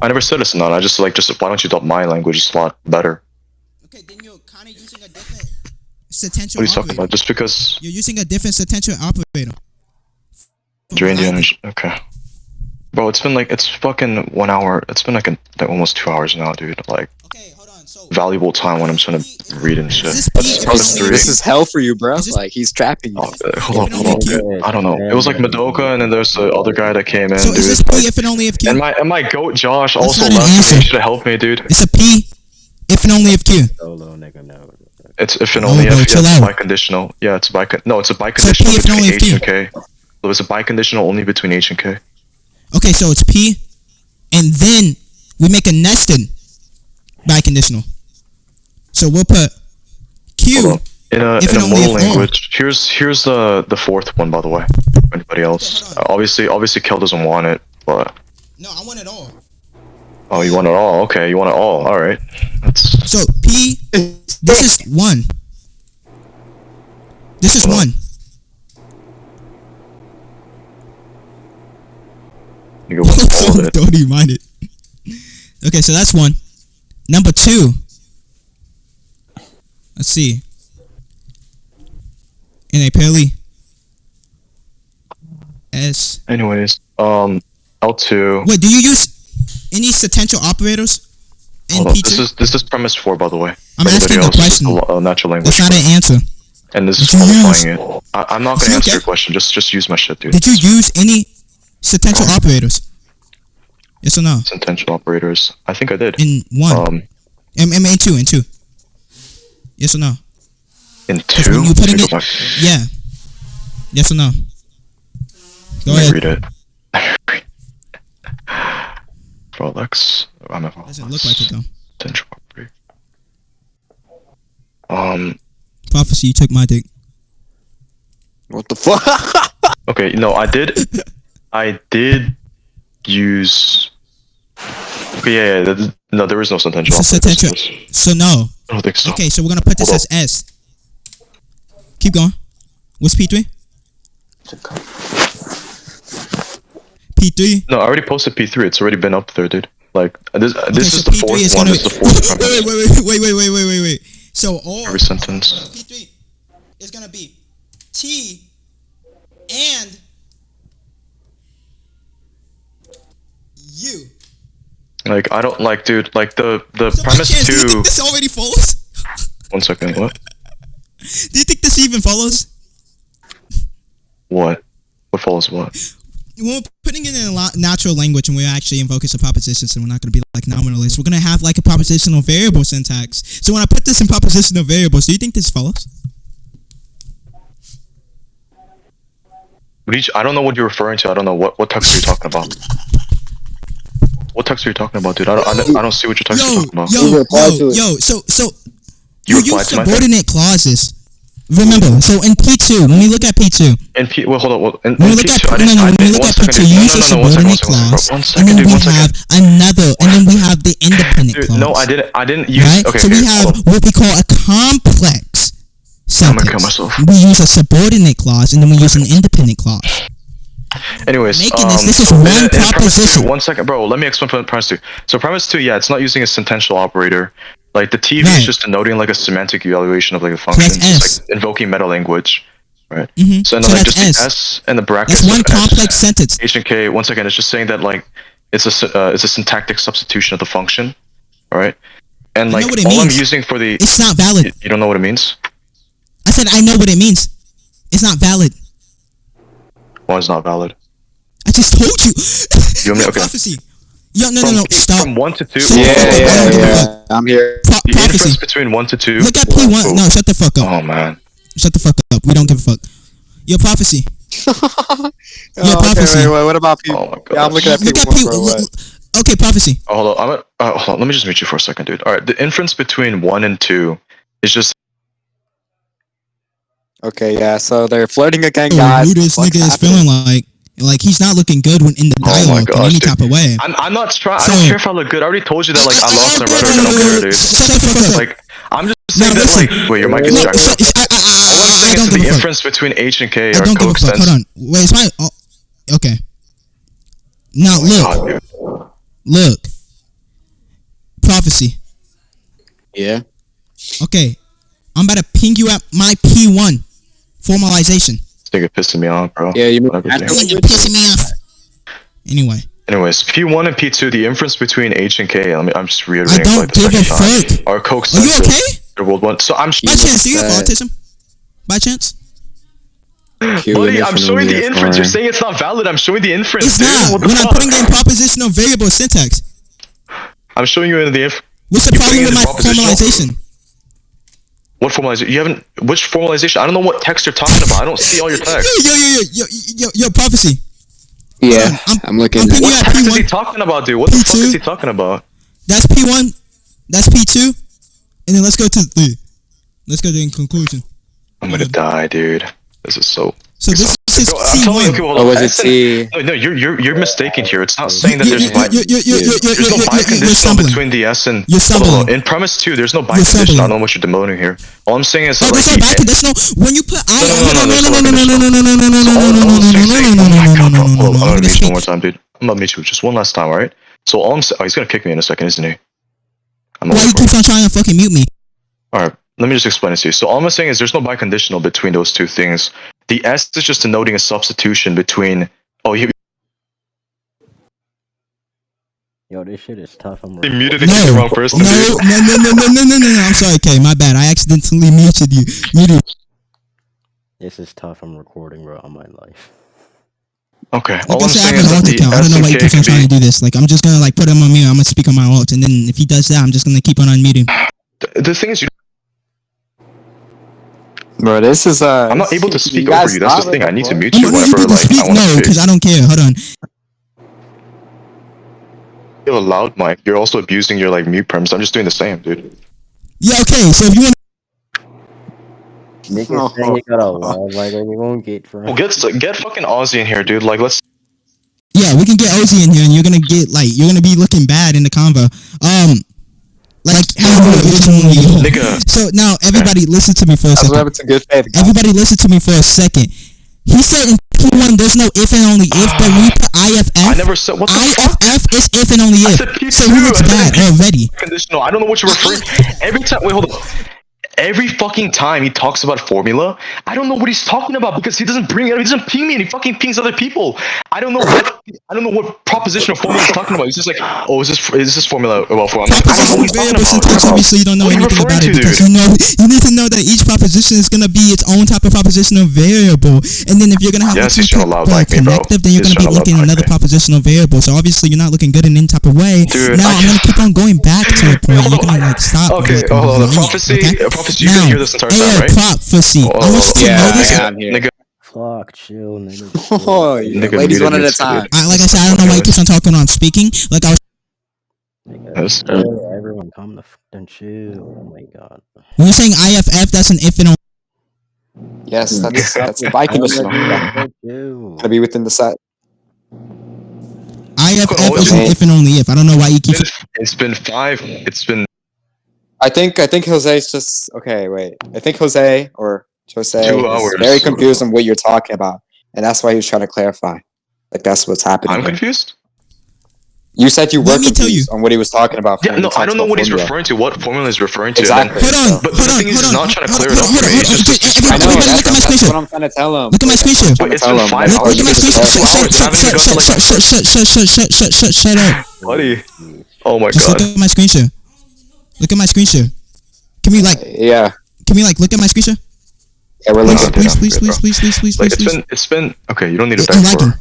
I never said it's not. I just why don't you adopt my language? It's a lot better. Okay, then you're kind of using a different potential operator. What are you talking about? Just because you're using a different potential operator. Drain the energy. Okay. Bro, it's fucking 1 hour. It's been like almost 2 hours now, dude. Like, okay, hold on. So valuable time when I'm trying to read and shit. This is hell for you, bro. Like, he's trapping you. Hold on. I don't know. It was like Madoka, and then there's the other guy that came in. So is this P if and only if Q? And my goat Josh also left. He should have helped me, dude. It's a P if and only if Q. It's if and only if it's biconditional. Yeah, it's it's a biconditional between H and K. So it's a biconditional only between H and K. Okay, so it's P, and then we make a nested biconditional. So we'll put Q in a modal language. Here's the fourth one, by the way. For anybody else? Obviously, Kel doesn't want it, but no, I want it all. Oh, you want it all? Okay, you want it all. All right. So P. This is 1. This is 1. You go with don't even mind it. Okay, so that's 1. Number 2. Let's see. In a purely S. Anyways, L2. Wait, do you use any potential operators in P2? This is premise 4, by the way. I'm asking the question. Natural language. That's not an answer. And this is qualifying it. I'm not gonna answer your question. Just use my shit, dude. Did you use any potential operators? Yes or no? Potential operators. I think I did. In 1. In 2. Yes or no? In 2? When you put in yeah. Yes or no? Go Let me ahead. read it. Rolex. I'm a Doesn't look like it though. Potential property. Prophecy, you took my dick. What the fuck? Okay, no, I did use. Okay, yeah. No, there is no sentential. It's a sentential. So no. I don't think so. Okay, so we're gonna put this as S. Keep going. What's P3? P3. No, I already posted P3. It's already been up there, dude. Like this Okay, is so the P3 fourth is one. gonna. This is the fourth premise. Wait. So all Every sentence. P3 is gonna be T and U. Like I don't like, dude. Like the So premise do you think two. this already follows? 1 second. What? Do you think this even follows? What? What follows what? When we're putting it in a natural language and we're actually in focus of propositions and we're not going to be like nominalists, we're going to have like a propositional variable syntax. So when I put this in propositional variables, do you think this follows? I don't know what you're referring to. I don't know what text are you talking about. What text are you talking about, dude? I don't see what you're talking about. So You you use subordinate clauses. Remember, so in P2, when we look at P2, well, hold on. when we look at P2, you use a subordinate clause, and then we have another, and then we have the independent clause. No, I didn't use. Right? Okay, so we have what we call a complex I'm gonna kill sentence. myself. We use a subordinate clause, and then we use an independent clause. Anyways, Making this is one proposition. 1 second, bro. Let me explain premise 2. So premise 2, yeah, it's not using a sentential operator. Like the TV is just denoting like a semantic evaluation of like a function. It's like invoking meta language, right? So then like just the S and the brackets. That's one complex sentence. H and K. 1 second. It's just saying that like it's a syntactic substitution of the function, all right? And like all I'm using for the it's not valid. You don't know what it means? I said I know what it means. It's not valid. Why is not valid? I just told you. You want me? Okay. Prophecy. Yo, no, stop. From 1 to 2. Yeah. I'm here. The difference between 1 to 2. Look at P1. No, shut the fuck up. Oh man. Shut the fuck up. We don't give a fuck. Your prophecy. Your prophecy. Okay, wait, what about P? Oh my god. Yeah, I'm looking at P1. Okay, prophecy. Oh, hold on. Hold on. Let me just mute you for a second, dude. All right. The inference between 1 and 2 is just. Okay, yeah. So they're flirting again, guys. Who this nigga is feeling like? Like he's not looking good when in the dialogue in any type of way. I'm not trying. I don't care if I look good. I already told you that. Like I'm lost in rhetoric. I don't care, dude. Shut the fuck up. Like I'm just saying that. Like wait, your mic is jacked up. I don't the give a fuck. inference between H and K I are don't give a fuck. coextensive. Hold on. Wait, it's my. Oh, okay. Now look. Prophecy. Yeah. Okay, I'm about to ping you at my P1 formalization. This nigga pissing me off, bro. Yeah, You're pissing me off. Anyway. Anyways, P1 and P2, the inference between H and K. I'm just reiterating. I don't give a fuck. Are coextensive. Are you okay? World one. So I'm. By chance, do you have autism? By chance? Buddy, I'm showing the inference. You're saying it's not valid. I'm showing the inference. It's not. When I'm putting in propositional variable syntax. I'm showing you in the inf. What's the problem with my formalization? What formalization? You haven't. Which formalization? I don't know what text you're talking about. I don't see all your text. Yo, prophecy. Yeah, I'm looking. What text is he talking about, dude? What the fuck is he talking about? That's P1. That's P2. And then let's go to 3. Let's go to the conclusion. I'm gonna die, dude. This is so. So this is C1. Oh, was it C? No, you're mistaken here. It's not saying that there's no by conditional between the S and. Hold on. In premise 2, there's no by conditional. I don't know what you're demoting here. All I'm saying is that there's no by conditional when you put I. I'm gonna meet you one more time, dude. I'm gonna meet you just one last time, alright? So all I'm saying, he's gonna kick me in a second, isn't he? Why you keep on trying to fucking mute me? Alright, let me just explain it to you. So all I'm saying is there's no biconditional between those two things. The S is just denoting a substitution between. Oh, you. Yo, this shit is tough. I'm muted the wrong person. No. I'm sorry, Kay. My bad. I accidentally muted you. This is tough. I'm recording, bro, on my life. Okay. Like I said, I have an alt account. I don't know why he keeps on trying to do this. Like, I'm just gonna like put him on mute. I'm gonna speak on my alt, and then if he does that, I'm just gonna keep on unmuting. The thing is, Bro, this is I'm not able to speak over guys you. That's the stop thing. it, I need to bro. mute you whenever like I want to No, speak. because I don't care. Hold on. You have a loud mic. You're also abusing your like mute perms. I'm just doing the same, dude. Yeah, okay. So if you want, Nigga saying you got a loud mic, like you won't get from. Well, get fucking Aussie in here, dude. Like, let's. yeah, we can get Ozzy in here, and you're gonna be looking bad in the convo. Like how you originally. Nigga. So now everybody listen to me for a second. Everybody listen to me for a second. He said in P1 there's no if and only if, but when you put IFF, I never said what the fuck? IFF is if and only if. So he looks bad already. Conditional. I don't know what you're referring. Every time. Wait, hold on. Every fucking time he talks about formula, I don't know what he's talking about because he doesn't bring it up. He doesn't ping me, and he fucking pings other people. I don't know what proposition or formula he's talking about. He's just like, oh, is this formula about formula? I don't know what he's talking Variable syntax, about. obviously you don't know What are you anything about it referring to, because dude? you need to know that each proposition is gonna be its own type of propositional variable, and then if you're gonna have Yes, a he's trying to loud mic me, bro. connective, then you're He's gonna be trying to linking loud mic another me. propositional variable. So obviously you're not looking good in any type of way. Dude, now I'm gonna keep on going back to a point. You're gonna like stop. Okay, like, hold on. The right, prophecy. okay? Prophecy. You Now, didn't hear this entire Ayo, time, right? prophecy. I want you to know this. Nigga. Fuck, chill, nigga. Oh, yeah. Nigga Ladies, muted one at me, a time. Like I said, I don't know why he keeps on talking on speaking. Like I was. Yes. Everyone, calm the fucking chill. Oh my god. When you're saying IFF, that's an if and only. Yes, that's biconditional. Yeah. Gotta be within the set. IFF is an if and only if. I don't know why he keeps. It's been 5. It's been. I think Jose's just okay. Wait, I think Jose or Jose 2 is hours. very confused on what you're talking about, and that's why he was trying to clarify. Like that's what's happening. I'm here. confused. You said you were Let me tell you. confused on what he was talking about. Yeah, no, I don't know what he's referring to. What formula he's referring to? Exactly. But the thing is, he's not trying to clear it up for me. He's just. I know. Everybody look at my That's screenshot. what I'm trying to tell him. Look at my screenshot. Wait, it's been 5 hours. Look at my screenshot. 2 hours. I haven't even got to like. Shut up. Buddy. Oh my Just god. look at my screenshot. Look at my screenshot. Can we like? Yeah. Can we like look at my screenshot? Yeah, we're looking. Please. Like it's been okay. You don't need to I'm beg liking.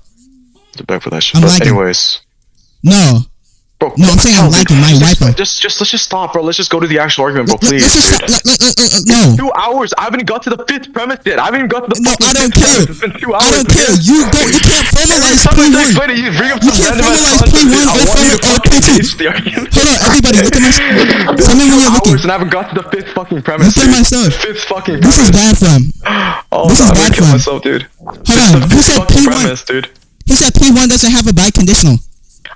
for that shit. I'm But liking. anyways, No. bro. No, I'm saying I'm liking my Wi-Fi. Just let's just stop, bro. Let's just go to the actual argument, bro. Please. No. 2 hours. I haven't got to the 5th premise yet. I haven't even got to the. No, I don't care. It's been 2 hours. I don't care. You can't formalize P1. You bring up You some can't random formalize ass P1 concept. or P2. The argument. Hold on, everybody, look at my. Tell me when you're looking. Hours and I haven't got to the 5th fucking premise. Look at my stuff. 5th fucking This is premise. bad for him. Oh, This is I'm bad gonna for kill him. myself, dude. Hold on. Who said Fucking P1? premise, dude. He said P1 doesn't have a biconditional.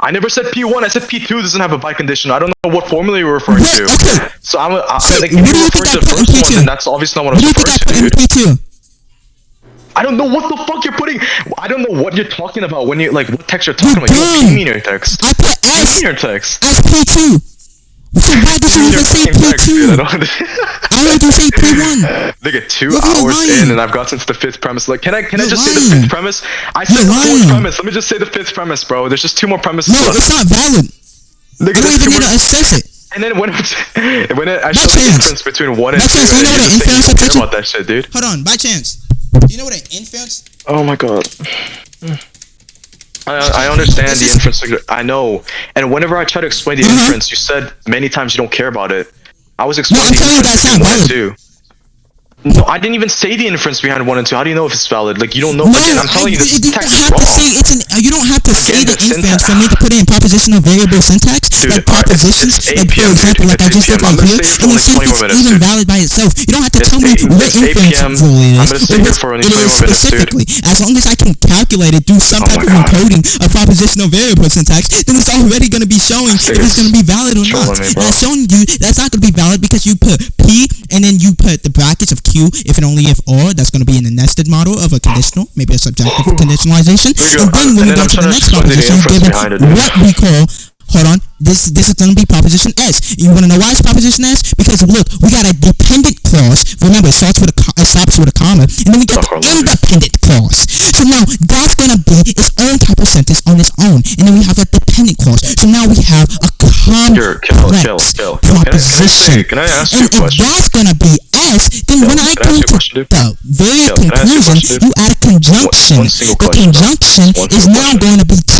I never said P1. I said P2 doesn't have a bicondition. I don't know what formula you were referring Wait, to. okay. So I'm So, like, what if do you you refer think to I the put in first one, P2? then that's obviously not what What I'm do you think I referring put to, in dude. P2? I don't know what the fuck you're putting. I don't know what you're talking about when you like what text you're talking about. You don't dumb. ping me in your text. I put Ping me S in your text. as P2. So why did you Ping me in even your say fucking text, dude. I P2? don't. I heard you say P1. Nigga, 2 You're hours lying. in and I've gotten to the 5th premise. Like, can I You're just say the lying. 5th premise? I said You're the 4th lying. premise. Let me just say the 5th premise, bro. There's just 2 more premises No, left. it's not valid. Nigga, I don't there's even 2 need more. to assess it. And then when I By showed the chance. difference between 1 and By 2, chance, you know and what you an just say you inference don't care application- about that shit, dude. Hold on, by chance. Do you know what an inference? Oh my god. I understand the inference. I know. And whenever I try to explain the inference, you said many times you don't care about it. I was explaining the telling you inference that's not between 1 and valid. 2. No, I didn't even say the inference behind 1 and 2. How do you know if it's valid? Like, you don't know. No, Again, I'm telling you, this you text don't is have to wrong. say it's an. You don't have to say Again, the the inference syntax. for me to put it in propositional variable syntax. Dude, Like propositions, it's 8 like for PM, example, dude. like I It's just 8 did PM. right I'm gonna here, stay for and then like see if 20 it's more minutes, even dude. valid by itself. You don't have to It's tell me 8 what it's 8 inference PM. rule it I'm is. gonna stay here for only 20 more minutes, dude. Specifically, as long as I can calculate it through some Oh type my of God. encoding of propositional variable syntax, then it's already going to be showing if it's going to be valid or not. Trolling me, bro. That's showing you that's not going to be valid because you put P and then you put the brackets of Q if and only if or. That's going to be in the nested model of a conditional, maybe a subjective conditionalization. And then when we go to the next proposition, given what we call, hold on, this is going to be proposition S. You want to know why it's proposition S? Because look, we got a dependent clause. Remember, it stops with a comma, and then we got the independent clause. So now that's going to be its own type of sentence on its own, and then we have a dependent clause. So now we have a complex proposition. Can I ask you a And if question? that's going to be S, then when I Can I go ask you a to question, dude? the very Can I ask you a conclusion, question, dude? you add a conjunction. One single The question, bro. conjunction One is single now question. going to be T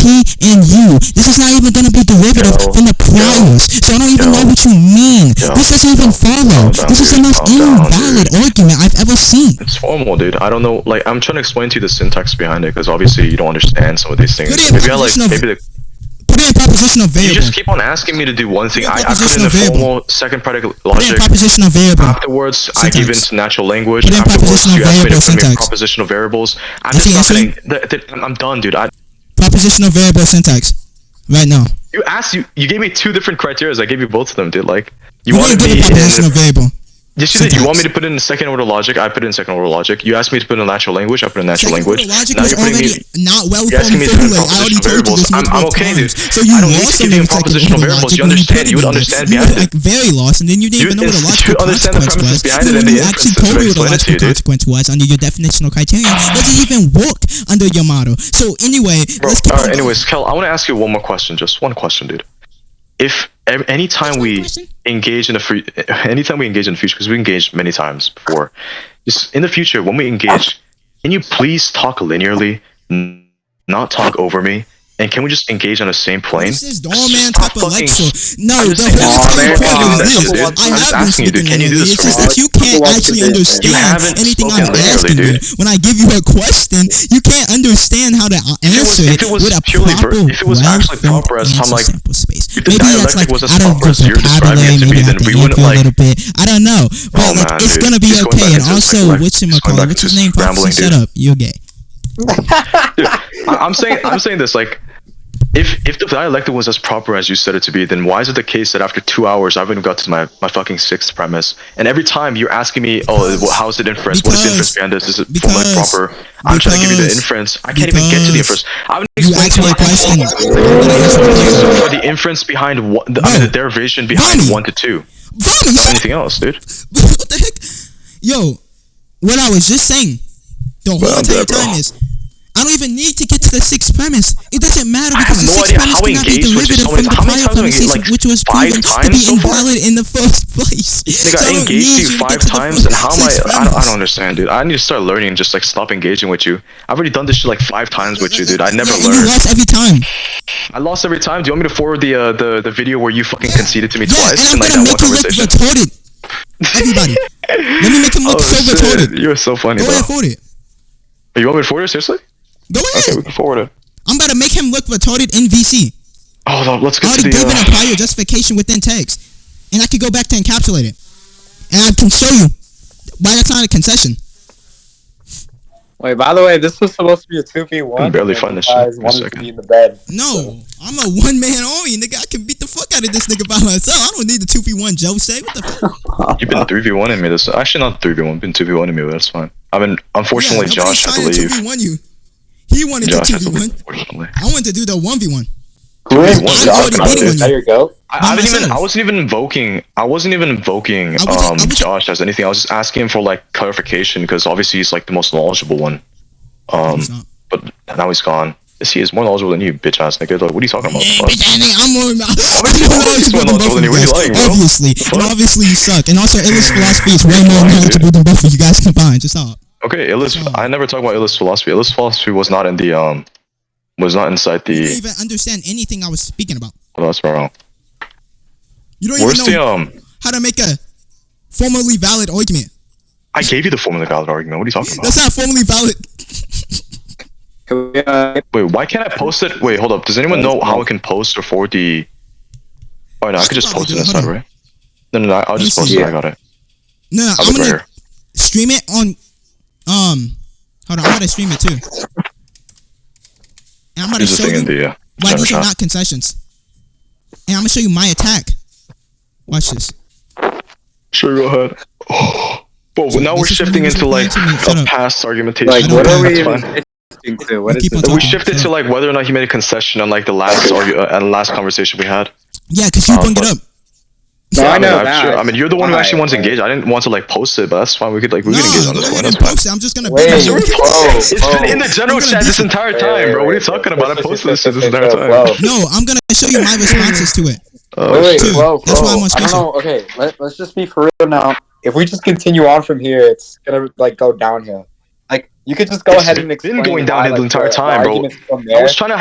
and U. This is not even going to be derivative Yo. from the requires. So I don't even know what you mean. This doesn't even follow. This is the most invalid argument I've ever seen. It's formal, dude. I don't know. Like, I'm trying to explain to you the syntax behind it because obviously you don't understand some of these things. Maybe I like put in propositional variable. You just keep on asking me to do one thing. I put in a formal second predicate logic. Propositional variable. Afterwards, I give into natural language. Put in Afterwards, you ask me to put in syntax. propositional variables. I'm done, dude. Propositional variable syntax. Right now. You gave me two different criteria. I gave you both of them, dude. Like, you want me propositional variable. Yes, you did. You want me to put in second order logic? I put in second order logic. You asked me to put in natural language. I put in natural language. Logic now you're putting me. Not well formed formula. I already told you this multiple I'm okay, dude. So you I don't need to give you propositional variables. You understand? You would understand behind it. Like very lost, and then you didn't even know what a logical consequence was. Behind it, and you actually told me what a logical consequence was under your definitional criterion. Doesn't even work under your model. So anyway, bro. Alright. Anyways, Kel, I want to ask you one more question. Just one question, dude. If anytime we engage in the future, because we engaged many times before, just in the future when we engage, can you please talk linearly, not talk over me, and can we just engage on the same plane? This is doorman type of lecture. No, the whole time problem is I have been speaking linearly. It's just that you can't actually understand anything I'm asking you. When I give you a question, you can't understand how to answer it with a proper, if it was actually proper as I'm like, space. if the Maybe that's like dialectic was as out of proper as you're describing it to be, then we wouldn't a like. little bit. I don't know, but like it's gonna be okay. And also, what's his name? Shut up, you're gay. Dude, I'm saying this, like, if the dialectic was as proper as you said it to be, then why is it the case that after 2 hours I haven't got to my fucking sixth premise, and every time you're asking me, how is it inference? What is the inference behind this? Is it formally proper? I'm trying to give you the inference. I can't even get to the inference. I would explain to you for the inference behind the derivation behind 1 to 2. Anything else, dude? What the heck? Yo, what I was just saying the whole entire time is I don't even need to get to the sixth premise. It doesn't matter because the sixth premise cannot be derivative from the prior premises, which was proven to be invalid in the first place. So I engaged you 5 times, and how am I don't understand, dude. I need to start learning. Just like stop engaging with you. I've already done this shit like 5 times with you, dude. I never learned. You lost every time. I lost every time. Do you want me to forward the video where you fucking conceded to me twice and in like that one conversation? Retarded. Everybody, let me make him look so retarded. You're so funny. Go ahead, forward it. You want me to forward it? Seriously? Go ahead. Okay, we can forward it. I'm about to make him look retarded in VC. Hold on, let's get to the. I already given a prior justification within text, and I could go back to encapsulate it, and I can show you why that's not a concession. Wait, by the way, this was supposed to be a 2v1. I can barely find this shit. Wanted to be in the bed. No, I'm a one-man army, nigga. I can beat the fuck out of this nigga by myself. I don't need the 2v1 Joe say. What the fuck? You've been 3v1 in me. This actually not 3v1. Been 2v1 in me, but that's fine. I've been unfortunately Josh had to leave. 2v1 you. He wanted Josh to 2v1. I wanted to do the 1v1. There you go. I wasn't even invoking Josh as anything. I was just asking him for like clarification because obviously he's like the most knowledgeable one. But now he's gone. He is more knowledgeable than you, bitch ass nigga. Like, what are you talking about? I'm more knowledgeable than both of you guys. Obviously, and obviously you suck. And also, Illis philosophy is way more knowledgeable than both of you guys combined. Just stop. Okay, Illis. I never talked about Illis philosophy. Illis philosophy was not in the was not inside the. You don't even understand anything I was speaking about. Well, that's wrong. You don't even know how to make a formally valid argument. I gave you the formally valid argument. What are you talking about? That's not formally valid. Wait, why can't I post it? Wait, hold up. Does anyone know how I can post or forward the? Oh no, I could just post it inside, right? No, I'll just post it. I got it. No, I'm gonna stream it on. Hold on, I'm gonna stream it too. And I'm gonna show you why these are not concessions. And I'm gonna show you my attack. Watch this. Sure, go ahead. But so now we're shifting into like a past argumentation. Like, what are we into? What is it? We shifted to like whether or not he made a concession on like the last conversation we had. Yeah, because you bring it up. No, I know that. Sure. I mean, you're the one who actually wants to engage. I didn't want to like post it, but that's fine. We could engage on this one. That's fine. I'm just gonna. It's been in the general chat this entire time, bro. What are you talking about? I posted this entire time. No, I'm gonna show you my responses to it. Wait, bro. That's why I'm on special. I don't know. Okay, let's just be for real now. If we just continue on from here, it's gonna like go downhill. Like you could just go ahead and explain. It's been going downhill the entire time, bro. I was trying to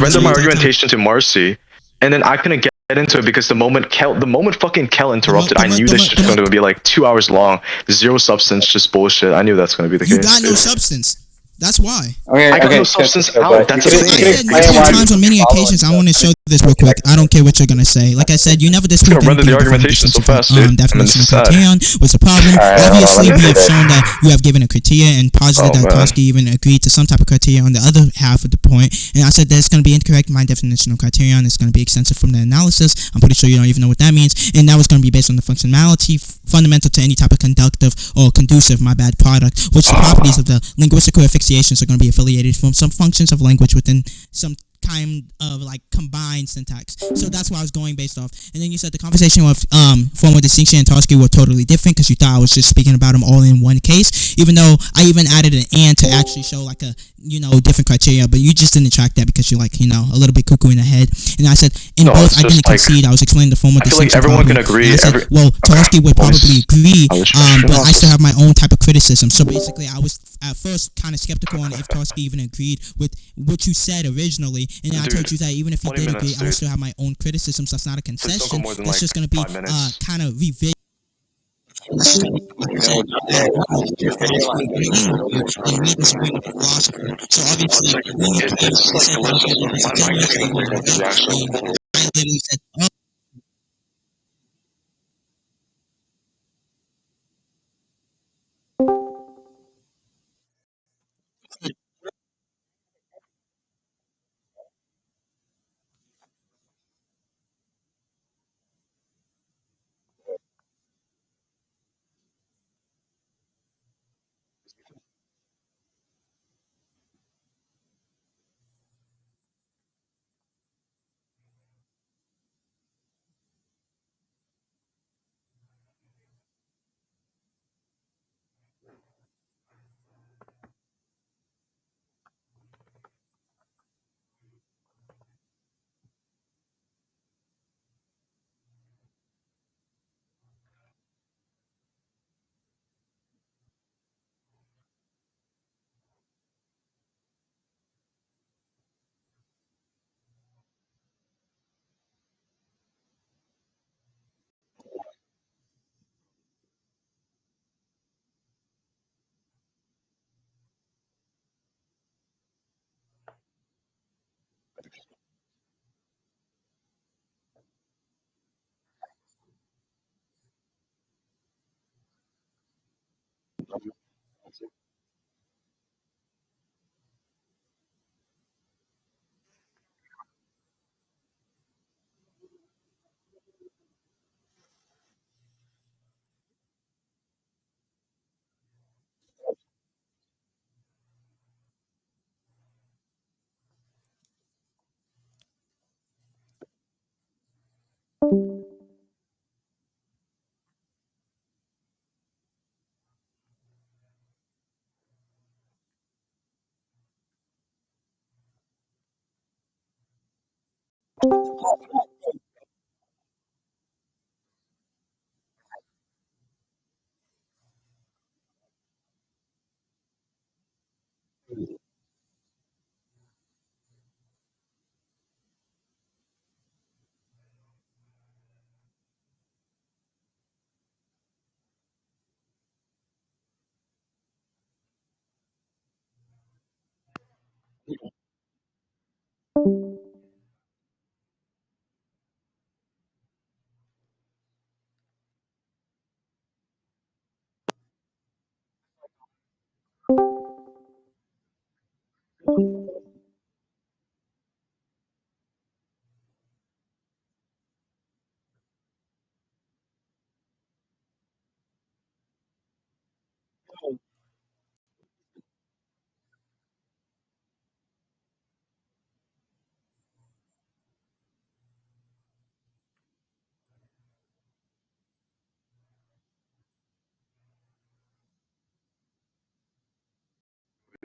render my argumentation to Marcy, and then I couldn't get get into it because the moment fucking Kel interrupted, I knew this shit's going to be like 2 hours long. Zero substance, just bullshit. I knew that's going to be the You case. got no substance. That's why. I got no substance out. That's the I thing. said multiple times on many occasions. I want to show this real quick. I don't care what you're gonna say. Like I said, you never disproved render the anything before argumentation so fast, dude. definition of sad. criterion. What's the problem? Obviously, we have shown that you have given a criteria and posited that Toski even agreed to some type of criteria on the other half of the point. And I said that it's gonna be incorrect. My definition of criterion is gonna be extensive from the analysis. I'm pretty sure you don't even know what that means. And that was gonna be based on the functionality fundamental to any type of conductive or conducive, product, which the properties of the linguistic coefficients are going to be affiliated from some functions of language within some kind of like combined syntax. So that's why I was going based off. And then you said the conversation with formal distinction and Tarski were totally different because you thought I was just speaking about them all in one case, even though I even added an and to actually show like a different criteria, but you just didn't track that because you're like a little bit cuckoo in the head. And I said in both I didn't concede. I was explaining the formal distinction. Like everyone can agree. Well, Tarski would probably agree, but I still have my own type of criticism. So basically, I was at first kind of skeptical on if Tarski even agreed with what you said originally, and then I told you that even if he did agree, I would still have my own criticisms. That's not a concession. That's just going to be kind of revision. So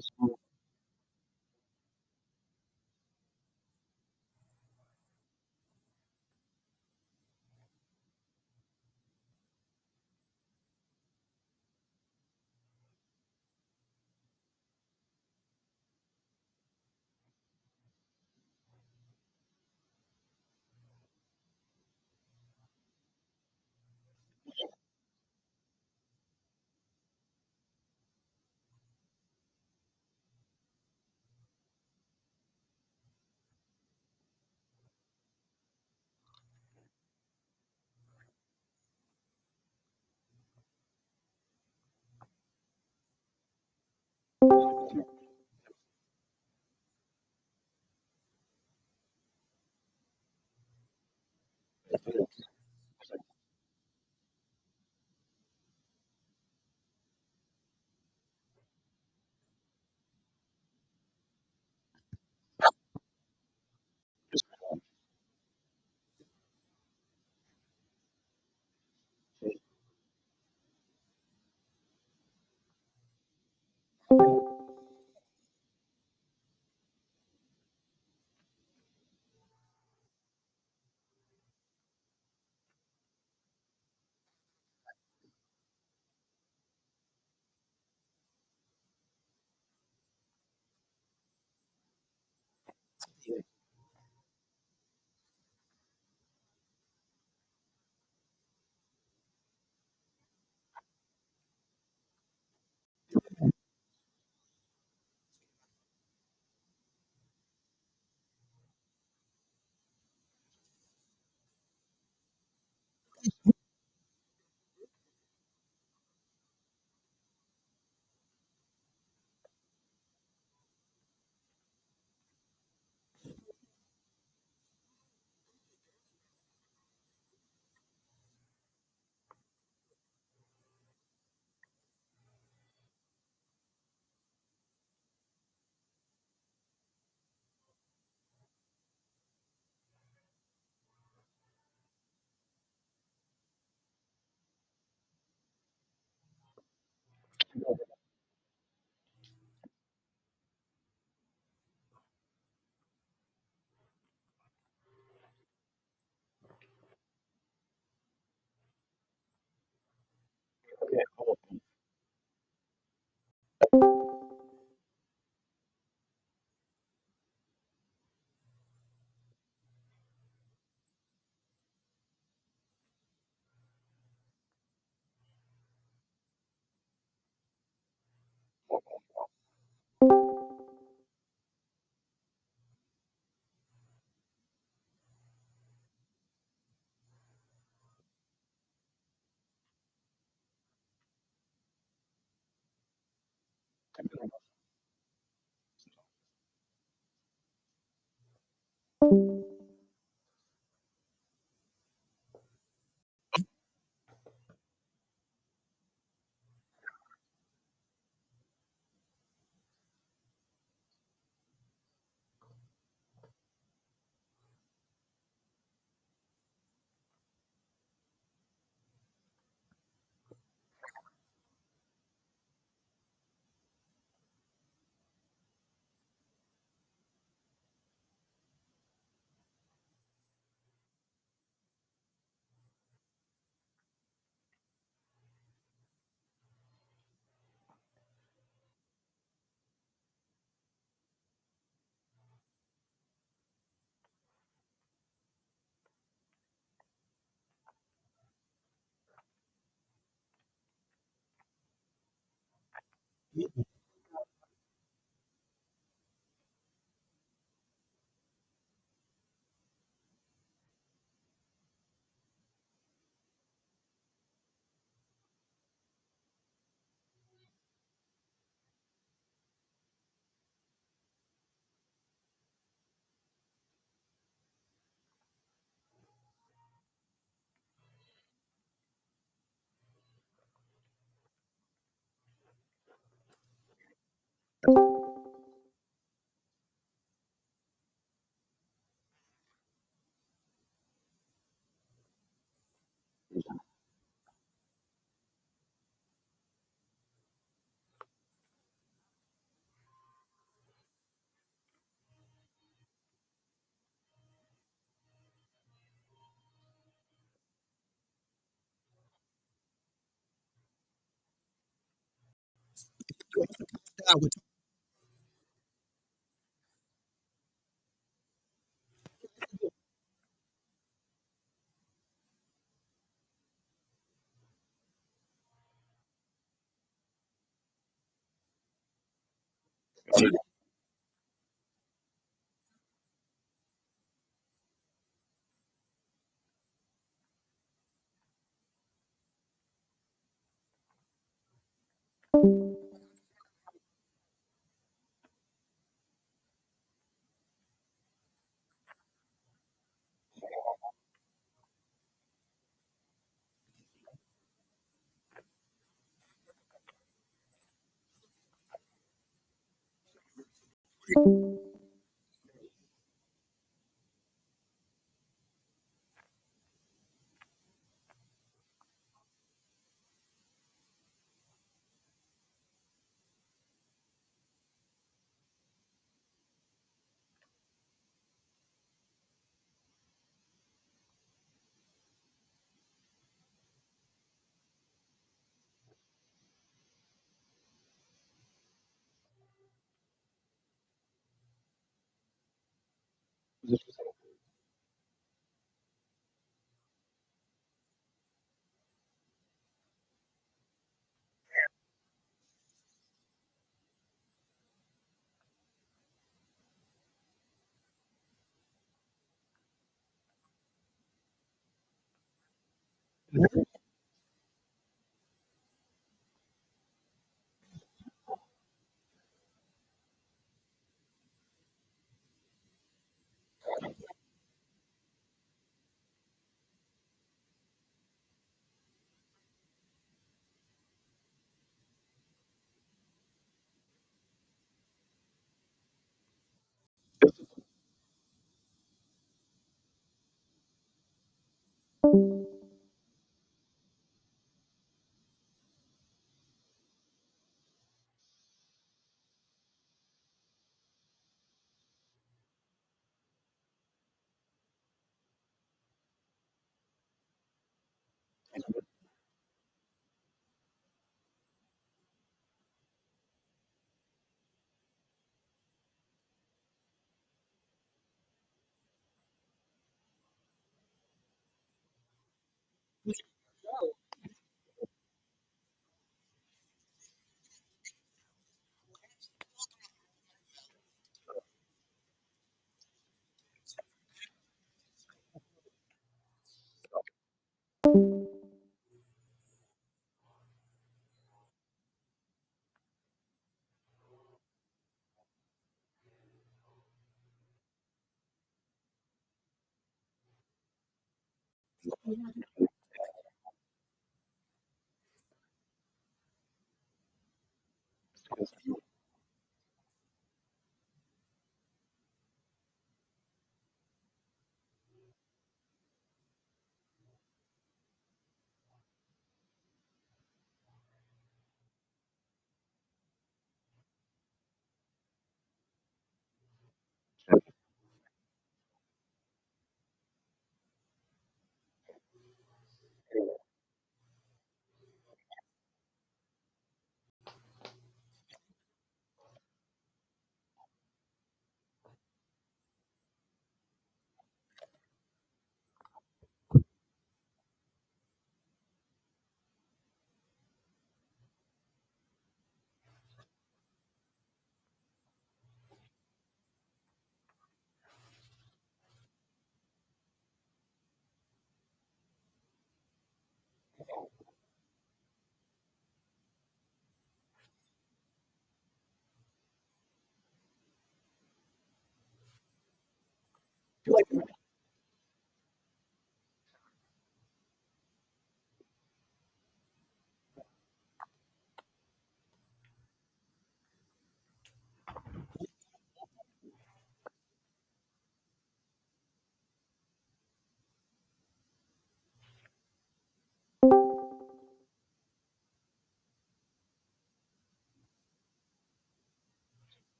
obviously,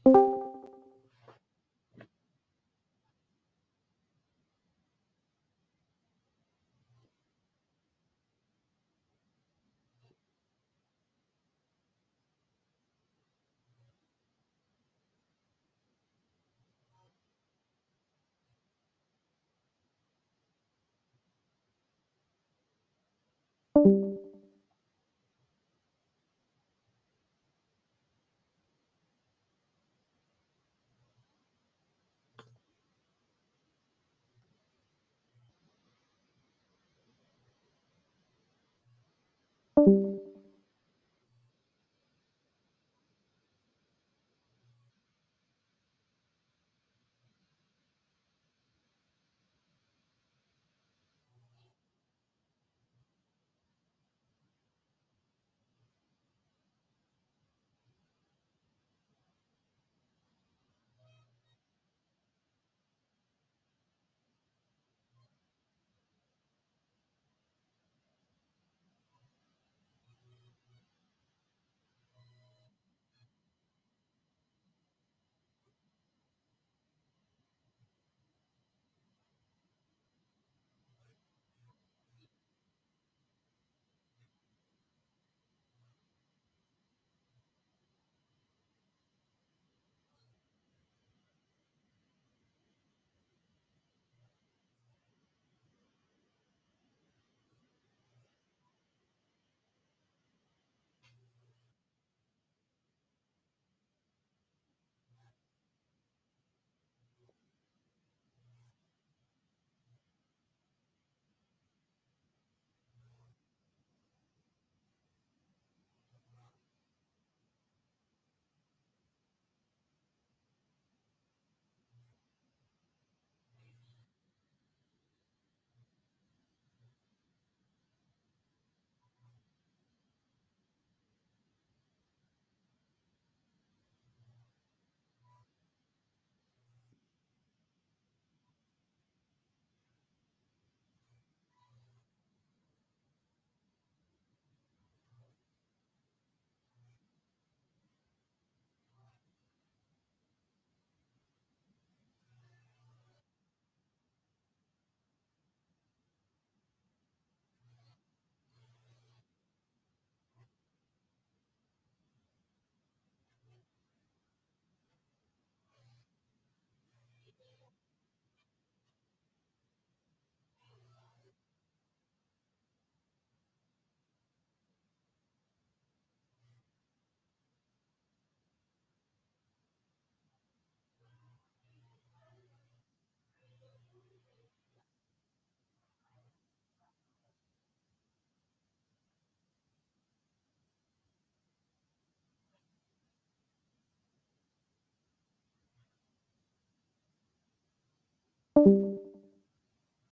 you